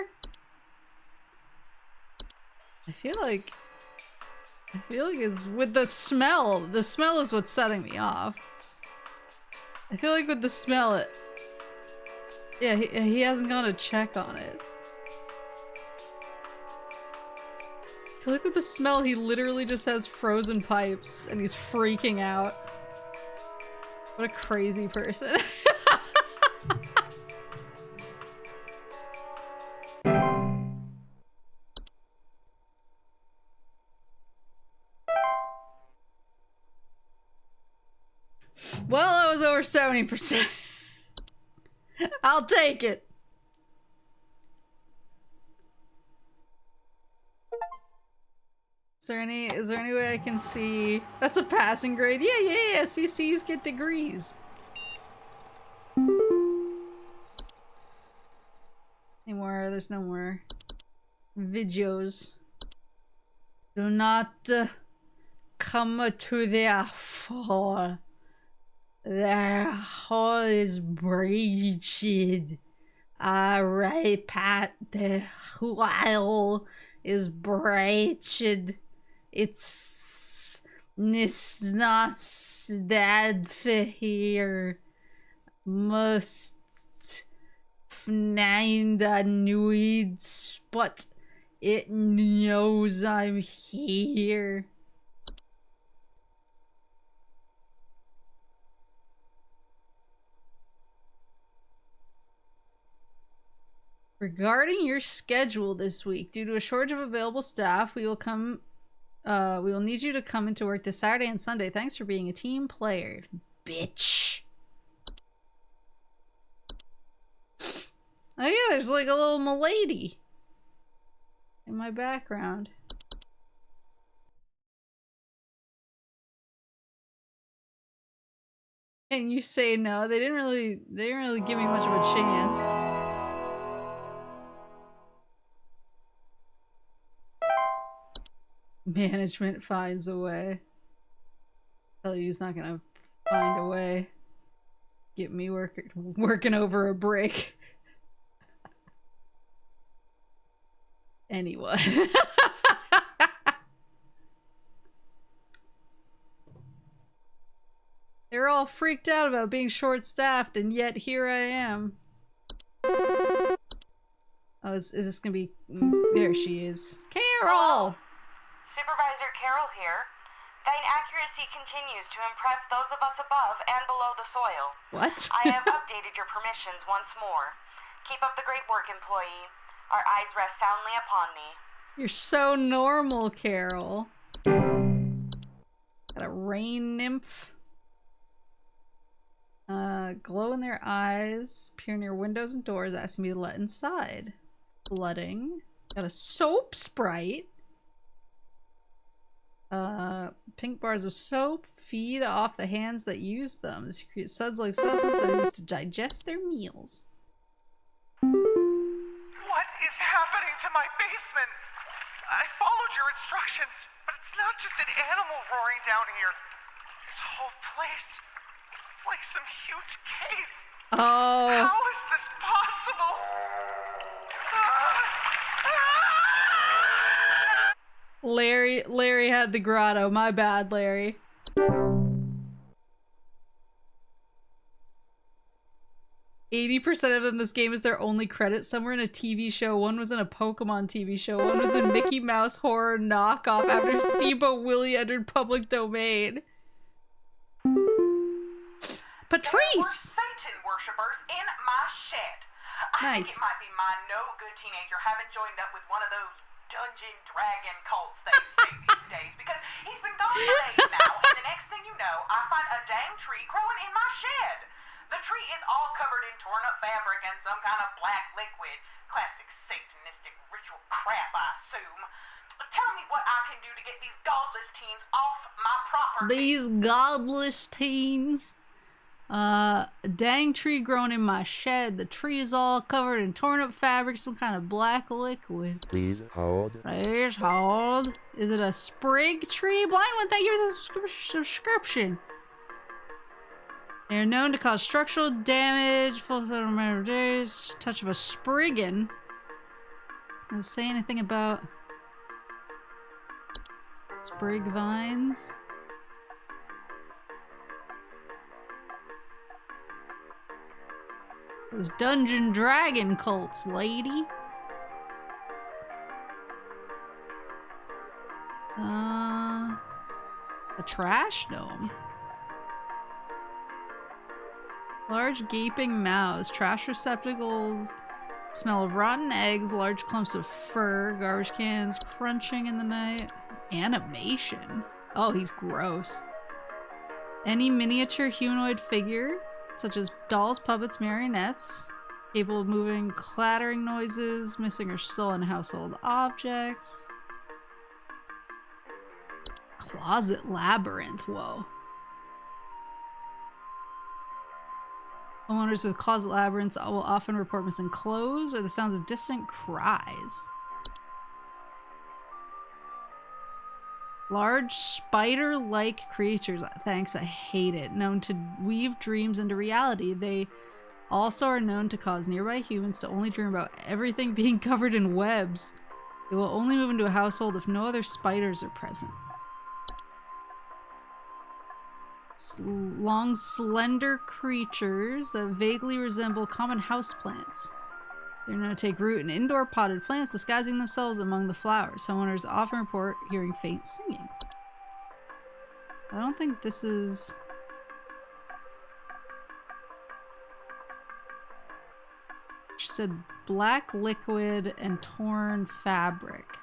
Speaker 1: I feel like it's with the smell is what's setting me off. I feel like with the smell yeah, he hasn't gone to check on it. I feel like with the smell he literally just has frozen pipes and he's freaking out. What a crazy person. Well, that was over 70%. I'll take it. Is there any way I can see? That's a passing grade. Yeah. CCs get degrees. Any more? There's no more videos. Do not come to their fall. Their hole is breached. Alright, Pat, the hole is breached. It's not that here. Must find a new spot. It knows I'm here. Regarding your schedule this week, due to a shortage of available staff, we will need you to come into work this Saturday and Sunday. Thanks for being a team player, bitch. Oh yeah, there's like a little milady in my background. And you say no? They didn't really give me much of a chance. Management finds a way. Tell you he's not gonna find a way. Get me working over a break. Anyone. They're all freaked out about being short-staffed, and yet here I am. Oh, is this gonna be... there she is. Carol!
Speaker 2: Supervisor Carol here. Thine accuracy continues to impress those of us above and below the soil.
Speaker 1: What?
Speaker 2: I have updated your permissions once more. Keep up the great work, employee. Our eyes rest soundly upon thee.
Speaker 1: You're so normal, Carol. Got a rain nymph. Glow in their eyes. Appear near windows and doors, asking me to let inside. Flooding. Got a soap sprite. Pink bars of soap feed off the hands that use them. Secret suds-like substance that is used to digest their meals.
Speaker 8: What is happening to my basement? I followed your instructions, but it's not just an animal roaring down here. This whole place,
Speaker 3: It's like some huge cave.
Speaker 1: Oh.
Speaker 3: How is this possible?
Speaker 1: Larry had the grotto. My bad, Larry. %80 of them, this game is their only credit. Some were in a TV show, one was in a Pokemon TV show, one was in Mickey Mouse horror knockoff after Steamboat Willie entered public domain. Patrice!
Speaker 2: Satan worshippers in my shed. I think
Speaker 1: Nice.
Speaker 2: it might be my no-good teenager having joined up with one of those dungeon dragon cults they say these days, because he's been gone for days now, and the next thing you know, I find a dang tree growing in my shed. The tree is all covered in torn-up fabric and some kind of black liquid. Classic satanistic ritual crap, I assume. Tell me what I can do to get these godless teens off my property.
Speaker 1: These godless teens. Dang tree grown in my shed. The tree is all covered in torn up fabric, some kind of black liquid.
Speaker 6: Please hold.
Speaker 1: Please hold. Is it a sprig tree? Blind one, thank you for the subscription. They are known to cause structural damage, full matter of days, touch of a spriggin. Does it say anything about sprig vines? Those dungeon dragon cults, lady. A trash gnome. Large gaping mouths, trash receptacles, smell of rotten eggs, large clumps of fur, garbage cans crunching in the night. Animation. Oh, he's gross. Any miniature humanoid figure, such as dolls, puppets, marionettes, capable of moving, clattering noises, missing or stolen household objects. Closet labyrinth, whoa. Homeowners with closet labyrinths will often report missing clothes or the sounds of distant cries. Large spider-like creatures. Thanks, I hate it. Known to weave dreams into reality. They also are known to cause nearby humans to only dream about everything being covered in webs. They will only move into a household if no other spiders are present. Long, slender creatures that vaguely resemble common houseplants. They're known to take root in indoor potted plants, disguising themselves among the flowers. Homeowners often report hearing faint singing. I don't think this is... She said black liquid and torn fabric.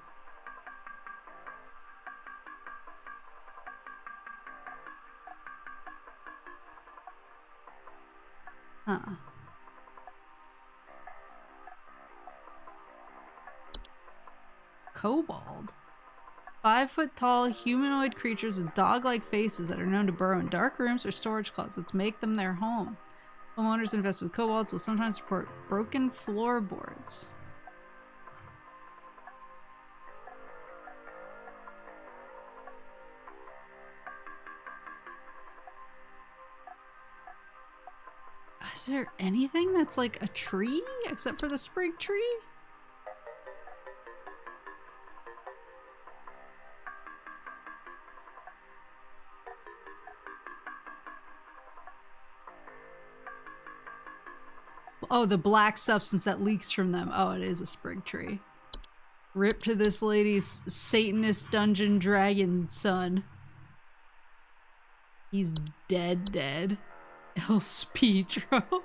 Speaker 1: Huh. Kobold. 5-foot-tall humanoid creatures with dog-like faces that are known to burrow in dark rooms or storage closets make them their home. Homeowners infested with kobolds will sometimes report broken floorboards. Is there anything that's like a tree except for the sprig tree? Oh, the black substance that leaks from them. Oh, it is a sprig tree. Rip to this lady's Satanist dungeon dragon son. He's dead. El Speedro.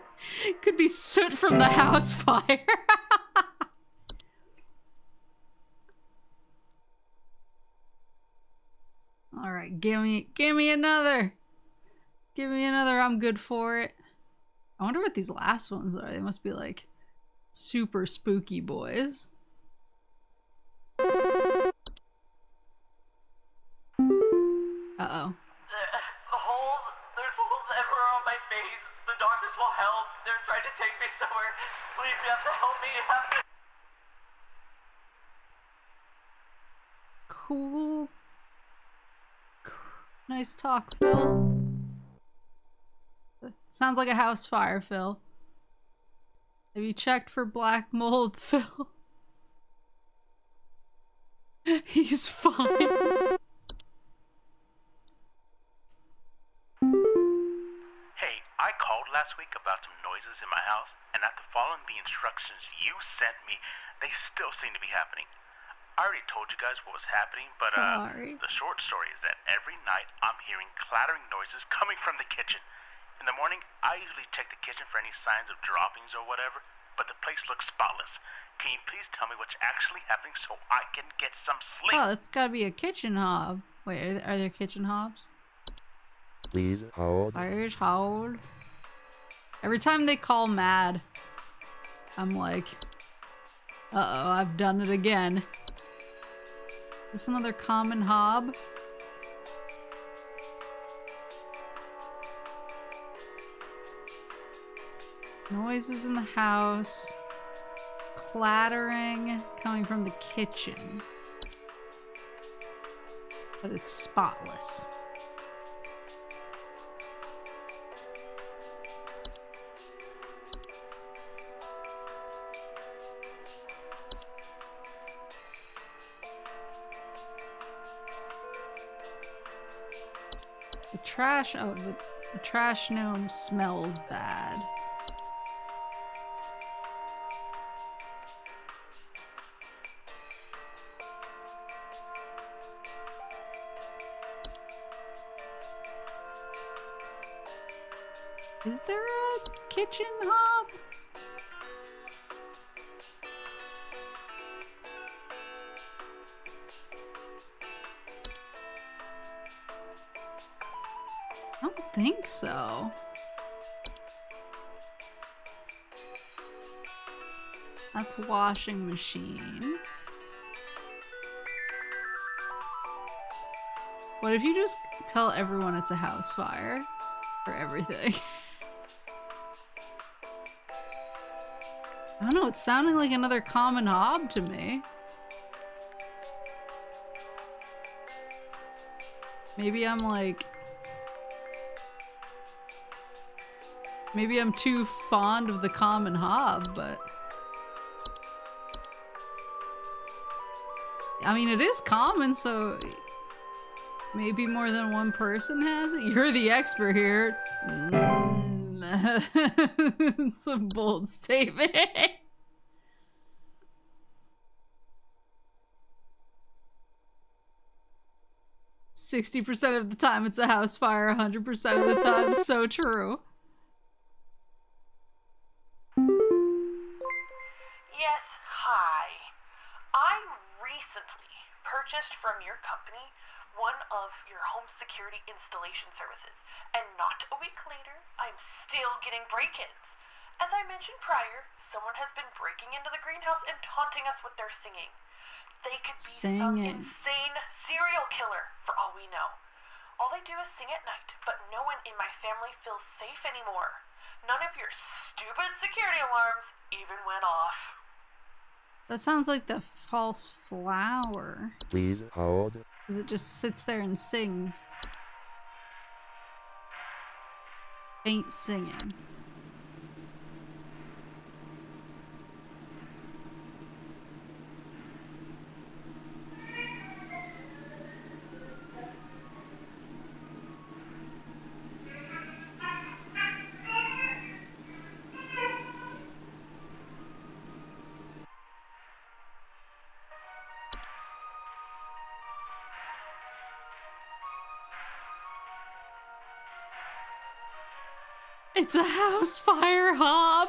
Speaker 1: Could be soot from the house fire. Alright, give me another. Give me another, I'm good for it. I wonder what these last ones are. They must be like super spooky boys. Uh-oh.
Speaker 8: There's holes everywhere on my face. The doctors won't help. They're trying to take me somewhere. Please, you have to help me. You have to.
Speaker 1: Cool. Nice talk, Phil. Sounds like a house fire, Phil. Have you checked for black mold, Phil? He's fine.
Speaker 3: Hey, I called last week about some noises in my house, and after following the instructions you sent me, they still seem to be happening. I already told you guys what was happening, but
Speaker 1: Sorry.
Speaker 3: the short story is that every night I'm hearing clattering noises coming from the kitchen. In the morning, I usually check the kitchen for any signs of droppings or whatever, but the place looks spotless. Can you please tell me what's actually happening so I can get some sleep?
Speaker 1: Oh, that's gotta be a kitchen hob. Wait, are there kitchen hobs?
Speaker 6: Please hold.
Speaker 1: Please hold. Every time they call mad, I'm like, uh-oh, I've done it again. Is this another common hob? Noises in the house. Clattering coming from the kitchen. But it's spotless. The trash, oh, the trash gnome smells bad. Is there a kitchen hob? I don't think so. That's washing machine. What if you just tell everyone it's a house fire for everything? I don't know, it's sounding like another common hob to me. Maybe I'm like... Maybe I'm too fond of the common hob, but... I mean, it is common, so... Maybe more than one person has it? You're the expert here. It's a bold statement. 60% of the time it's a house fire, 100% of the time, so true.
Speaker 4: Yes, hi. I recently purchased from your company one of your home security installation services, and not a week later, I'm still getting break-ins. As I mentioned prior, someone has been breaking into the greenhouse and taunting us with their singing. They could be some insane serial killer, for all we know. All they do is sing at night, but no one in my family feels safe anymore. None of your stupid security alarms even went off.
Speaker 1: That sounds like the false flower.
Speaker 6: Please hold.
Speaker 1: Because it just sits there and sings. Ain't singing. It's a house fire hob.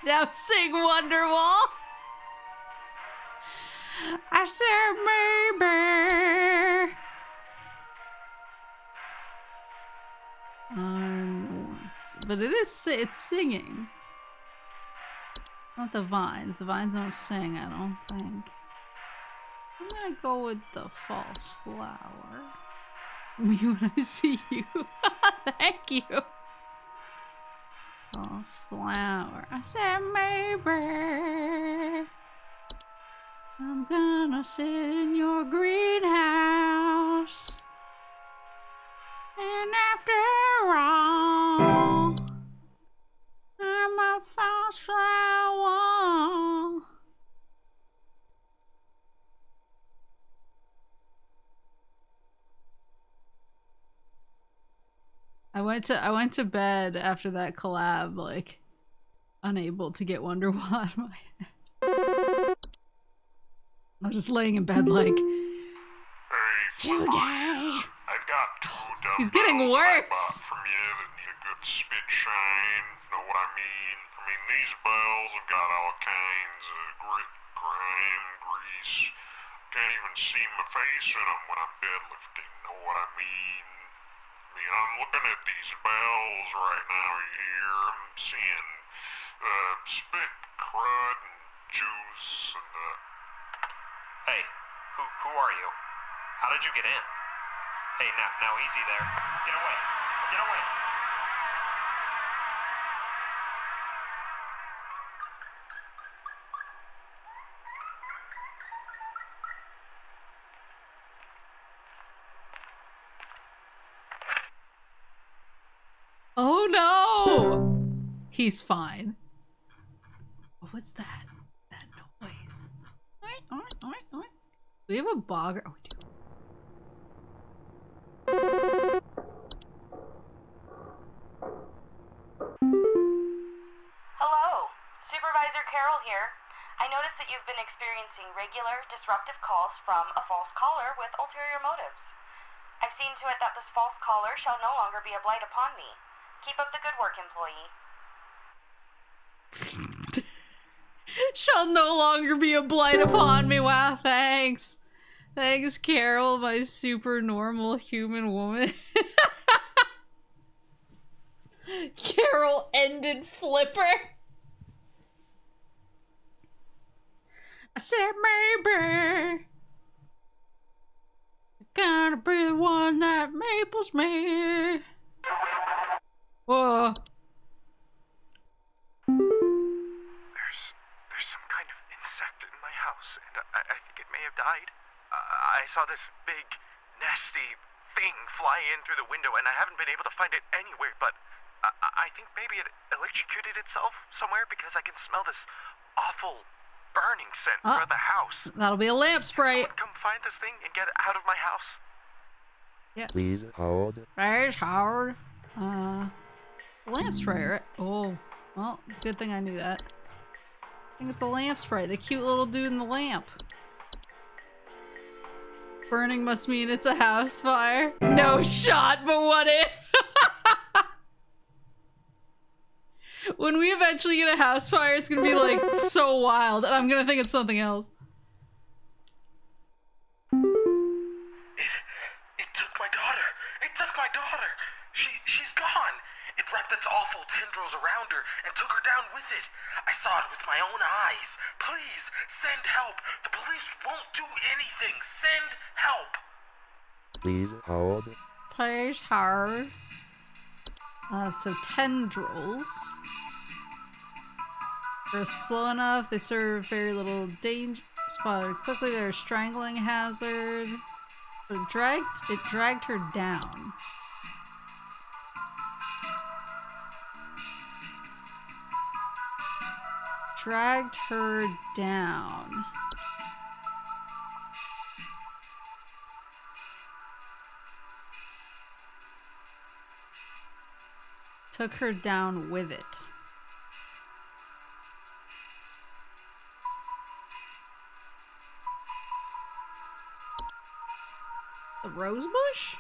Speaker 1: Now sing Wonderwall. I said maybe. But it is, it's singing. Not the vines. The vines don't sing, I don't think. I'm gonna go with the false flower. Me when I see you. Thank you. False flower. I said maybe I'm gonna sit in your greenhouse. And after all flower. I went to bed after that collab, like unable to get Wonderwall out of my head. I was just laying in bed like today.
Speaker 10: I've got two dumbbells
Speaker 1: He's getting
Speaker 10: I
Speaker 1: worse.
Speaker 10: bought from you that need a good spit shine. Know what I mean? I mean, these bells have got all kinds of grit, grime, grease. Can't even see my face in them when I'm deadlifting. Know what I mean? I mean, I'm looking at these bells right now here. I'm seeing spit, crud, and juice, and
Speaker 3: Hey, who are you? How did you get in? Hey, now easy there. Get away. Get away.
Speaker 1: Oh no! He's fine. What's that? That noise. We have a bogger. Oh, we do.
Speaker 2: Hello, Supervisor Carol here. I noticed that you've been experiencing regular, disruptive calls from a false caller with ulterior motives. I've seen to it that this false caller shall no longer be a blight upon me. Keep up the good work, employee.
Speaker 1: Shall no longer be a blight upon me. Wow, thanks. Thanks, Carol, my super normal human woman. Carol ended Flipper. I said maybe I gotta be the one that maples me. Whoa.
Speaker 3: There's some kind of insect in my house, and I think it may have died. I saw this big, nasty thing fly in through the window, and I haven't been able to find it anywhere, but I think maybe it electrocuted itself somewhere because I can smell this awful burning scent throughout the house.
Speaker 1: That'll be a lamp spray.
Speaker 3: Come find this thing and get it out of my house.
Speaker 1: Yeah.
Speaker 6: Please hold.
Speaker 1: There's Howard. Lamp spray, right? Oh, well, it's a good thing I knew that. I think it's a lamp spray. The cute little dude in the lamp. Burning must mean it's a house fire. No shot, but what if? When we eventually get a house fire, it's gonna be like so wild, and I'm gonna think it's something else.
Speaker 3: It took my daughter. It took my daughter. She's gone. It wrapped its awful tendrils around her and took her down with it. I saw it with my own eyes. Please, send help. The police won't do anything. Send help.
Speaker 6: Please hold.
Speaker 1: Please hard. So tendrils. They're slow enough, they serve very little danger. Spotted quickly, they're a strangling hazard. But it dragged her down. Dragged her down. Took her down with it. The rose bush?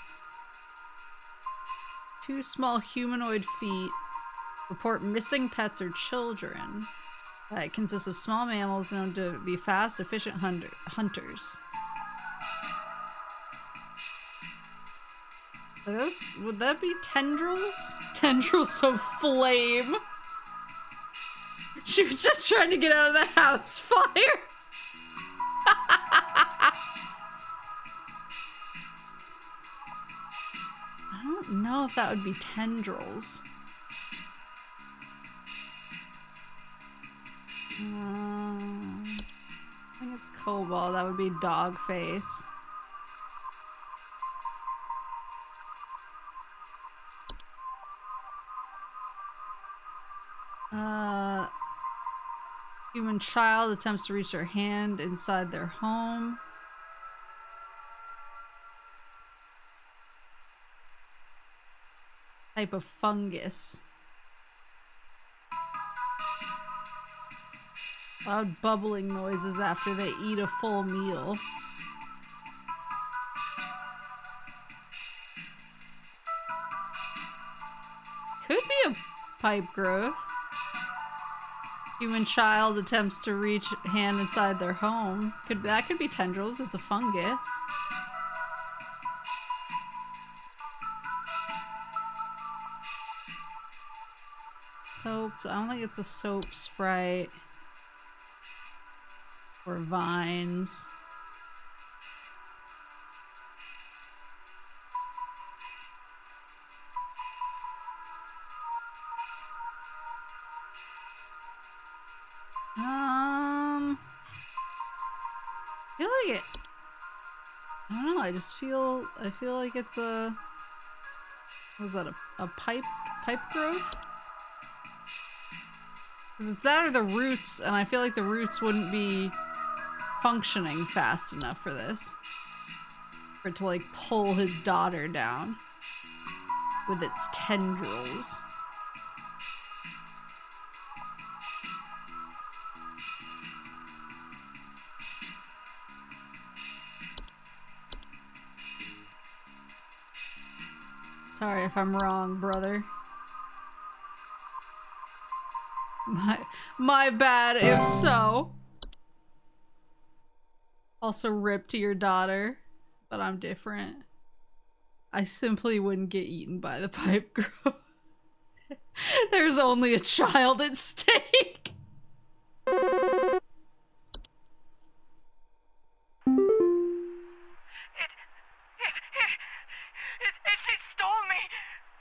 Speaker 1: 2 small humanoid feet report missing pets or children. It consists of small mammals known to be fast, efficient hunters. Are those, would that be tendrils? Tendrils of flame. She was just trying to get out of the house fire. I don't know if that would be tendrils. I think it's cobalt. That would be dog face. Human child attempts to reach their hand inside their home. Type of fungus. Loud bubbling noises after they eat a full meal. Could be a pipe growth. Human child attempts to reach hand inside their home. That could be tendrils. It's a fungus. Soap. I don't think it's a soap sprite. Or vines. I feel like it. I don't know. I feel like it's a. Was that a pipe growth? Because it's that or the roots, and I feel like the roots wouldn't be functioning fast enough for this. For it to like pull his daughter down with its tendrils. Sorry if I'm wrong, brother. My bad if so. Also rip to your daughter, but I'm different. I simply wouldn't get eaten by the pipe growth. There's only a child at stake.
Speaker 8: It stole me!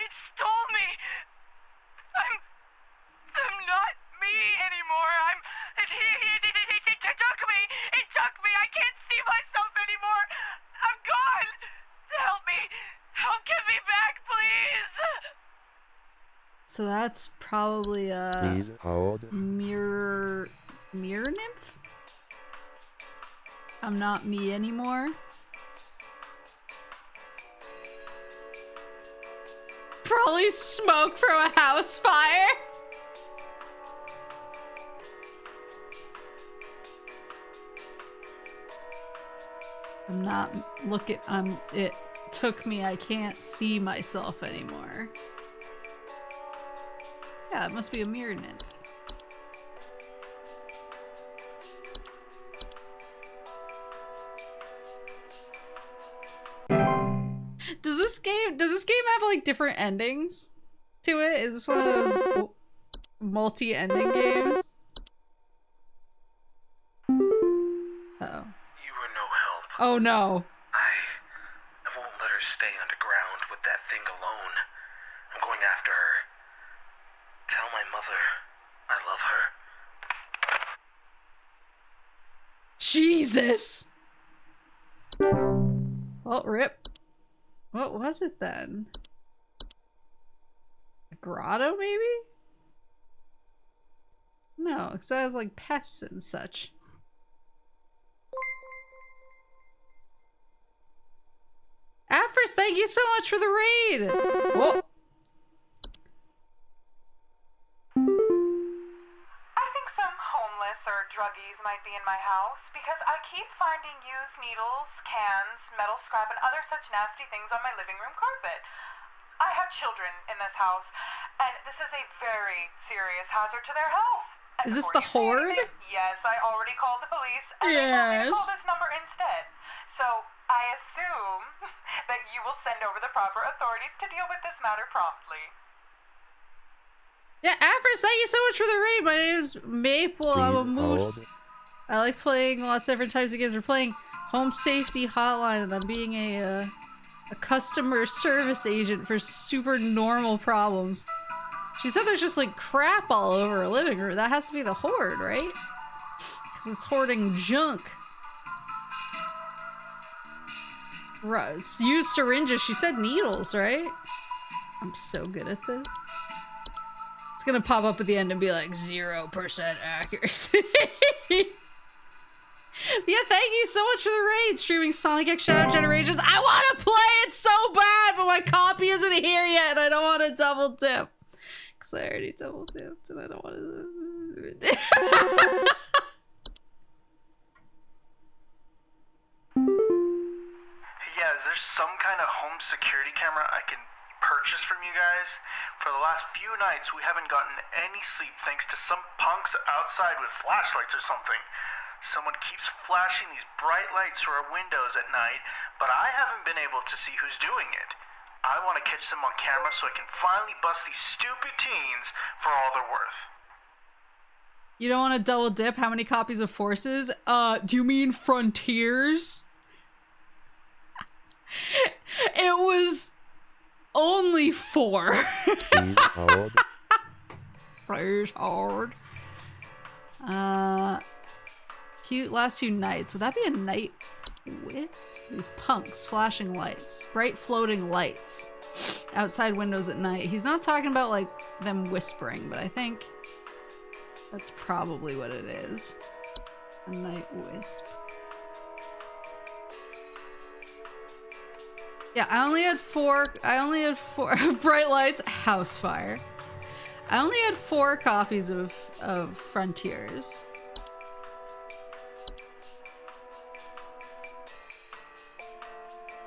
Speaker 8: It stole me! I'm not me anymore! It took me! It took me! I can't see myself anymore! I'm gone! Help me! Help get me back, please!
Speaker 1: So that's probably a
Speaker 6: Please hold.
Speaker 1: mirror nymph? I'm not me anymore. Probably smoke from a house fire. I'm not it took me, I can't see myself anymore. Yeah, it must be a mirror nymph. Does this game have like different endings to it? Is this one of those multi-ending games? Uh-oh.
Speaker 3: You were no help.
Speaker 1: Oh no.
Speaker 3: I won't let her stay underground with that thing alone. I'm going after her. Tell my mother I love her.
Speaker 1: Jesus! Well, rip. What was it then? A grotto, maybe? No, because that has like pests and such. Afris, thank you so much for the raid! Whoa.
Speaker 4: I think some homeless or druggies might be in my house because I keep finding used needles, cans, metal scrap, and other such nasty things on my living room carpet. I have children in this house, and this is a very serious hazard to their health. And
Speaker 1: Is this
Speaker 4: before
Speaker 1: the
Speaker 4: you say
Speaker 1: horde?
Speaker 4: anything, yes, I already called the police, and they told me to call this number instead. So I assume that you will send over the proper authorities to deal with this matter promptly.
Speaker 1: Yeah, Afris, thank you so much for the raid. My name is Maple. I'm a moose. I like playing lots of different types of games. We're playing Home Safety Hotline, and I'm being a customer service agent for super normal problems. She said there's just like crap all over her living room. That has to be the horde, right? Because it's hoarding junk. Use syringes. She said needles, right? I'm so good at this. It's gonna pop up at the end and be like 0% accuracy. Yeah, thank you so much for the raid, streaming Sonic X Shadow Generations. I want to play it so bad, but my copy isn't here yet, and I don't want to double dip. Because I already double dipped, and I don't want to...
Speaker 10: Yeah, is there some kind of home security camera I can purchase from you guys? For the last few nights, we haven't gotten any sleep thanks to some punks outside with flashlights or something. Someone keeps flashing these bright lights through our windows at night, but I haven't been able to see who's doing it. I want to catch them on camera so I can finally bust these stupid teens for all they're worth.
Speaker 1: You don't want to double dip? How many copies of Forces? Do you mean Frontiers? It was only 4.
Speaker 6: Please hold.
Speaker 1: Please hold. Last few nights. Would that be a night wisp? These punks, flashing lights. Bright floating lights. Outside windows at night. He's not talking about, like, them whispering, but I think that's probably what it is. A night wisp. Yeah, I only had four bright lights, house fire. I only had 4 copies of Frontiers.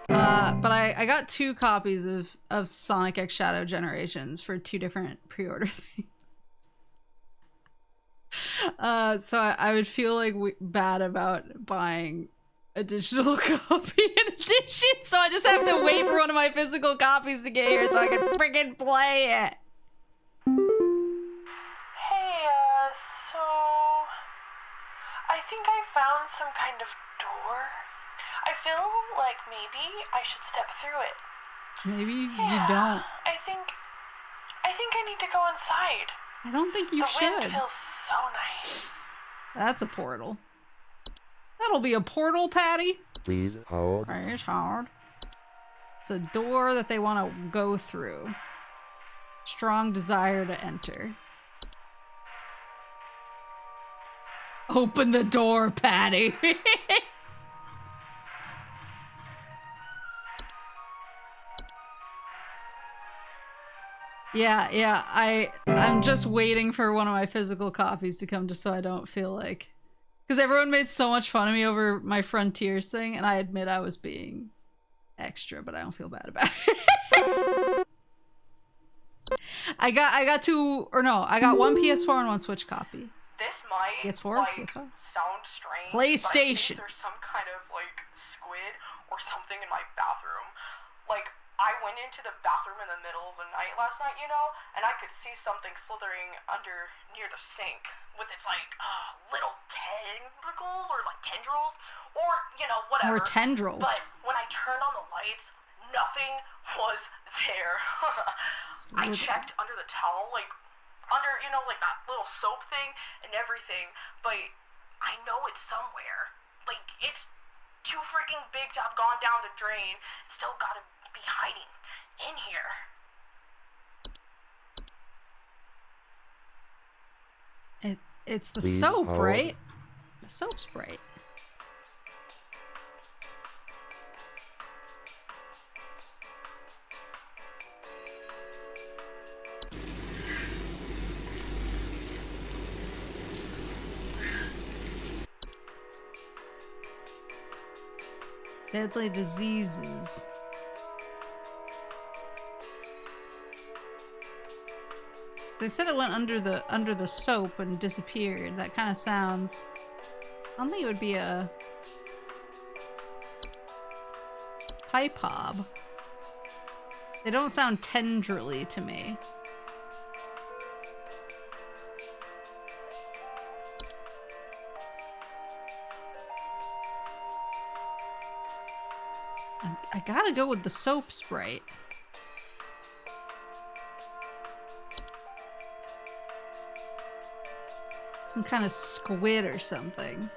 Speaker 1: But I got 2 copies of Sonic X Shadow Generations for 2 different pre-order things. So I would feel like bad about buying a digital copy in addition, so I just have to wait for one of my physical copies to get here so I can freaking play it.
Speaker 4: Hey, so I think I found some kind of door. I feel like maybe I should step through it.
Speaker 1: Maybe you don't.
Speaker 4: I think I need to go inside.
Speaker 1: I don't think you should.
Speaker 4: The wind feels so nice.
Speaker 1: That's a portal. That'll be a portal, Patty.
Speaker 6: Please hold.
Speaker 1: Please hold. It's a door that they want to go through. Strong desire to enter. Open the door, Patty. Yeah, I'm just waiting for one of my physical copies to come just so I don't feel like... Because everyone made so much fun of me over my Frontiers thing, and I admit I was being extra, but I don't feel bad about it. I got 2, or no, I got 1 PS4 and 1 Switch copy.
Speaker 2: This might
Speaker 1: PS4?
Speaker 2: like,
Speaker 1: PS5?
Speaker 2: sound strange.
Speaker 1: PlayStation.
Speaker 2: But I think there's some kind of like squid or something in my bathroom. Like I went into the bathroom in the middle of the night last night, you know, and I could see something slithering under near the sink with its like little tentacles or like tendrils or you know whatever.
Speaker 1: Or tendrils.
Speaker 2: But when I turned on the lights, nothing was there. I checked under the towel, like under you know like that little soap thing and everything, but I know it's somewhere. Like it's too freaking big to have gone down the drain. It's still gotta be hiding in here.
Speaker 1: It's the
Speaker 6: Please
Speaker 1: soap,
Speaker 6: hold.
Speaker 1: right? The soap's bright. Deadly diseases. They said it went under the soap and disappeared. That kind of sounds... I don't think it would be a... pipe hob. They don't sound tendrily to me. I gotta go with the soap sprite. Some kind of squid or something.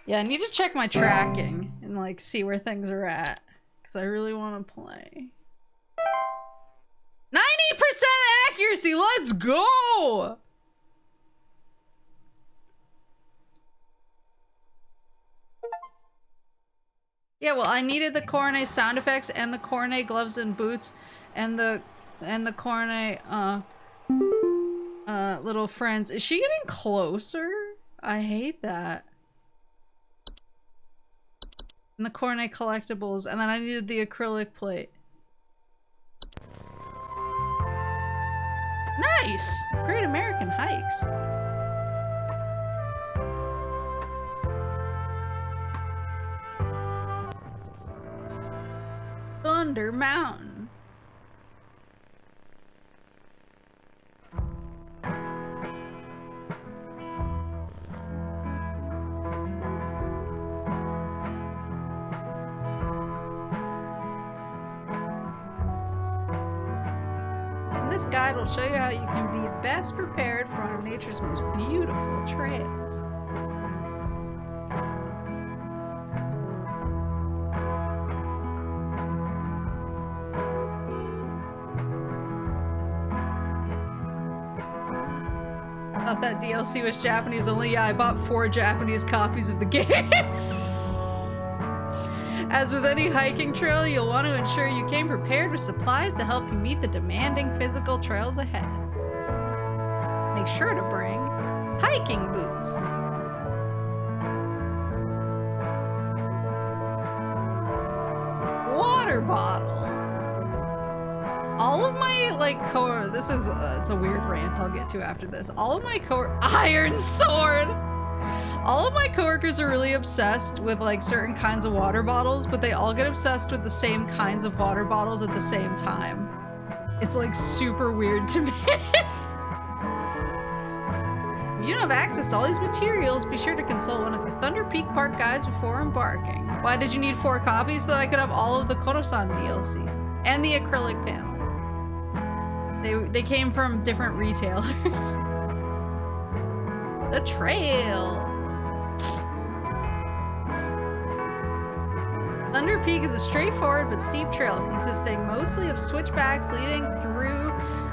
Speaker 1: Yeah, I need to check my tracking and like see where things are at. Because I really want to play. 90% accuracy! Let's go! Yeah, well, I needed the Cornet sound effects and the Cornet gloves and boots and the Cornet little friends. Is she getting closer? I hate that. And the Cornet collectibles, and then I needed the acrylic plate. Nice! Great American Hikes. Thunder Mountain. And this guide will show you how you can be best prepared for one of nature's most beautiful trails. Thought that DLC was Japanese only. Yeah, I bought 4 Japanese copies of the game. As with any hiking trail, you'll want to ensure you came prepared with supplies to help you meet the demanding physical trails ahead. Make sure to bring hiking boots. Water bottle. All of my, like, this is, it's a weird rant I'll get to after this. All of my iron sword! All of my coworkers are really obsessed with, like, certain kinds of water bottles, but they all get obsessed with the same kinds of water bottles at the same time. It's, like, super weird to me. If you don't have access to all these materials, be sure to consult one of the Thunder Peak Park guides before embarking. Why did you need 4 copies? So that I could have all of the Koro-san DLC. And the acrylic panel. They came from different retailers. The trail. Thunder Peak is a straightforward but steep trail consisting mostly of switchbacks leading through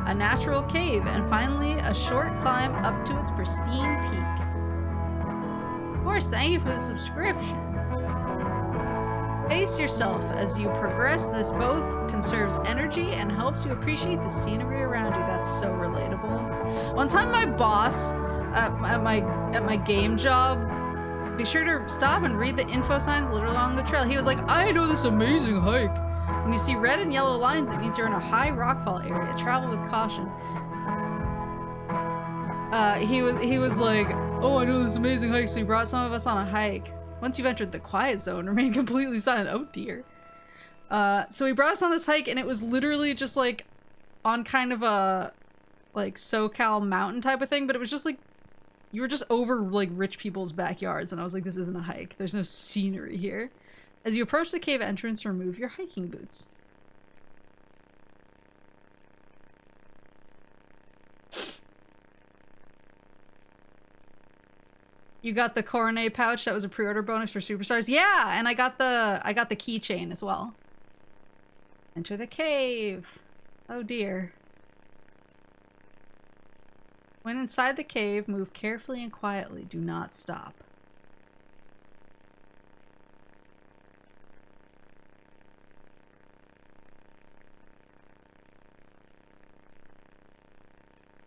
Speaker 1: a natural cave and finally a short climb up to its pristine peak. Of course, thank you for the subscription. Pace yourself as you progress. This both conserves energy and helps you appreciate the scenery around you. That's so relatable. One time my boss at my game job, be sure to stop and read the info signs literally along the trail. He was like, I know this amazing hike. When you see red and yellow lines, it means you're in a high rockfall area. Travel with caution. He was like, oh, I know this amazing hike, so he brought some of us on a hike. Once you've entered the quiet zone, remain completely silent. Oh dear. So he brought us on this hike, and it was literally just like on kind of a like SoCal mountain type of thing, but it was just like you were just over like rich people's backyards, and I was like, this isn't a hike. There's no scenery here. As you approach the cave entrance, remove your hiking boots. You got the Coronet pouch that was a pre-order bonus for Superstars. Yeah, and I got the keychain as well. Enter the cave. Oh dear. When inside the cave, move carefully and quietly. Do not stop.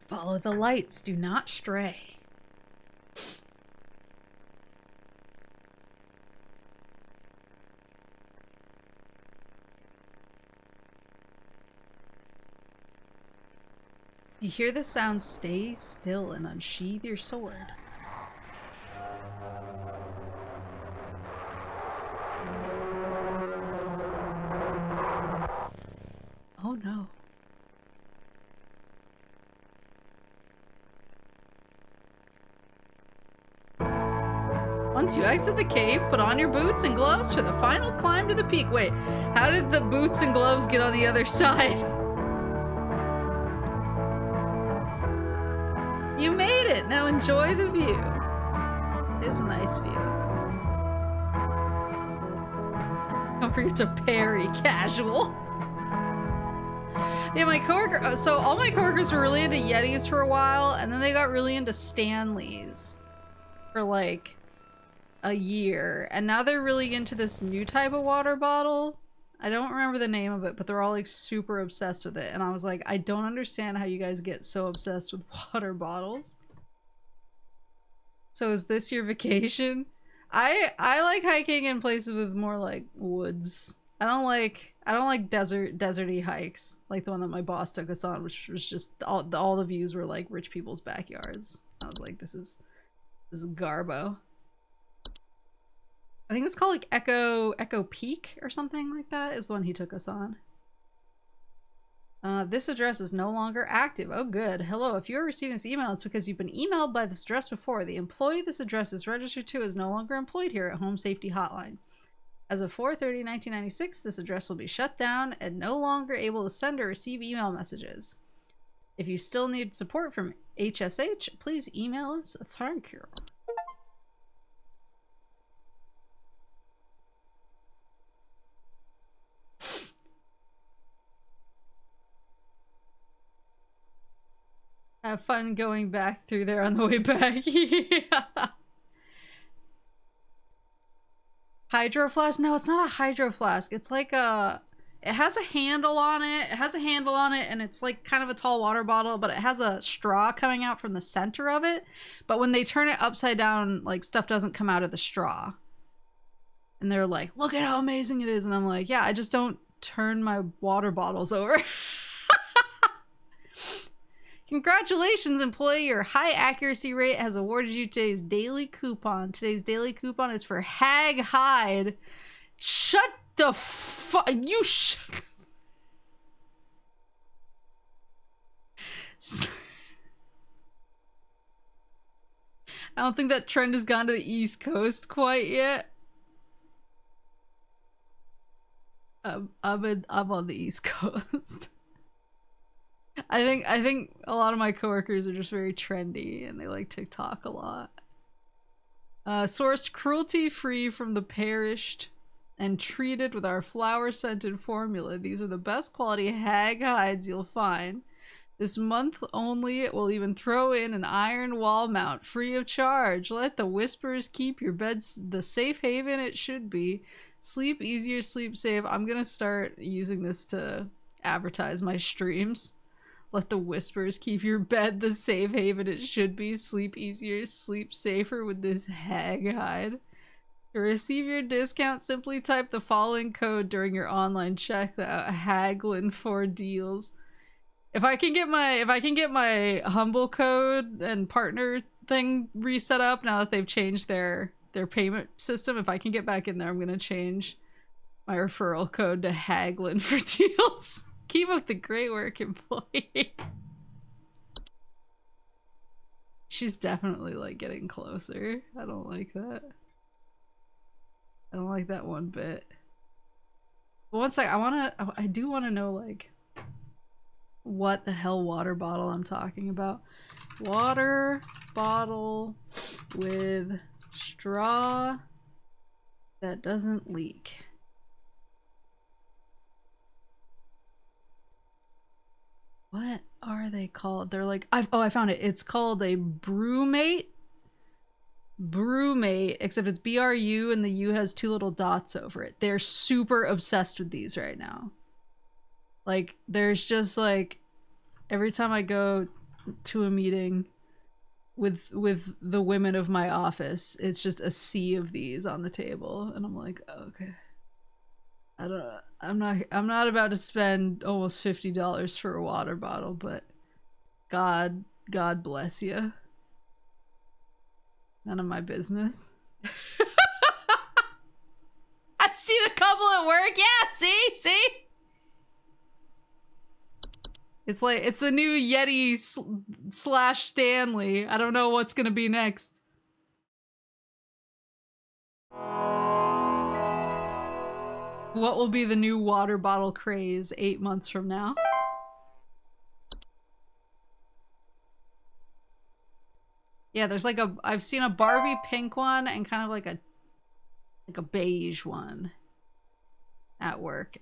Speaker 1: Follow the lights. Do not stray. You hear the sound, stay still and unsheathe your sword. Oh no. Once you exit the cave, put on your boots and gloves for the final climb to the peak. Wait, how did the boots and gloves get on the other side? You made it! Now enjoy the view. It is a nice view. Don't forget to parry casual. Yeah, my coworker. So all my coworkers were really into Yetis for a while, and then they got really into Stanleys for like a year, and now they're really into this new type of water bottle. I don't remember the name of it, but they're all like super obsessed with it. And I was like, I don't understand how you guys get so obsessed with water bottles. So is this your vacation? I like hiking in places with more like woods. I don't like deserty hikes like the one that my boss took us on, which was just all the views were like rich people's backyards. I was like, this is garbo. I think it's called like Echo Peak or something like that is the one he took us on. This address is no longer active. Oh, good. Hello, if you are receiving this email, it's because you've been emailed by this address before. The employee this address is registered to is no longer employed here at Home Safety Hotline. As of 4/30/1996, this address will be shut down and no longer able to send or receive email messages. If you still need support from HSH, please email us. Thank you. Have fun going back through there on the way back. Yeah. Hydro flask? No, it's not a hydro flask. It's like a... It has a handle on it. It has a handle on it, and it's like kind of a tall water bottle, but it has a straw coming out from the center of it. But when they turn it upside down, like, stuff doesn't come out of the straw. And they're like, look at how amazing it is. And I'm like, yeah, I just don't turn my water bottles over. Congratulations, employee. Your high accuracy rate has awarded you today's daily coupon. Today's daily coupon is for Hag Hide. Shut the fuck. You shut. I don't think that trend has gone to the East Coast quite yet. I'm on the East Coast. I think a lot of my coworkers are just very trendy and they like TikTok a lot. Sourced cruelty-free from the perished and treated with our flower-scented formula. These are the best quality hag hides you'll find. This month only, it will even throw in an iron wall mount free of charge. Let the whispers keep your beds the safe haven it should be. Sleep easier, sleep safe. I'm gonna start using this to advertise my streams. Let the whispers keep your bed the safe haven it should be. Sleep easier, sleep safer with this hag hide. To receive your discount, simply type the following code during your online checkout. Haglin for deals. If I can get my Humble code and partner thing reset up now that they've changed their payment system, if I can get back in there, I'm gonna change my referral code to Haglin for deals. Keep up the great work, employee. She's definitely like getting closer. I don't like that. I don't like that one bit. But one sec, I do wanna know like what the hell water bottle I'm talking about. Water bottle with straw that doesn't leak. What are they called? They're like, I found it. It's called a Brewmate. Brewmate, except it's BRU and the U has two little dots over it. They're super obsessed with these right now. Like, there's just like, every time I go to a meeting with the women of my office, it's just a sea of these on the table. And I'm like, okay. I'm not about to spend almost $50 for a water bottle, but God bless you. None of my business. I've seen a couple at work. Yeah, see? It's like, it's the new Yeti slash Stanley. I don't know what's gonna be next. What will be the new water bottle craze 8 months from now? Yeah, there's like I've seen a Barbie pink one and kind of like a beige one. at work.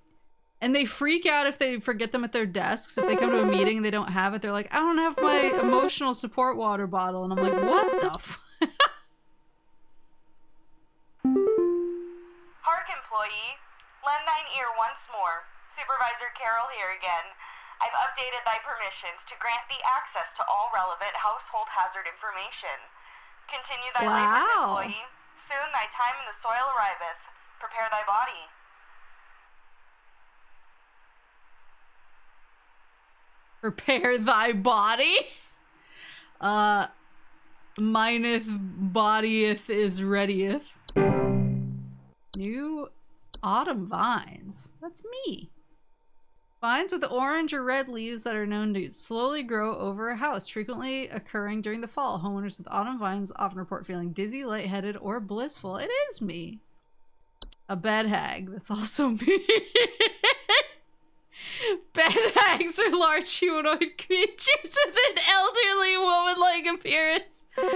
Speaker 1: And they freak out if they forget them at their desks. If they come to a meeting and they don't have it, they're like, I don't have my emotional support water bottle. And I'm like, what the f?
Speaker 2: Hark, employee. Lend thine ear once more. Supervisor Carol here again. I've updated thy permissions to grant thee access to all relevant household hazard information. Continue thy labors, employee. Soon thy time in the soil arriveth. Prepare thy body.
Speaker 1: Prepare thy body? Mineth bodyeth is readyeth. New autumn vines. That's me. Vines with orange or red leaves that are known to slowly grow over a house, frequently occurring during the fall. Homeowners with autumn vines often report feeling dizzy, lightheaded, or blissful. It is me. A bed hag. That's also me. Bed hags are large humanoid creatures with an elderly woman-like appearance.
Speaker 4: Some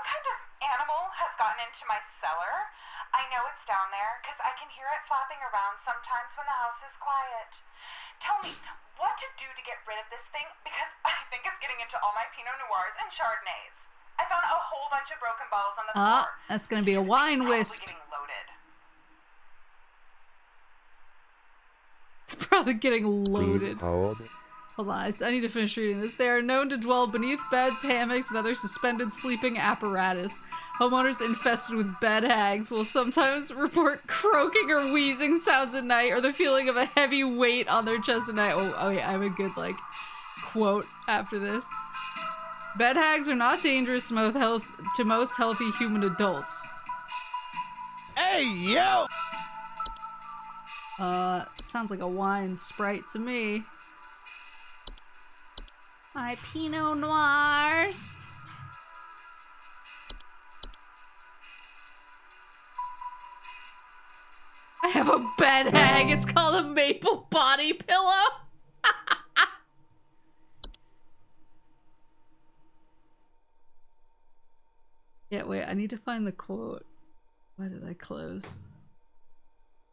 Speaker 4: kind of animal has gotten into my cellar. I know it's down there because I can hear it flapping around sometimes when the house is quiet. Tell me what to do to get rid of this thing because I think it's getting into all my Pinot Noirs and Chardonnays. I found a whole bunch of broken bottles on the floor.
Speaker 1: That's gonna be a wine wisp. It's probably getting loaded.
Speaker 6: Please hold.
Speaker 1: Hold on, I need to finish reading this. They are known to dwell beneath beds, hammocks, and other suspended sleeping apparatus. Homeowners infested with bed hags will sometimes report croaking or wheezing sounds at night, or the feeling of a heavy weight on their chest at night. Oh yeah, I have a good, like, quote after this. Bed hags are not dangerous to most healthy human adults.
Speaker 12: Hey, yo!
Speaker 1: Sounds like a wine sprite to me. My Pinot Noirs. I have a bed hag. It's called a maple body pillow. Yeah, wait, I need to find the quote. Why did I close?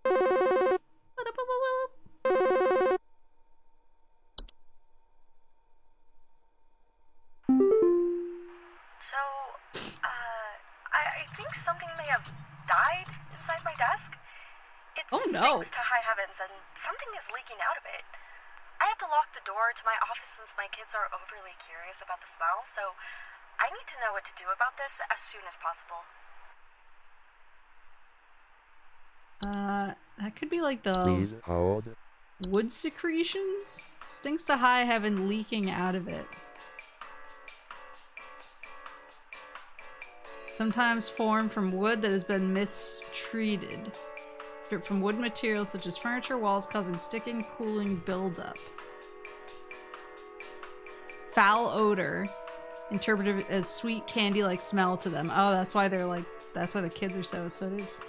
Speaker 2: So, I think something may have died inside my desk. It stinks to high heavens and something is leaking out of it. I have to lock the door to my office since my kids are overly curious about the smell, so I need to know what to do about this as soon as possible.
Speaker 1: That could be like the
Speaker 6: Please hold.
Speaker 1: wood secretions? Stinks to high heaven leaking out of it. Sometimes form from wood that has been mistreated. Stripped from wood materials such as furniture, walls, causing sticking, pooling, buildup. Foul odor. Interpreted as sweet candy-like smell to them. Oh, that's why they're like, that's why the kids are so it is.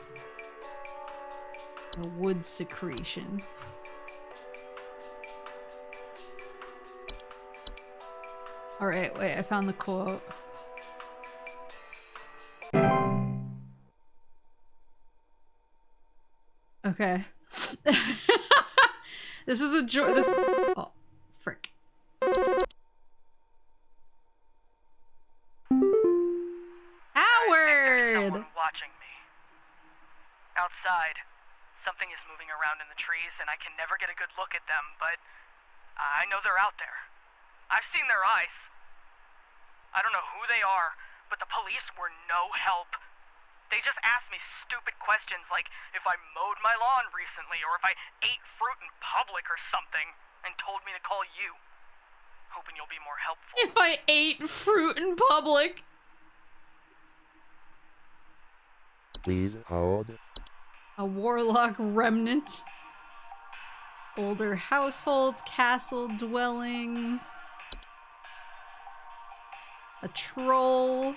Speaker 1: A wood secretion. Alright, wait, I found the quote. Okay. This is a oh, frick. Howard!
Speaker 8: Someone watching me. Outside, something is moving around in the trees, and I can never get a good look at them, but I know they're out there. I've seen their eyes. I don't know who they are, but the police were no help. They just asked me stupid questions like if I mowed my lawn recently or if I ate fruit in public or something, and told me to call you. Hoping you'll be more helpful.
Speaker 1: If I ate fruit in public.
Speaker 6: Please hold.
Speaker 1: A warlock remnant. Older households, castle dwellings. A troll.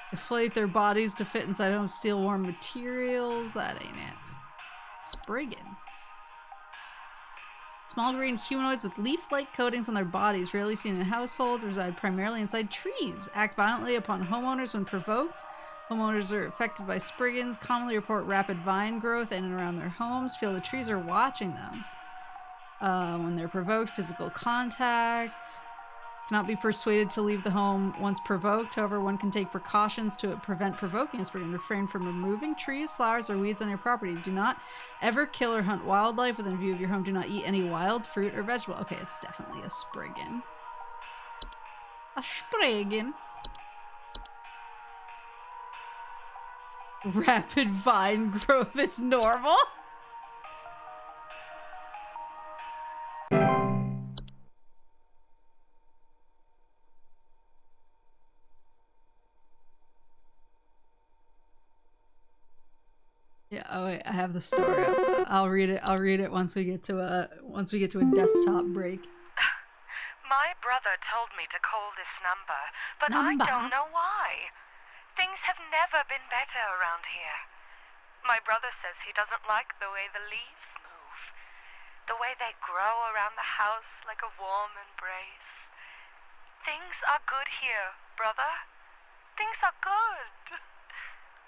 Speaker 1: Deflate their bodies to fit inside homes, steal warm materials. That ain't it. Spriggan. Small green humanoids with leaf-like coatings on their bodies, rarely seen in households, reside primarily inside trees. Act violently upon homeowners when provoked. Homeowners are affected by spriggans, commonly report rapid vine growth in and around their homes, feel the trees are watching them. When they're provoked, physical contact. Cannot be persuaded to leave the home once provoked. However, one can take precautions to prevent provoking a spriggan. Refrain from removing trees, flowers, or weeds on your property. Do not ever kill or hunt wildlife within view of your home. Do not eat any wild fruit or vegetable. Okay, it's definitely a spriggan. A spriggan. Rapid vine growth is normal. Yeah, oh wait, I have the story. I'll read it once we get to a desktop break.
Speaker 2: My brother told me to call this number, but I don't know why. Things have never been better around here. My brother says he doesn't like the way the leaves move, the way they grow around the house like a warm embrace. Things are good here, brother. Things are good.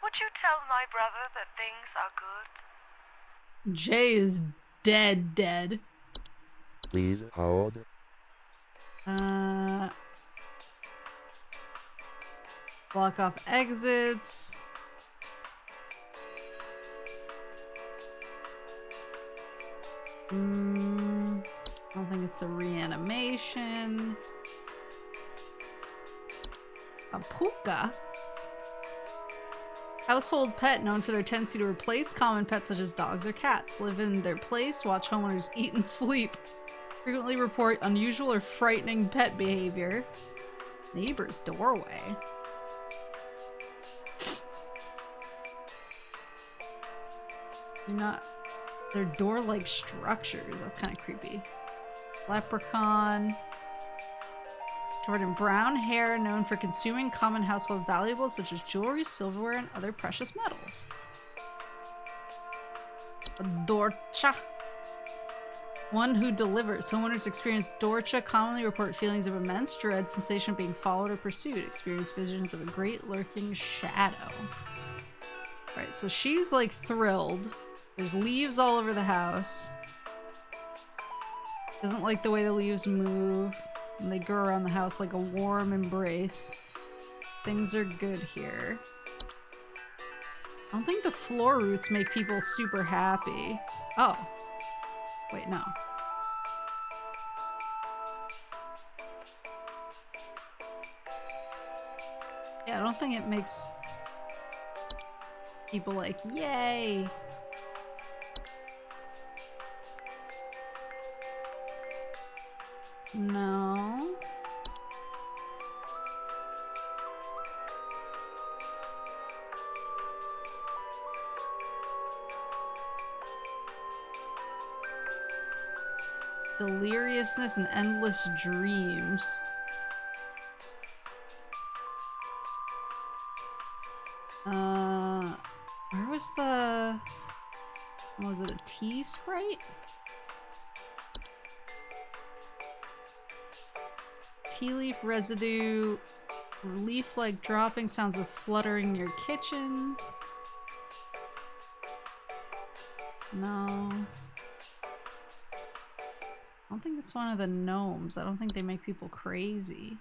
Speaker 2: Would you tell my brother that things are good?
Speaker 1: Jay is dead.
Speaker 6: Please hold.
Speaker 1: Block off exits. I don't think it's a reanimation. A puka? Household pet known for their tendency to replace common pets such as dogs or cats. Live in their place, watch homeowners eat and sleep. Frequently report unusual or frightening pet behavior. Neighbor's doorway. They're door-like structures. That's kind of creepy. Leprechaun. Covered in brown hair, known for consuming common household valuables such as jewelry, silverware, and other precious metals. A Dorcha. One who delivers. Homeowners experience Dorcha commonly report feelings of immense dread, sensation of being followed or pursued, experience visions of a great lurking shadow. Right, so she's like thrilled. There's leaves all over the house. Doesn't like the way the leaves move. And they grow around the house like a warm embrace. Things are good here. I don't think the floor roots make people super happy. Oh. Wait, no. Yeah, I don't think it makes people like, yay! No. Deliriousness and endless dreams. Where was the... What was it, a tea sprite? Tea leaf residue, leaf-like dropping, sounds of fluttering near kitchens. No. I don't think it's one of the gnomes. I don't think they make people crazy.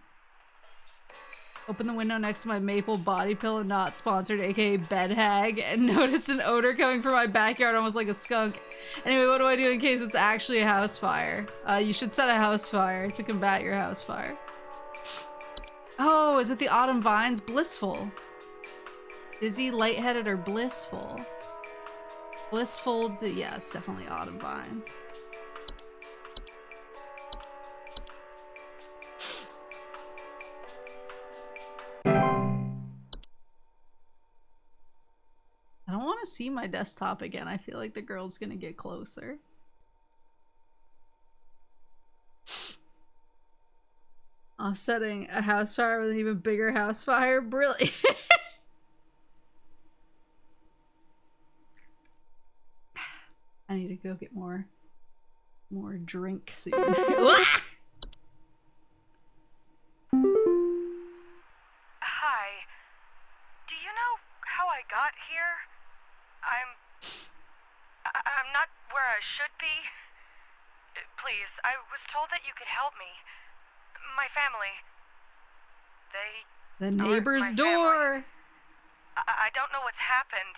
Speaker 1: Open the window next to my maple body pillow, not sponsored, aka bed hag, and noticed an odor coming from my backyard, almost like a skunk. Anyway, what do I do in case it's actually a house fire? You should set a house fire to combat your house fire. Oh, is it the autumn vines? Blissful. Dizzy, lightheaded, or blissful? Blissful, yeah, it's definitely autumn vines. I don't want to see my desktop again. I feel like the girl's gonna get closer. Offsetting a house fire with an even bigger house fire? Brilliant. I need to go get more More drink soon.
Speaker 13: Hi. Do you know how I got here? I'm not where I should be. Please, I was told that you could help me. My family.
Speaker 1: The neighbor's door.
Speaker 13: I don't know what's happened.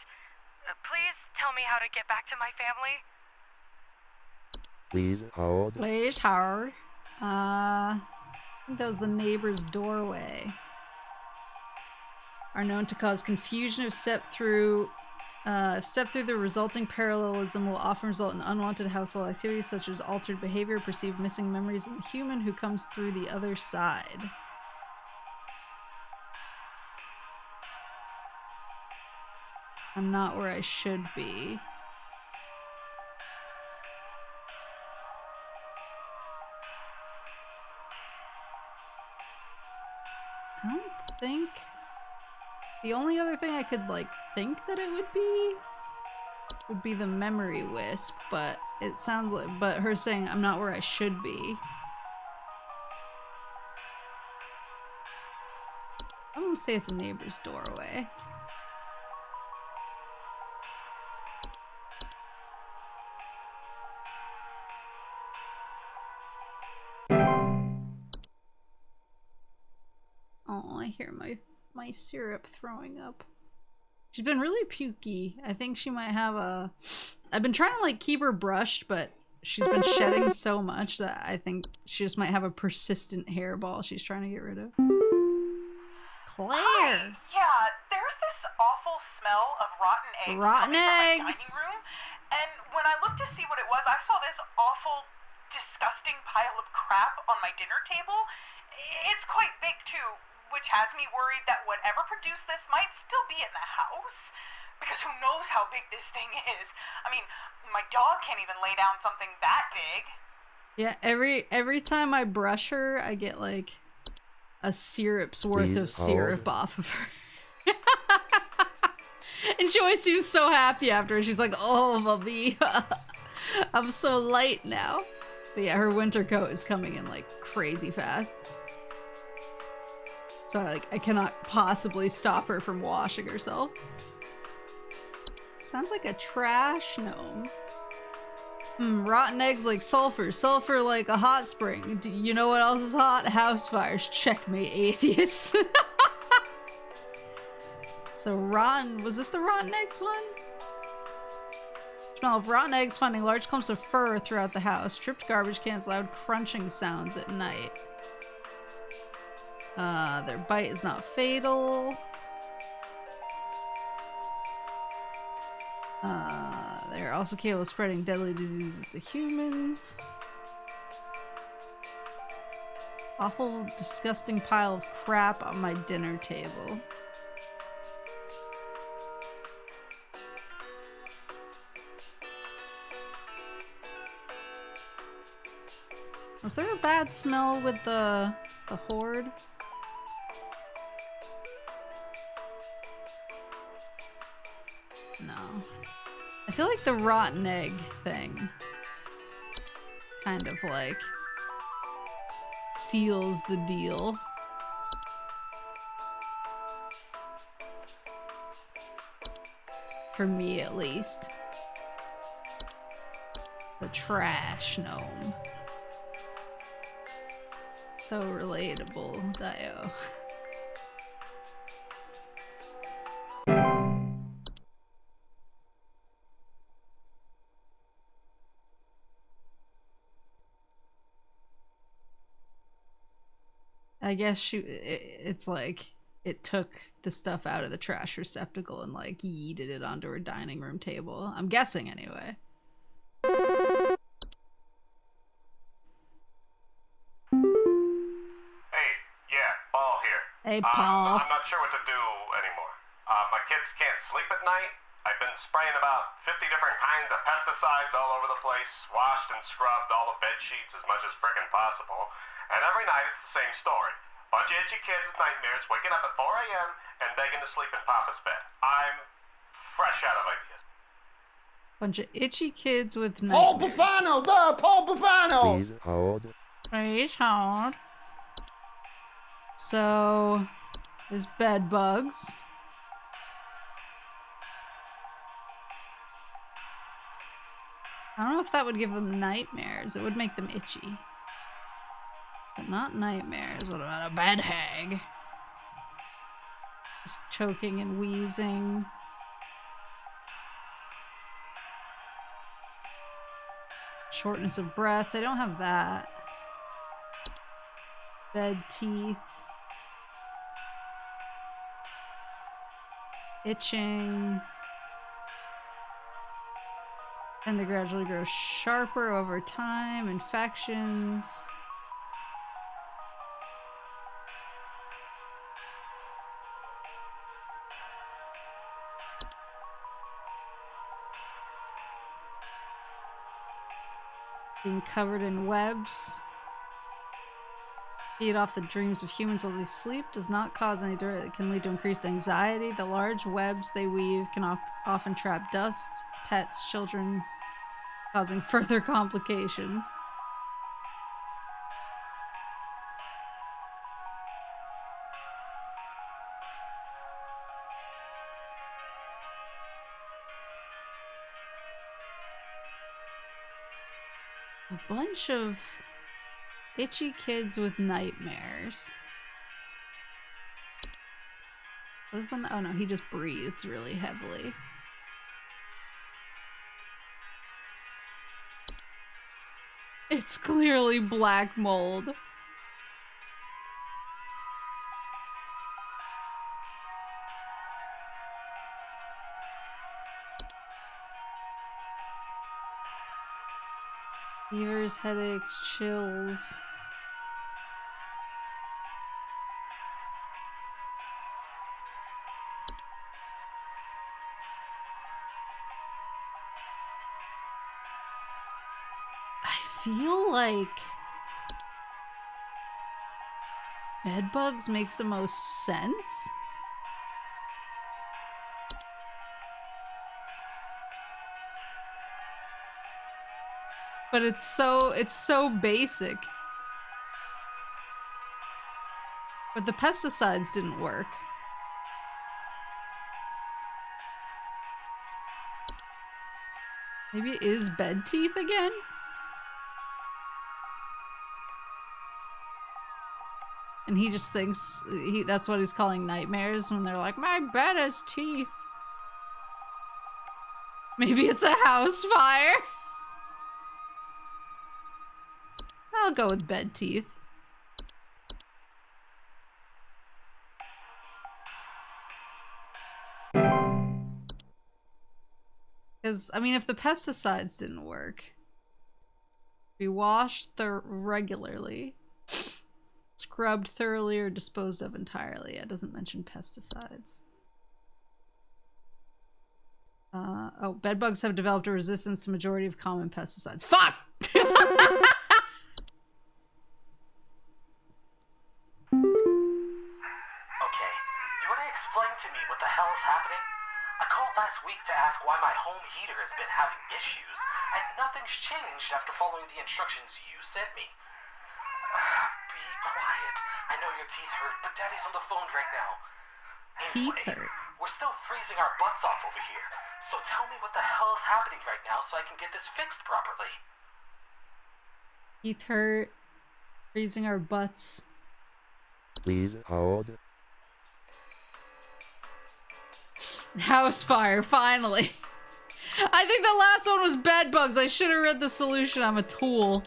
Speaker 13: Please tell me how to get back to my family.
Speaker 6: Please hold.
Speaker 1: Please hold. I think that was the neighbor's doorway. Are known to cause confusion if stepped through the resulting parallelism will often result in unwanted household activities such as altered behavior, perceived missing memories in the human who comes through the other side. I'm not where I should be. I don't think... The only other thing I could, like, think that it would be the memory wisp, but it sounds like... But her saying, I'm not where I should be. I'm gonna say it's a neighbor's doorway. Oh, I hear my syrup throwing up. She's been really pukey. I think she might have a... I've been trying to like keep her brushed, but she's been shedding so much that I think she just might have a persistent hairball she's trying to get rid of. Claire!
Speaker 2: Hi. Yeah, there's this awful smell of rotten eggs
Speaker 1: Rotten
Speaker 2: coming from my
Speaker 1: eggs!
Speaker 2: dining room, and when I looked to see what it was, I saw this awful, disgusting pile of crap on my dinner table. It's quite big too, which has me worried that whatever produced this might still be in the house. Because who knows how big this thing is. I mean, my dog can't even lay down something that big.
Speaker 1: Yeah, every time I brush her, I get like a syrup's worth of syrup off of her. And she always seems so happy after. She's like, oh, mommy, I'm so light now. But yeah, her winter coat is coming in like crazy fast. So I cannot possibly stop her from washing herself. Sounds like a trash gnome. Rotten eggs like sulfur. Sulfur like a hot spring. Do you know what else is hot? House fires. Checkmate, atheists. So rotten... Was this the rotten eggs one? Smell of rotten eggs finding large clumps of fur throughout the house. Tripped garbage cans, loud crunching sounds at night. Their bite is not fatal. They're also capable of spreading deadly diseases to humans. Awful, disgusting pile of crap on my dinner table. Was there a bad smell with the horde? No. I feel like the rotten egg thing kind of like seals the deal. For me, at least. The trash gnome. So relatable, Dio. I guess it's like it took the stuff out of the trash receptacle and like yeeted it onto her dining room table. I'm guessing anyway.
Speaker 5: Hey, yeah, Paul here.
Speaker 1: Hey, Paul.
Speaker 5: I'm not sure what to do anymore. My kids can't sleep at night. I've been spraying about 50 different kinds of pesticides all over the place, washed and scrubbed all the bed sheets as much as frickin' possible, and every night it's the same story. Bunch of itchy kids with nightmares waking up at 4 a.m. and begging to sleep in Papa's bed. I'm fresh out of ideas.
Speaker 1: Bunch of itchy kids with
Speaker 12: Paul
Speaker 1: nightmares.
Speaker 12: Bufano! Paul Bufano!
Speaker 6: Please hold.
Speaker 1: Please hold. So, there's bed bugs. I don't know if that would give them nightmares. It would make them itchy. But not nightmares. What about a bed hag? Just choking and wheezing. Shortness of breath. They don't have that. Bed teeth. Itching. Tend to gradually grow sharper over time. Infections. Being covered in webs. Feed off the dreams of humans while they sleep. Does not cause any dirt. It can lead to increased anxiety. The large webs they weave can often trap dust, pets, children, causing further complications. A bunch of itchy kids with nightmares. What is the... Oh no, he just breathes really heavily. It's clearly black mold. Fevers, headaches, chills. I feel like bedbugs makes the most sense. But it's so basic. But the pesticides didn't work. Maybe it is bed teeth again? And he just thinks that's what he's calling nightmares when they're like, my bed has teeth. Maybe it's a house fire. I'll go with bed teeth. Because, I mean, if the pesticides didn't work, be washed regularly, scrubbed thoroughly, or disposed of entirely. It doesn't mention pesticides. Oh, bedbugs have developed a resistance to the majority of common pesticides. Fuck!
Speaker 8: Okay, you want to explain to me what the hell is happening? I called last week to ask why my home heater has been having issues, and nothing's changed after following the instructions you sent me. Be quiet. I know your teeth hurt, but Daddy's on the phone right now. Anyway,
Speaker 1: Teeth hurt.
Speaker 8: we're still freezing our butts off over here, so tell me what the hell is happening right now so I can get this fixed properly.
Speaker 1: Teeth hurt. Freezing our butts.
Speaker 6: Please hold.
Speaker 1: House fire, finally. I think the last one was bed bugs. I should have read the solution. I'm a tool.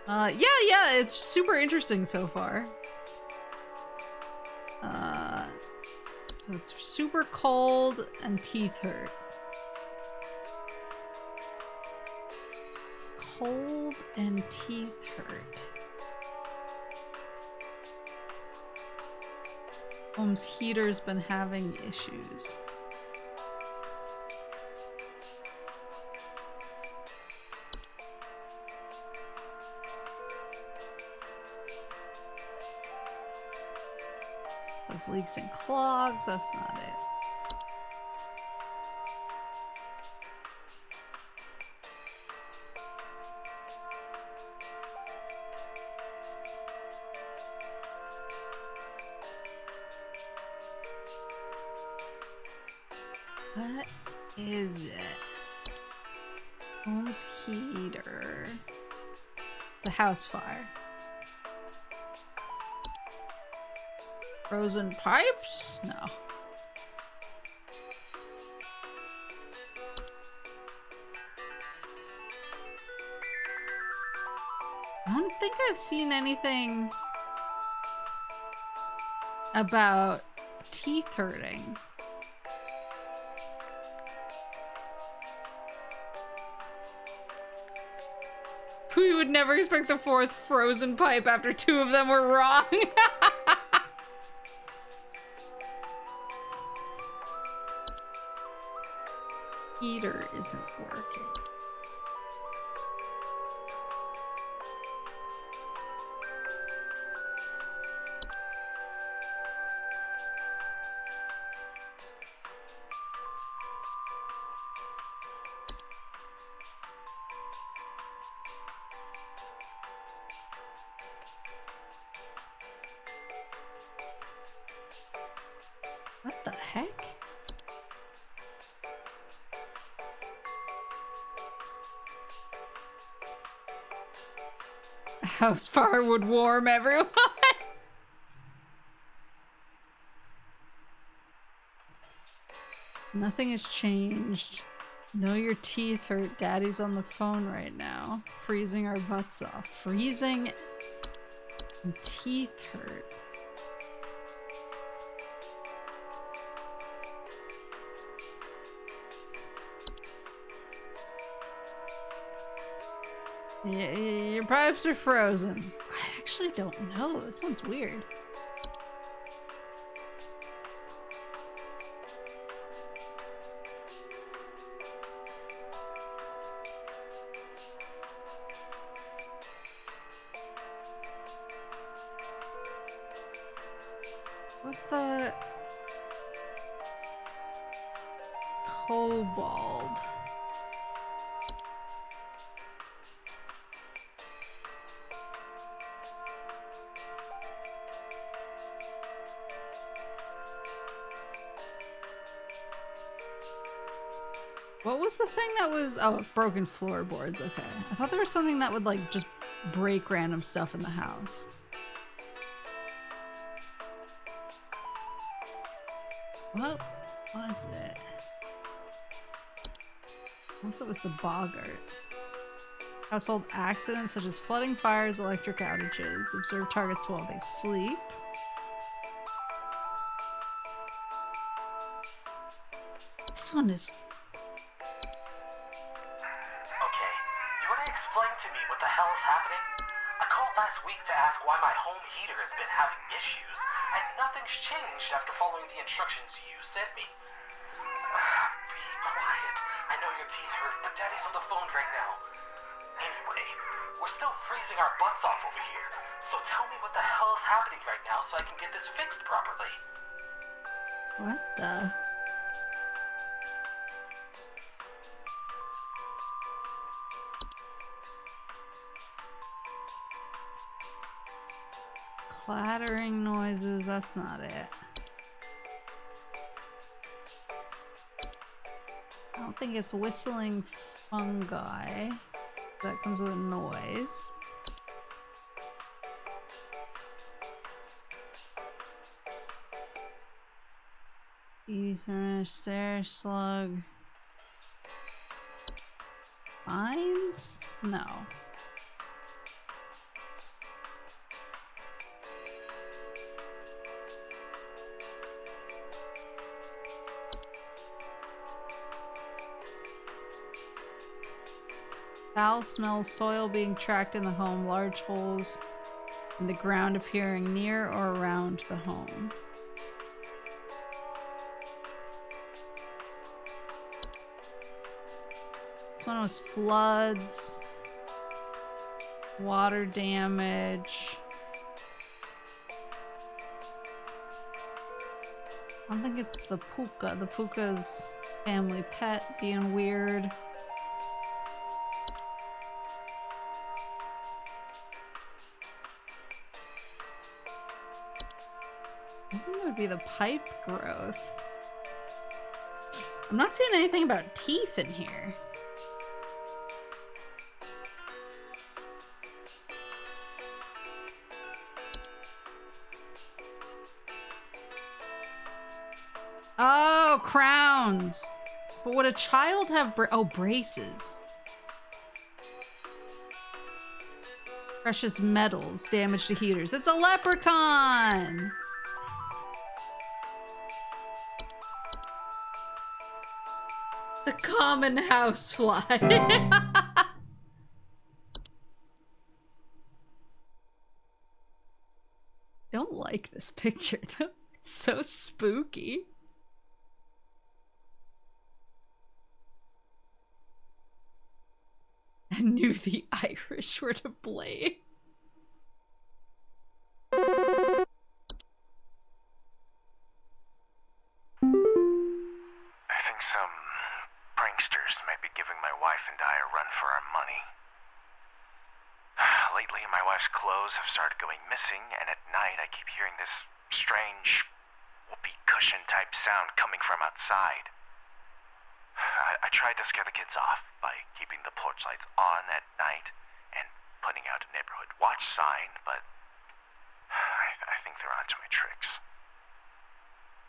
Speaker 1: Yeah, it's super interesting so far. So it's super cold and teeth hurt. Cold and teeth hurt. Home's heater's been having issues. There's leaks and clogs, that's not it. What is it? Home's heater. It's a house fire. Frozen pipes? No. I don't think I've seen anything about teeth hurting. We would never expect the fourth frozen pipe after two of them were wrong. Heater isn't working. What the heck? A house fire would warm everyone. Nothing has changed. Know your teeth hurt. Daddy's on the phone right now. Freezing our butts off. Freezing and teeth hurt. Yeah, your pipes are frozen. I actually don't know. This one's weird. What's the kobold? What was the thing that was... Oh, broken floorboards. Okay. I thought there was something that would, like, just break random stuff in the house. What was it? What if it was the boggart? Household accidents such as flooding, fires, electric outages. Observe targets while they sleep. This one is...
Speaker 8: Okay, you want to explain to me what the hell is happening? I called last week to ask why my home heater has been having issues, and nothing's changed after following the instructions you sent me. Be quiet. I know your teeth hurt, but Daddy's on the phone right now. Anyway, we're still freezing our butts off over here, so tell me what the hell is happening right now so I can get this fixed properly.
Speaker 1: What the... Clattering noises, that's not it. I don't think it's whistling fungi. That comes with a noise. Ether, stair slug. Mines? No. Foul smells, soil being tracked in the home, large holes in the ground appearing near or around the home. This one was floods, water damage. I don't think it's the puka. The puka's family pet being weird. I think it would be the pipe growth. I'm not seeing anything about teeth in here. Oh, crowns. But would a child have braces? Precious metals, damage to heaters. It's a leprechaun! The common housefly. Don't like this picture though. It's so spooky. I knew the Irish were to blame.
Speaker 10: I think some pranksters might be giving my wife and I a run for our money. Lately, my wife's clothes have started going missing, and at night I keep hearing this strange whoopee cushion type sound coming from outside. I tried to scare the kids off by keeping the porch lights on at night and putting out a neighborhood watch sign, but I think they're onto my tricks.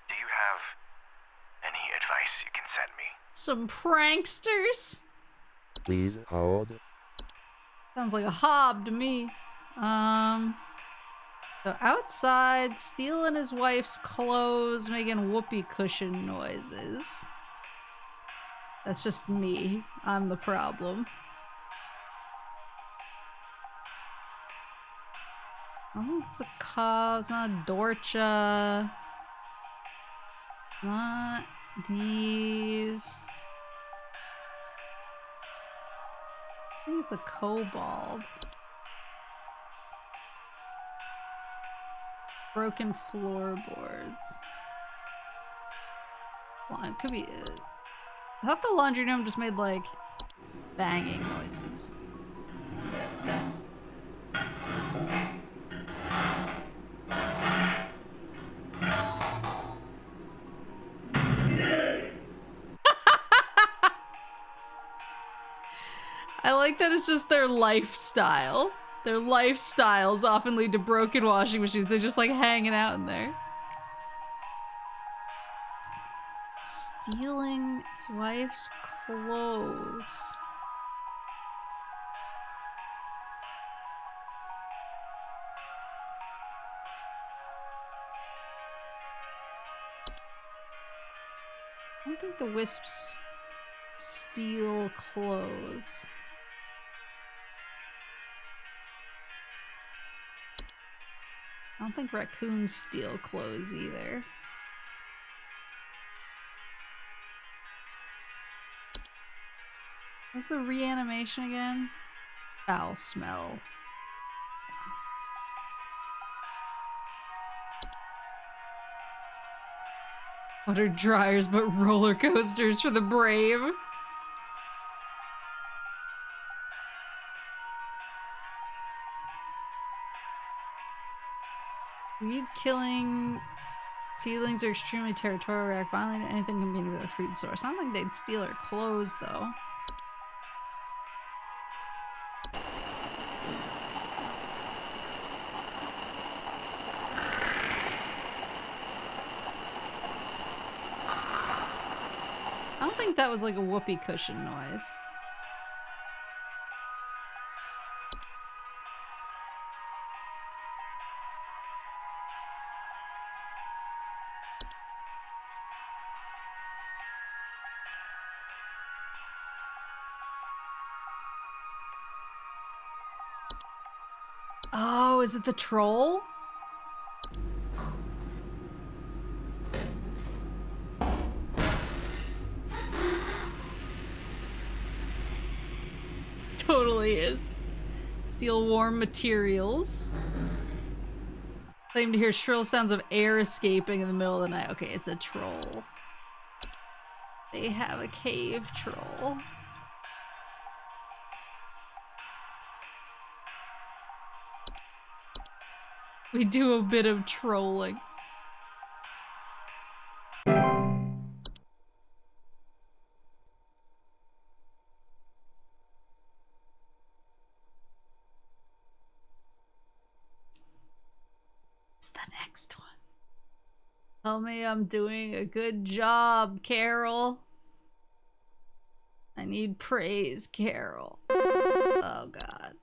Speaker 10: Do you have any advice you can send me?
Speaker 1: Some pranksters?
Speaker 6: Please hold.
Speaker 1: Sounds like a hob to me. So outside, stealing his wife's clothes, making whoopee cushion noises. That's just me. I'm the problem. I don't think it's a cop. It's not a Dorcha. Not these. I think it's a kobold. Broken floorboards. Well, it could be it. I thought the laundry room just made like banging noises. I like that it's just their lifestyle. Their lifestyles often lead to broken washing machines. They're just like hanging out in there. Stealing his wife's clothes. I don't think the wisps steal clothes. I don't think raccoons steal clothes either. What's the reanimation again? Foul smell. What are dryers but roller coasters for the brave? Weed killing seedlings are extremely territorial, react violently to anything convenient with a food source. I don't think they'd steal her clothes though. I don't think that was like a whoopee cushion noise. Oh, is it the troll? Totally is. Steal warm materials. Claim to hear shrill sounds of air escaping in the middle of the night. Okay, it's a troll. They have a cave troll. We do a bit of trolling. next one. Tell me I'm doing a good job, Carol. I need praise, Carol. Oh, God.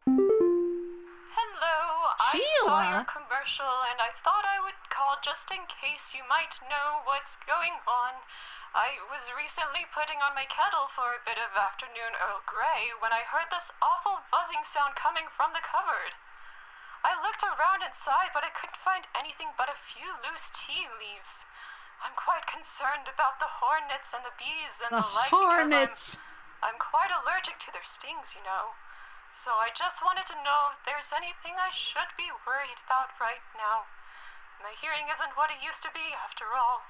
Speaker 4: Hello, I saw
Speaker 1: Sheila?
Speaker 4: your commercial and I thought I would call just in case you might know what's going on. I was recently putting on my kettle for a bit of afternoon Earl Grey when I heard this awful buzzing sound coming from the cupboard. I looked around inside, but I couldn't find anything but a few loose tea leaves. I'm quite concerned about the hornets and the bees and the like.
Speaker 1: Hornets!
Speaker 4: I'm quite allergic to their stings, you know. So I just wanted to know if there's anything I should be worried about right now. My hearing isn't what it used to be, after all.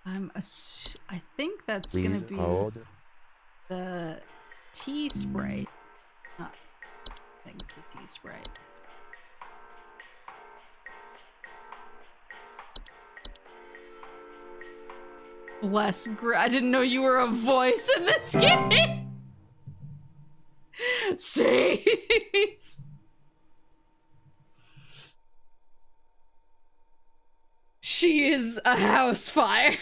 Speaker 1: I think that's
Speaker 6: Please
Speaker 1: gonna be
Speaker 6: hold.
Speaker 1: the tea spray. I think it's the tea spray. Bless I didn't know you were a voice in this game. Jeez. She is a house fire.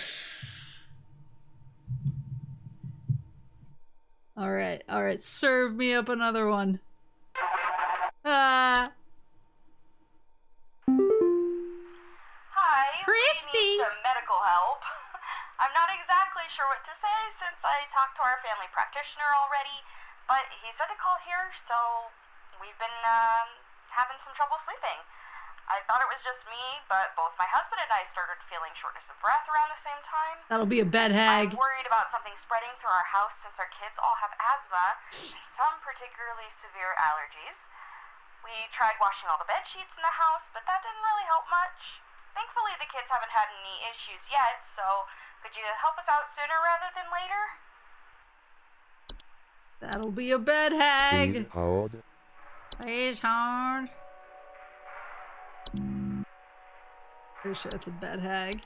Speaker 1: Alright, serve me up another one.
Speaker 2: Hi.
Speaker 1: Christy.
Speaker 2: We need some medical help. I'm not exactly sure what to say since I talked to our family practitioner already, but he said to call here, so we've been having some trouble sleeping. I thought it was just me, but both my husband and I started feeling shortness of breath around the same time.
Speaker 1: That'll be a bed hag.
Speaker 2: I'm worried about something spreading through our house since our kids all have asthma and some particularly severe allergies. We tried washing all the bed sheets in the house, but that didn't really help much. Thankfully, the kids haven't had any issues yet, so could you help us out sooner rather than later?
Speaker 1: That'll be a bed hag.
Speaker 6: Please hold.
Speaker 1: Please hold. Pretty sure it's a bed hag.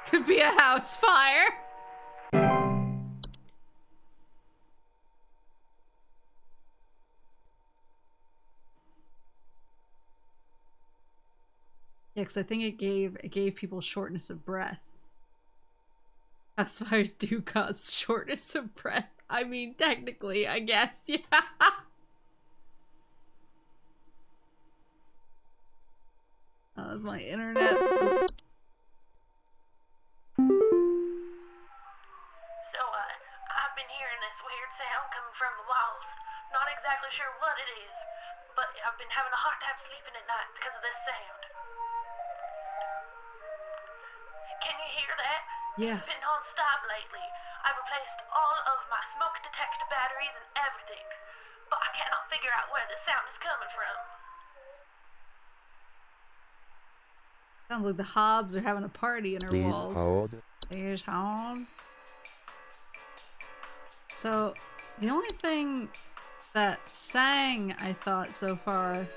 Speaker 1: Could be a house fire. Yeah, because I think it gave people shortness of breath. House fires do cause shortness of breath. I mean, technically, I guess, yeah. That was my internet.
Speaker 11: So, I've been hearing this weird sound coming from the walls. Not exactly sure what it is, but I've been having a hard time sleeping at night because of this sound. Can you hear that?
Speaker 1: Yeah.
Speaker 11: It's been non-stop lately. I've replaced all of my smoke detector batteries and everything, but I cannot figure out where the sound is coming from.
Speaker 1: Sounds like the Hobbs are having a party in her
Speaker 6: Please
Speaker 1: walls.
Speaker 6: hold.
Speaker 1: Please hold. So, the only thing that sang, I thought, so far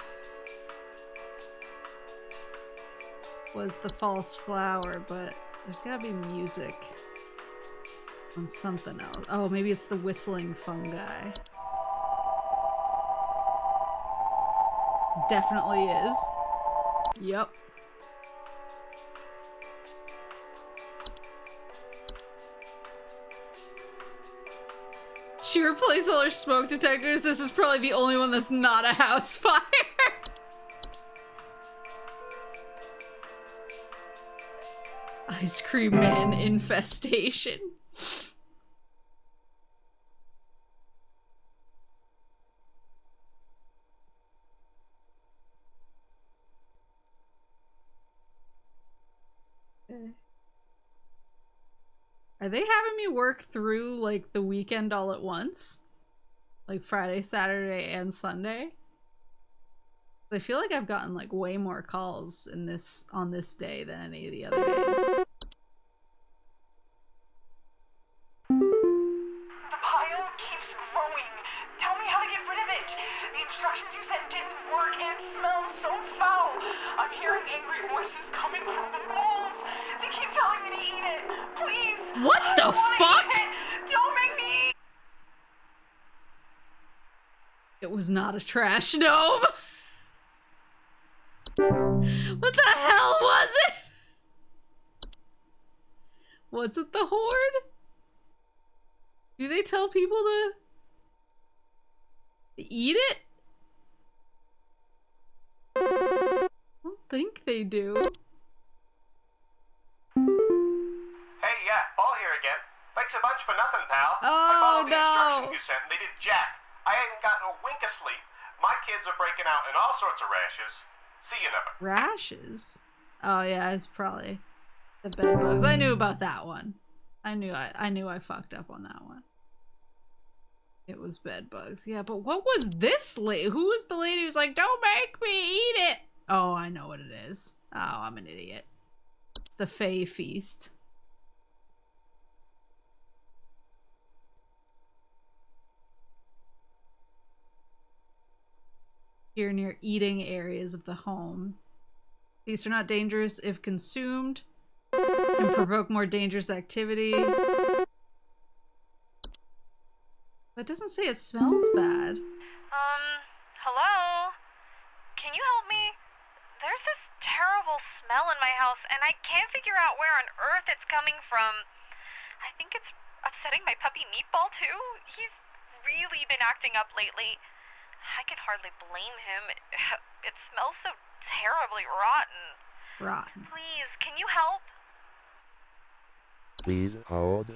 Speaker 1: was the false flower, but there's gotta be music on something else. Oh, maybe it's the whistling fungi. Definitely is. Yep. She replaced all her smoke detectors. This is probably the only one that's not a house fire. Ice cream man infestation. Are they having me work through, like, the weekend all at once? Like, Friday, Saturday, and Sunday? I feel like I've gotten, like, way more calls in this on this day than any of the other days.
Speaker 4: The pile keeps growing. Tell me how to get rid of it. The instructions you sent didn't work and it smells so foul. I'm hearing angry voices coming from the walls. They keep telling me to eat it. Please.
Speaker 1: What the fuck?
Speaker 4: Don't make me
Speaker 1: It was not a trash gnome. What the hell was it? Was it the horde? Do they tell people to eat it? I don't think they do.
Speaker 5: Hey, yeah, Paul here again. Thanks a bunch for nothing, pal.
Speaker 1: Oh,
Speaker 5: I followed the
Speaker 1: no.
Speaker 5: instructions you sent and they did jack. I ain't gotten a wink of sleep. My kids are breaking out in all sorts of rashes. See you never.
Speaker 1: Rashes? Oh yeah, it's probably the bed bugs. I knew about that one. I knew I fucked up on that one. It was bed bugs. Yeah, but what was this lady? Who was the lady who's like, don't make me eat it? Oh, I know what it is. Oh, I'm an idiot. It's the Fae Feast. Here near eating areas of the home. These are not dangerous if consumed. Can provoke more dangerous activity. But it doesn't say it smells bad.
Speaker 13: Hello? Can you help me? There's this terrible smell in my house, and I can't figure out where on earth it's coming from. I think it's upsetting my puppy Meatball, too. He's really been acting up lately. I can hardly blame him. It smells so terribly rotten.
Speaker 1: Rotten.
Speaker 13: Please, can you help?
Speaker 6: Please hold.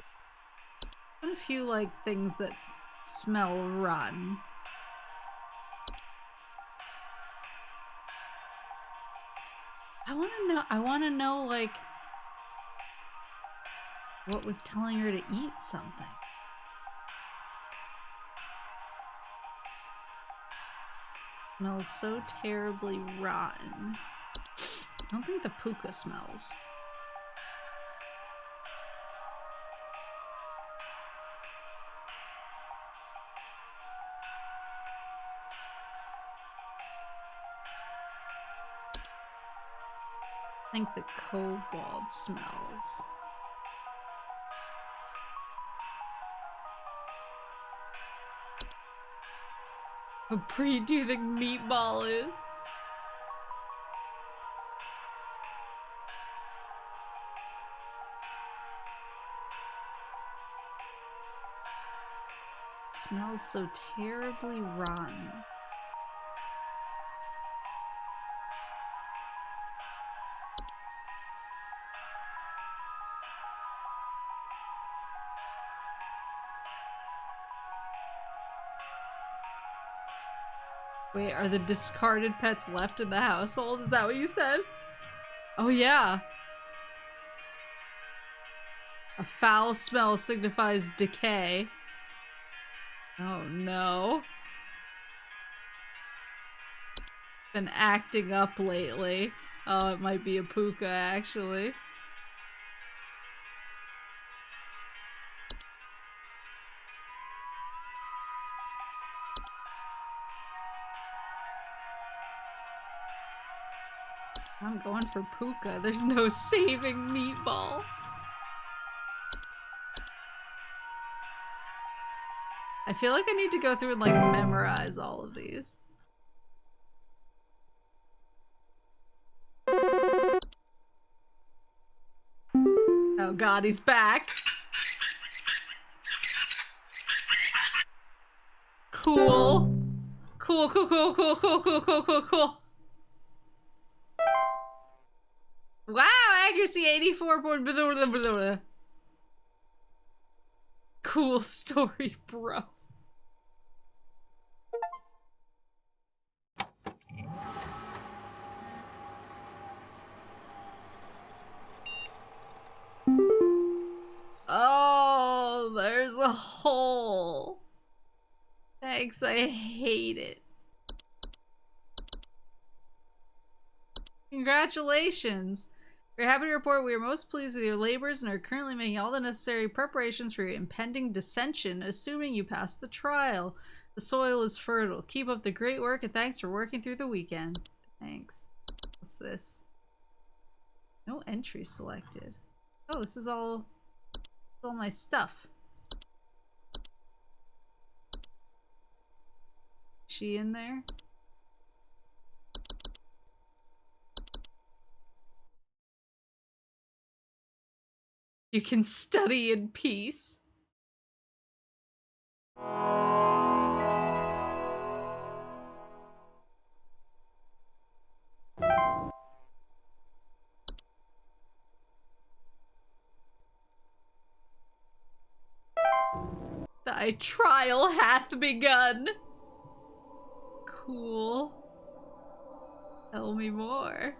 Speaker 1: What a few, like, things that smell rotten. I wanna know, like, what was telling her to eat something. Smells so terribly rotten. I don't think the puka smells. I think the kobold smells. How pretty do you think Meatball is? It smells so terribly rotten. Wait, are the discarded pets left in the household? Is that what you said? Oh yeah. A foul smell signifies decay. Oh no. Been acting up lately. Oh, it might be a puka actually. I'm going for puka. There's no saving Meatball. I feel like I need to go through and like memorize all of these. Oh god, he's back. Cool. Cool, cool, cool, cool, cool, cool, cool, cool, cool. Wow, accuracy 84. Cool story, bro. Oh, there's a hole. Thanks, I hate it. Congratulations. We're happy to report we are most pleased with your labors and are currently making all the necessary preparations for your impending dissension, assuming you pass the trial. The soil is fertile. Keep up the great work and thanks for working through the weekend. Thanks. What's this? No entry selected. Oh, this is all my stuff. She in there? You can study in peace. Thy trial hath begun. Cool. Tell me more.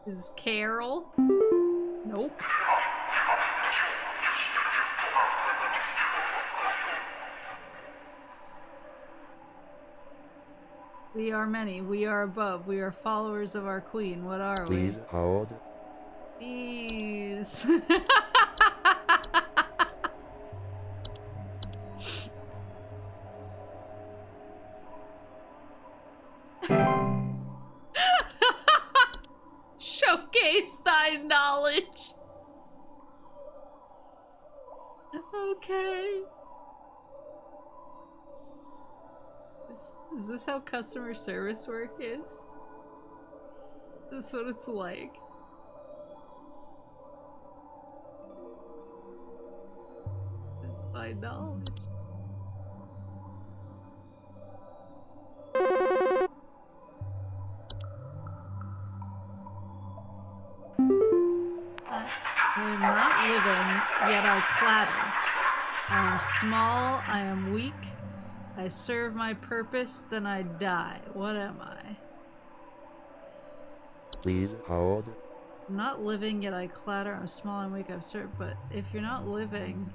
Speaker 1: Is Carol? Nope. We are many. We are above. We are followers of our queen. What are we?
Speaker 6: Please hold.
Speaker 1: Please. Showcase thy knowledge. Okay. Is this how customer service work is? Is this what it's like? Is my knowledge. I am not living, yet I clatter. I am small, I am weak. I serve my purpose, then I die. What am I?
Speaker 6: Please hold.
Speaker 1: I'm not living, yet I clatter. I'm small and weak, I've served. But if you're not living,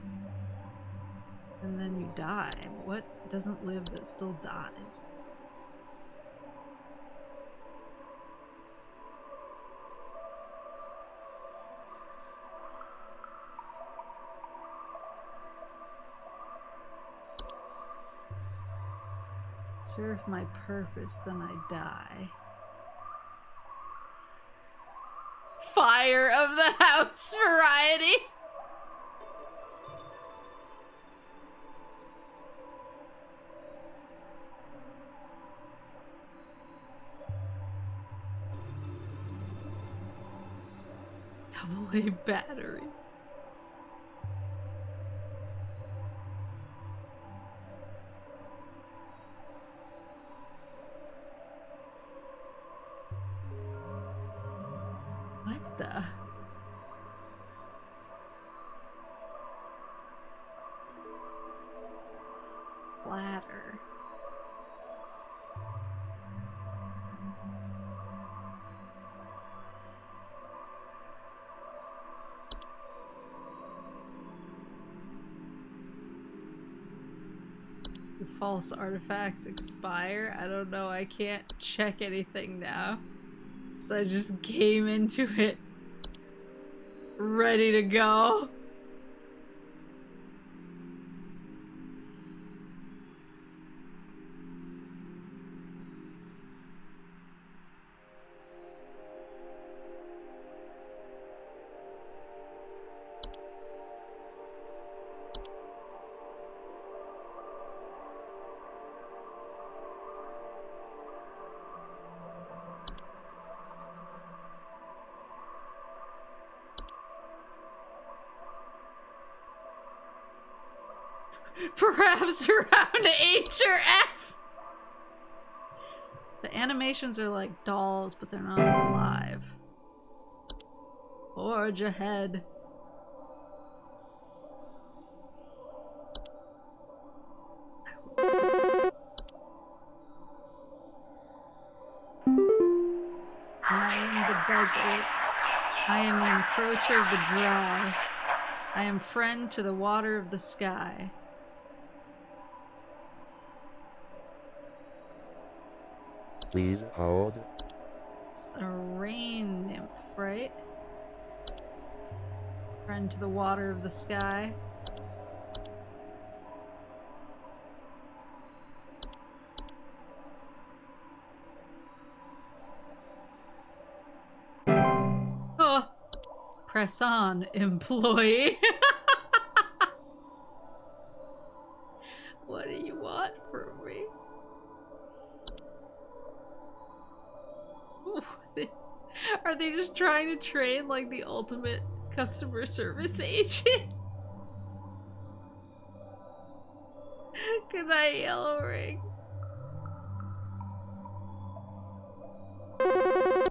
Speaker 1: and then you die, what doesn't live that still dies? Serve my purpose, then I die. Fire of the house variety. AA battery. What the? Ladder. Do false artifacts expire? I don't know. I can't check anything now. So I just came into it ready to go. Perhaps around H or F. The animations are like dolls, but they're not alive. Forge ahead. I am the beggar. I am the encroacher of the dry. I am friend to the water of the sky.
Speaker 6: Please hold.
Speaker 1: It's a rain nymph, right? Friend to the water of the sky. Oh. Press on, employee. Are they just trying to train like the ultimate customer service agent? Good night, Yellow Ring. I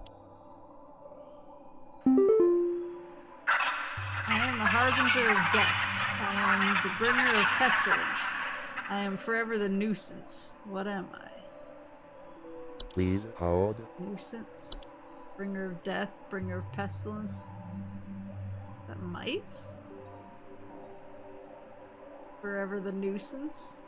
Speaker 1: am the harbinger of death. I am the bringer of pestilence. I am forever the nuisance. What am I?
Speaker 6: Please hold.
Speaker 1: Nuisance? Bringer of death? Bringer of pestilence? Is that mice? Forever the nuisance?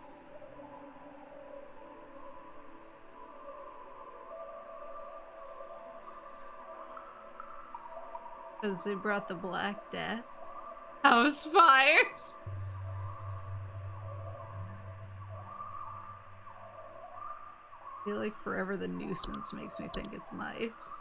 Speaker 1: Because they brought the Black Death. House fires! I feel like forever the nuisance makes me think it's mice.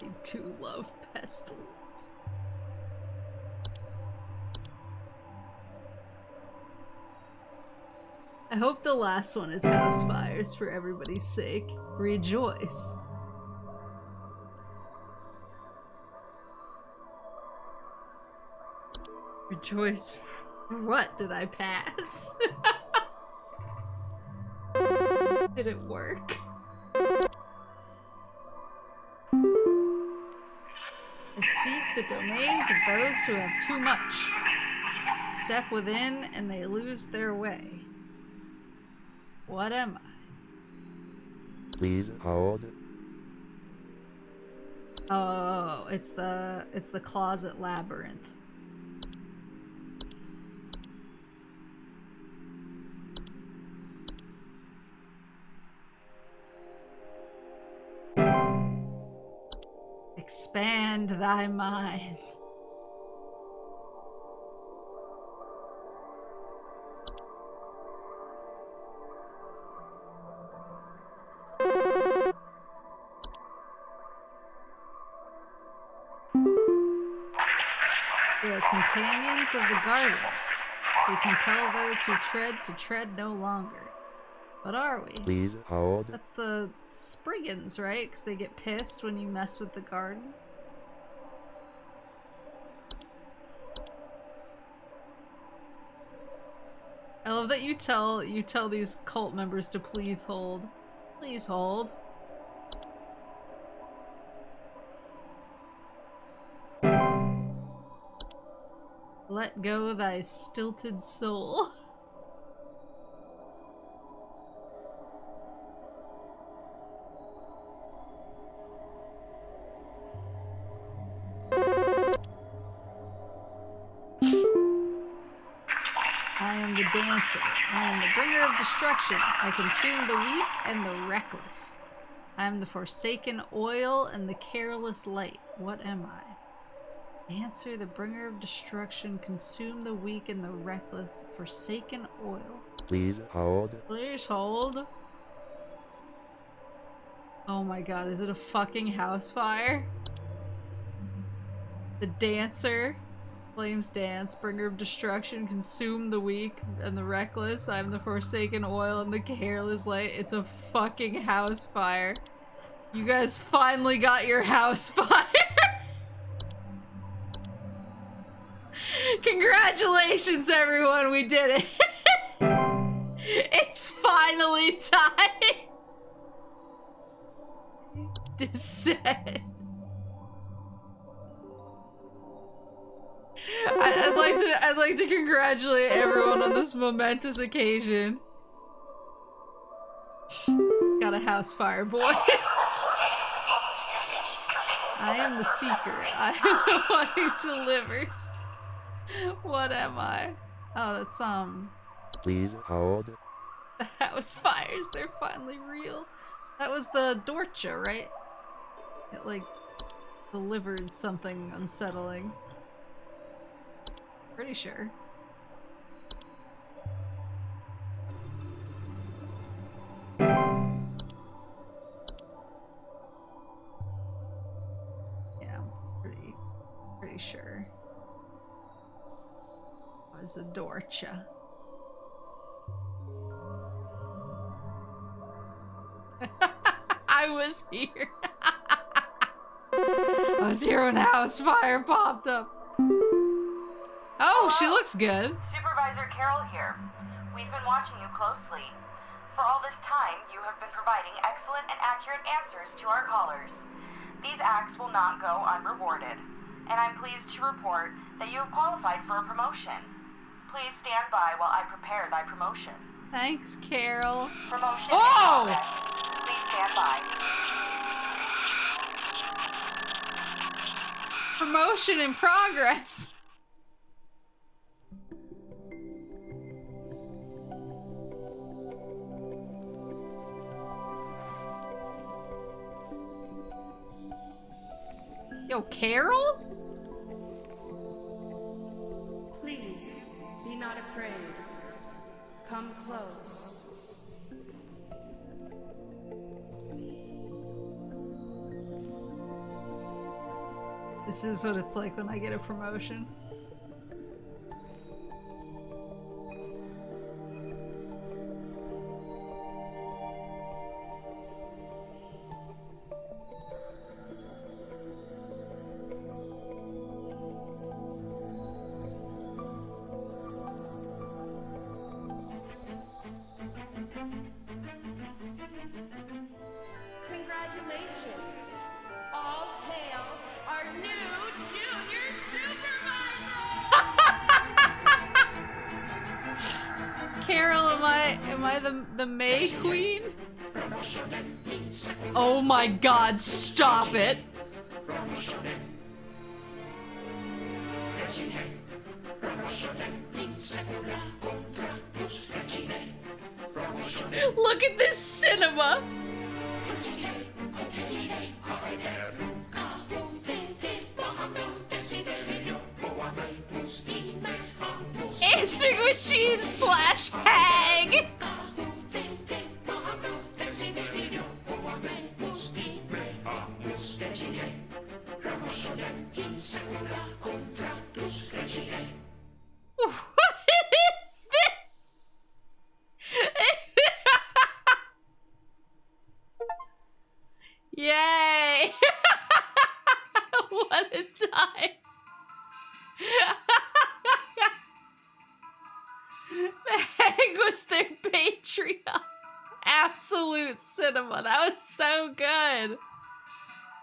Speaker 1: I do love pestilence. I hope the last one is house fires for everybody's sake. Rejoice. Rejoice for what? Did I pass? Did it work? I seek the domains of those who have too much. Step within and they lose their way. What am I?
Speaker 6: Please hold.
Speaker 1: Oh, it's the closet labyrinth. Expand thy mind. We are companions of the gardens. We compel those who tread to tread no longer. What are we?
Speaker 6: Please hold.
Speaker 1: That's the Spriggans, right? Because they get pissed when you mess with the garden. I love that you tell these cult members to please hold. Please hold. Let go thy stilted soul. I am the dancer. I am the bringer of destruction. I consume the weak and the reckless. I am the forsaken oil and the careless light. What am I? Dancer, the bringer of destruction, consume the weak and the reckless, forsaken oil.
Speaker 6: Please hold.
Speaker 1: Please hold. Oh my god, is it a fucking house fire? The dancer. Flames dance, bringer of destruction, consume the weak and the reckless. I am the forsaken oil and the careless light. It's a fucking house fire. You guys finally got your house fire. Congratulations, everyone, we did it. It's finally time. Descend. I'd like to congratulate everyone on this momentous occasion. Got a house fire, boys. I am the seeker. I am the one who delivers. What am I? Oh, that's
Speaker 6: Please hold.
Speaker 1: the house fires. They're finally real. That was the Dorcha, right? It like delivered something unsettling. Pretty sure. pretty sure. It was a Dorcha. I was here. I was here when House Fire popped up. Oh, she looks good.
Speaker 2: Supervisor Carol here. We've been watching you closely. For all this time, you have been providing excellent and accurate answers to our callers. These acts will not go unrewarded, and I'm pleased to report that you have qualified for a promotion. Please stand by while I prepare thy promotion.
Speaker 1: Thanks, Carol.
Speaker 2: Promotion
Speaker 1: Oh!
Speaker 2: in progress. Please stand by.
Speaker 1: Promotion in progress. Yo, Carol?
Speaker 14: Please, be not afraid. Come close.
Speaker 1: This is what it's like when I get a promotion.
Speaker 14: Congratulations! All hail our new junior supervisor!
Speaker 1: Carol, am I the May Queen? Oh my god, stop it! Look at this cinema! Answering machine slash hag! What is this? Yay! What a time! The hag was their Patreon. Absolute cinema. That was so good.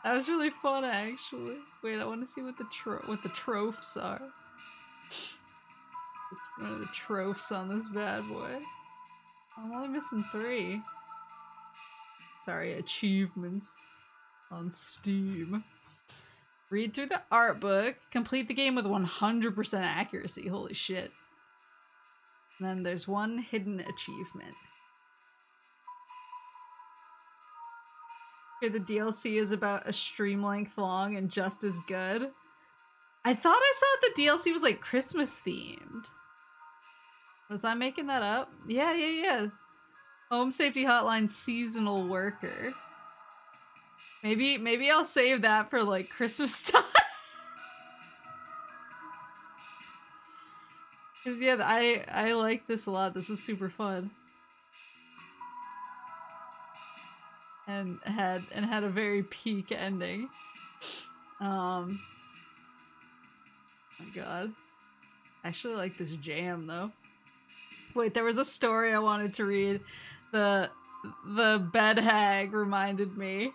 Speaker 1: That was really fun, actually. Wait, I want to see what the trophies are. What are the trophies on this bad boy? I'm only missing 3. Sorry, achievements on Steam. Read through the art book. Complete the game with 100% accuracy. Holy shit. And then there's one hidden achievement. Here the DLC is about a stream length long and just as good. I thought I saw that the DLC was like Christmas themed. Was I making that up? Yeah. Home Safety Hotline seasonal worker. Maybe I'll save that for like Christmas time. Cause yeah, I like this a lot. This was super fun. And had a very peak ending. Oh my god. I actually like this jam though. Wait, there was a story I wanted to read. The bed hag reminded me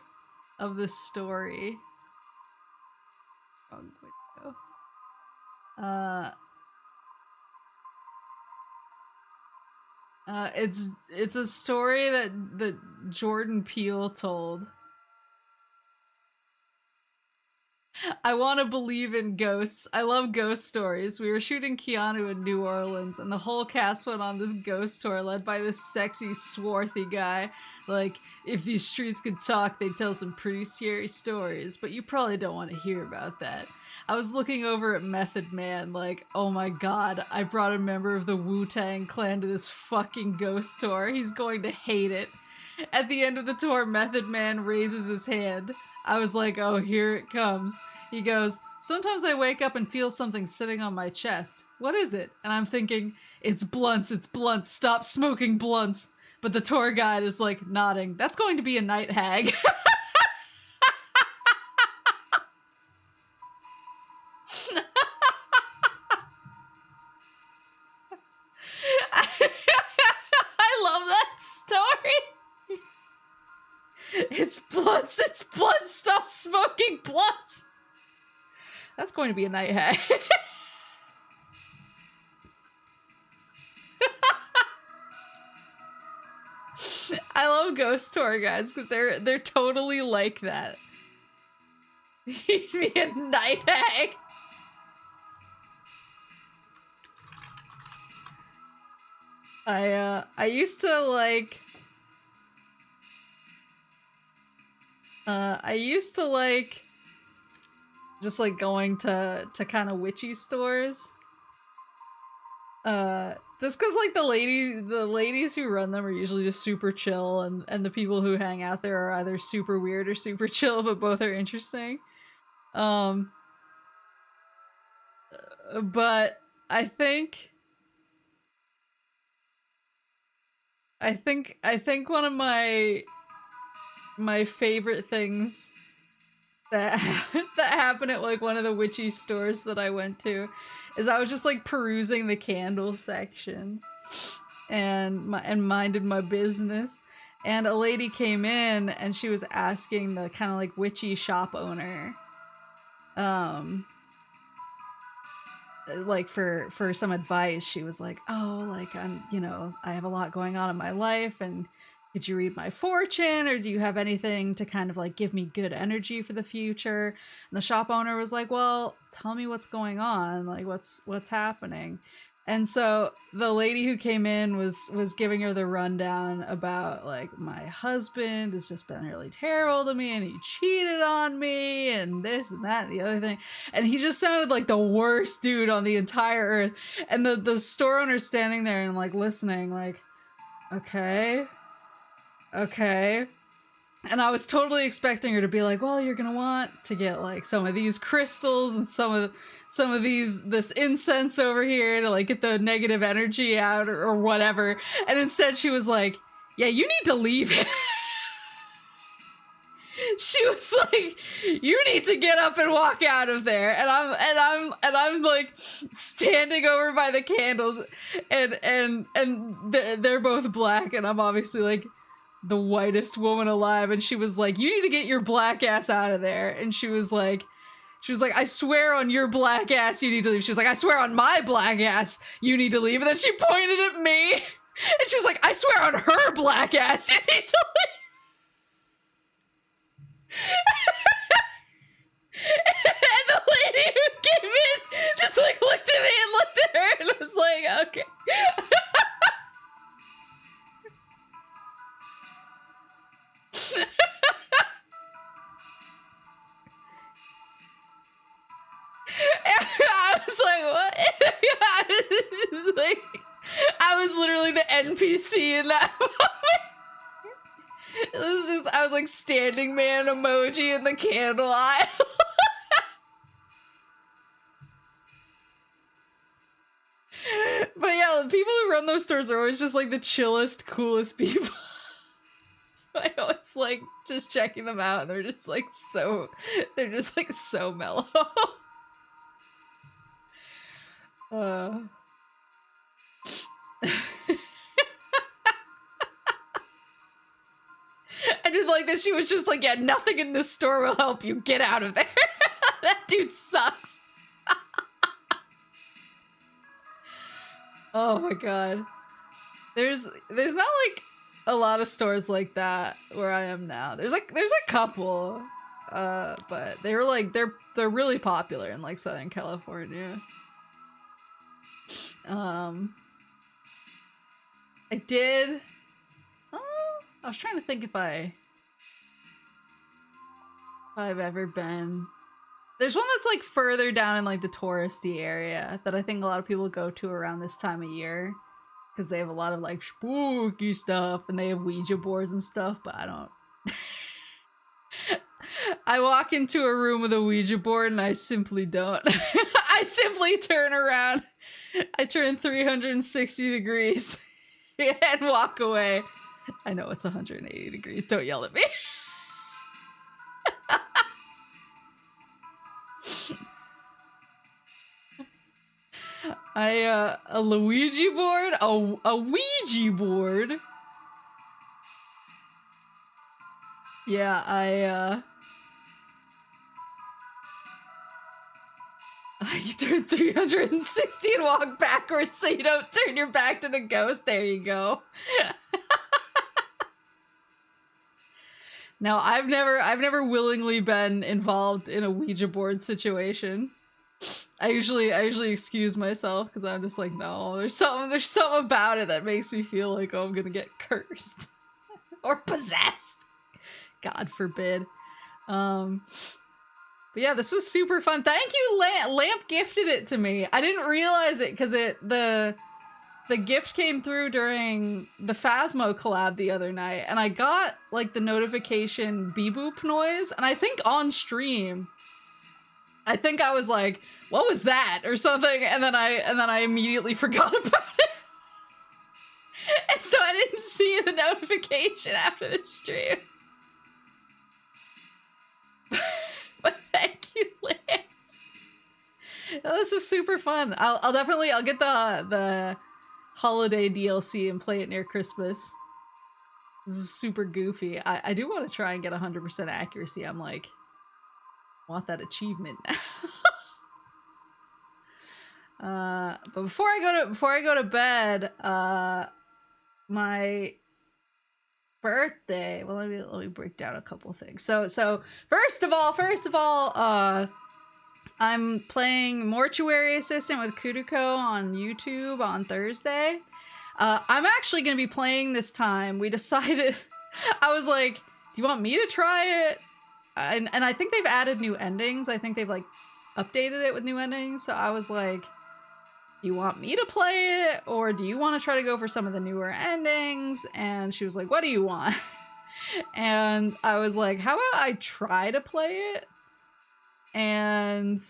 Speaker 1: of this story. Wrong window. It's a story that Jordan Peele told. I want to believe in ghosts. I love ghost stories. We were shooting Keanu in New Orleans, and the whole cast went on this ghost tour led by this sexy, swarthy guy. Like, if these streets could talk, they'd tell some pretty scary stories, but you probably don't want to hear about that. I was looking over at Method Man like, oh my god, I brought a member of the Wu-Tang Clan to this fucking ghost tour. He's going to hate it. At the end of the tour, Method Man raises his hand. I was like, oh, here it comes. He goes, sometimes I wake up and feel something sitting on my chest. What is it? And I'm thinking, it's blunts, stop smoking blunts. But the tour guide is like nodding. That's going to be a night hag. I love that story. It's blunts, stop smoking blunts. That's going to be a night hag. I love ghost tour guides because they're totally like that. He'd be a night hag. I used to like just like going to kind of witchy stores. Just cause like the ladies who run them are usually just super chill, and the people who hang out there are either super weird or super chill, but both are interesting. But I think one of my favorite things that happened at like one of the witchy stores that I went to is I was just like perusing the candle section and minded my business, and a lady came in and she was asking the kind of like witchy shop owner like for some advice. She was like, oh, like I have a lot going on in my life, and could you read my fortune, or do you have anything to kind of like give me good energy for the future? And the shop owner was like, well, tell me what's going on, like what's happening. And so the lady who came in was giving her the rundown about like, my husband has just been really terrible to me, and he cheated on me, and this and that and the other thing. And he just sounded like the worst dude on the entire earth. And the store owner's standing there and like listening, like, okay. And I was totally expecting her to be like, well, you're gonna want to get like some of these crystals and some of this incense over here to like get the negative energy out or whatever. And instead she was like, yeah, you need to leave. She was like, you need to get up and walk out of there. And I'm like standing over by the candles, and they're both black, and I'm obviously like the whitest woman alive. And she was like, you need to get your black ass out of there. And she was like, I swear on your black ass you need to leave. She was like, I swear on my black ass you need to leave. And then she pointed at me and she was like, I swear on her black ass you need to leave. And the lady who came in just like looked at me and looked at her and was like, okay. I was like, what? I was literally the NPC in that moment. It was just, I was like standing man emoji in the candle aisle. But yeah, the people who run those stores are always just like the chillest, coolest people. So I always like just checking them out, and they're just like so mellow. I did like that she was just like, yeah, nothing in this store will help you. Get out of there. That dude sucks. Oh my god. There's not like a lot of stores like that where I am now. There's a couple, but they're really popular in like Southern California. I was trying to think if I've ever been. There's one that's like further down in like the touristy area that I think a lot of people go to around this time of year, because they have a lot of like spooky stuff and they have Ouija boards and stuff, but I don't I walk into a room with a Ouija board and I simply don't. I simply turn around. I turn 360 degrees and walk away. I know it's 180 degrees. Don't yell at me. A Luigi board? A Ouija board? Yeah, you turn 360 and walk backwards so you don't turn your back to the ghost. There you go. No, I've never willingly been involved in a Ouija board situation. I usually excuse myself because I'm just like, no, there's something about it that makes me feel like, oh, I'm gonna get cursed or possessed. God forbid. But yeah, this was super fun. Thank you, Lamp gifted it to me. I didn't realize it because the gift came through during the Phasmo collab the other night, and I got like the notification beep boop noise, and I think on stream, I think I was like, what was that? Or something, and then I immediately forgot about it. And so I didn't see the notification after the stream. But thank you, Lance. Oh, this was super fun. I'll get the holiday DLC and play it near Christmas. This is super goofy. I do want to try and get 100% accuracy. I'm like, want that achievement now. But before I go to bed, my birthday. Well, let me break down a couple things. So first of all, I'm playing Mortuary Assistant with Kuduko on YouTube on Thursday. I'm actually gonna be playing this time. We decided. I was like, do you want me to try it? And I think they've added new endings. I think they've like updated it with new endings. So I was like, do you want me to play it, or do you want to try to go for some of the newer endings? And she was like, what do you want? And I was like, how about I try to play it? And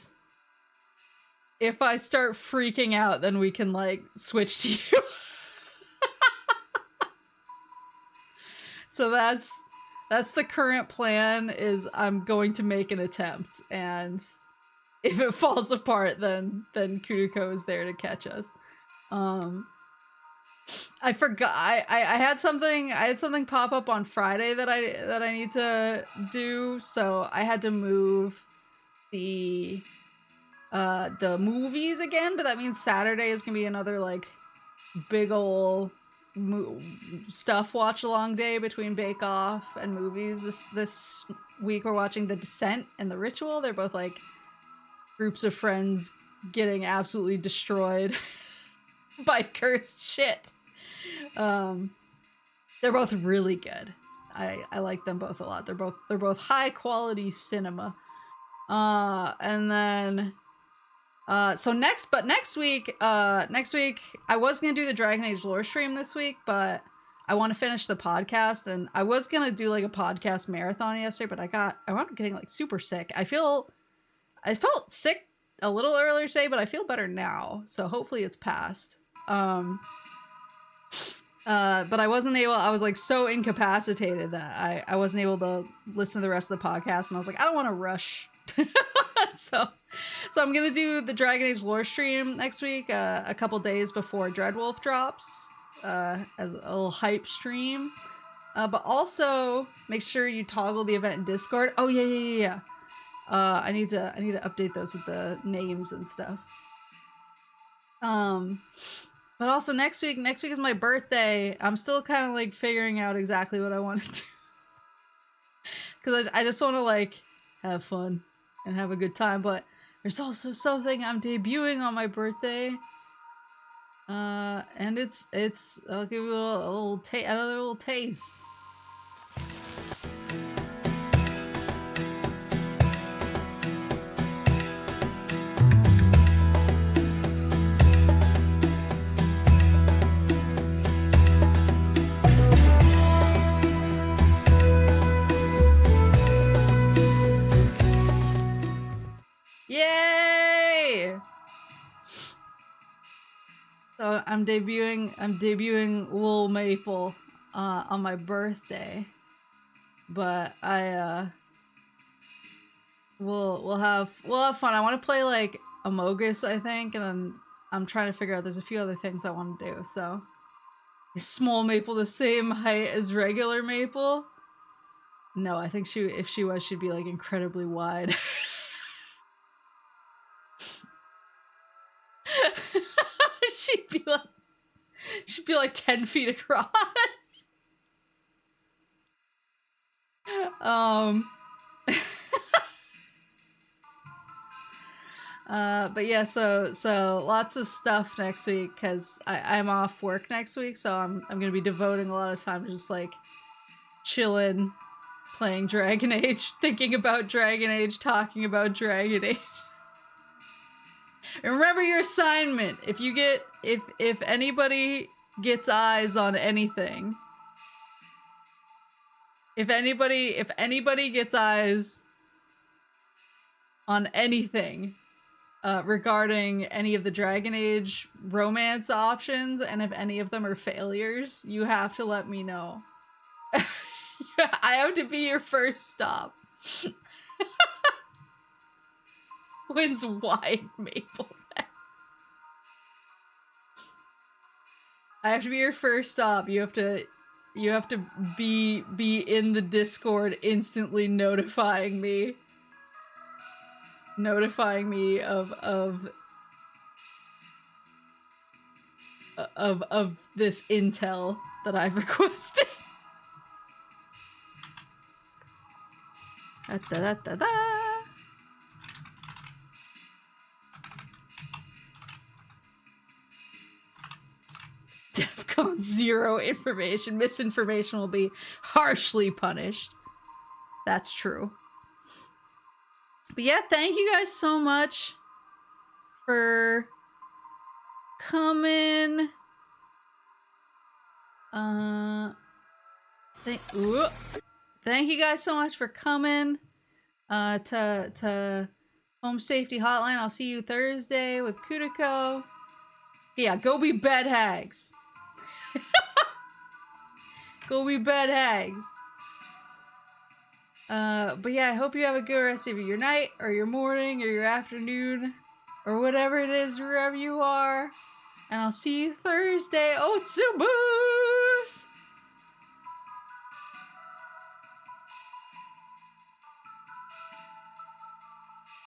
Speaker 1: if I start freaking out, then we can like switch to you. So that's the current plan, is I'm going to make an attempt, and if it falls apart, then Kuduko is there to catch us. I forgot I had something pop up on Friday that I need to do, so I had to move the movies again, but that means Saturday is gonna be another like big ol' stuff watch along day between Bake Off and movies. This week we're watching The Descent and The Ritual. They're both like groups of friends getting absolutely destroyed by cursed shit. They're both really good. I like them both a lot. They're both high quality cinema. And then so next week I was gonna do the Dragon Age lore stream this week, but I want to finish the podcast, and I was gonna do like a podcast marathon yesterday, but I wound up getting like super sick. I felt sick a little earlier today, but I feel better now, so hopefully it's passed. But I wasn't able, I was like so incapacitated that I wasn't able to listen to the rest of the podcast, and I was like, I don't want to rush. So I'm gonna do the Dragon Age lore stream next week, a couple days before Dreadwolf drops, as a little hype stream. But also make sure you toggle the event in Discord. Oh yeah. I need to update those with the names and stuff. But also next week is my birthday. I'm still kind of like figuring out exactly what I want to do, because I just want to like have fun and have a good time. But there's also something I'm debuting on my birthday, and it's I'll give you another little taste. Yay! So I'm debuting Lil Maple on my birthday. But we'll have fun. I want to play like Amogus, I think, and then I'm trying to figure out there's a few other things I want to do. So is Small Maple the same height as regular Maple? No, I think if she was, she'd be like incredibly wide. she'd be like 10 feet across. But yeah, so lots of stuff next week because I'm off work next week, so I'm gonna be devoting a lot of time to just like chilling, playing Dragon Age, thinking about Dragon Age, talking about Dragon Age. And remember your assignment. If anybody gets eyes on anything, if anybody gets eyes on anything regarding any of the Dragon Age romance options, and if any of them are failures, you have to let me know. I have to be your first stop. Wins wide Maple. I have to be your first stop. You have to be in the Discord instantly notifying me of this intel that I've requested. Da-da-da-da-da. DEFCON 0 information. Misinformation will be harshly punished. That's true. But yeah, thank you guys so much for coming. Thank you guys so much for coming to Home Safety Hotline. I'll see you Thursday with Kudiko. Yeah, go be bed hags. Go be bed hags. But yeah, I hope you have a good rest of your night, or your morning, or your afternoon, or whatever it is, wherever you are. And I'll see you Thursday. Otsubu!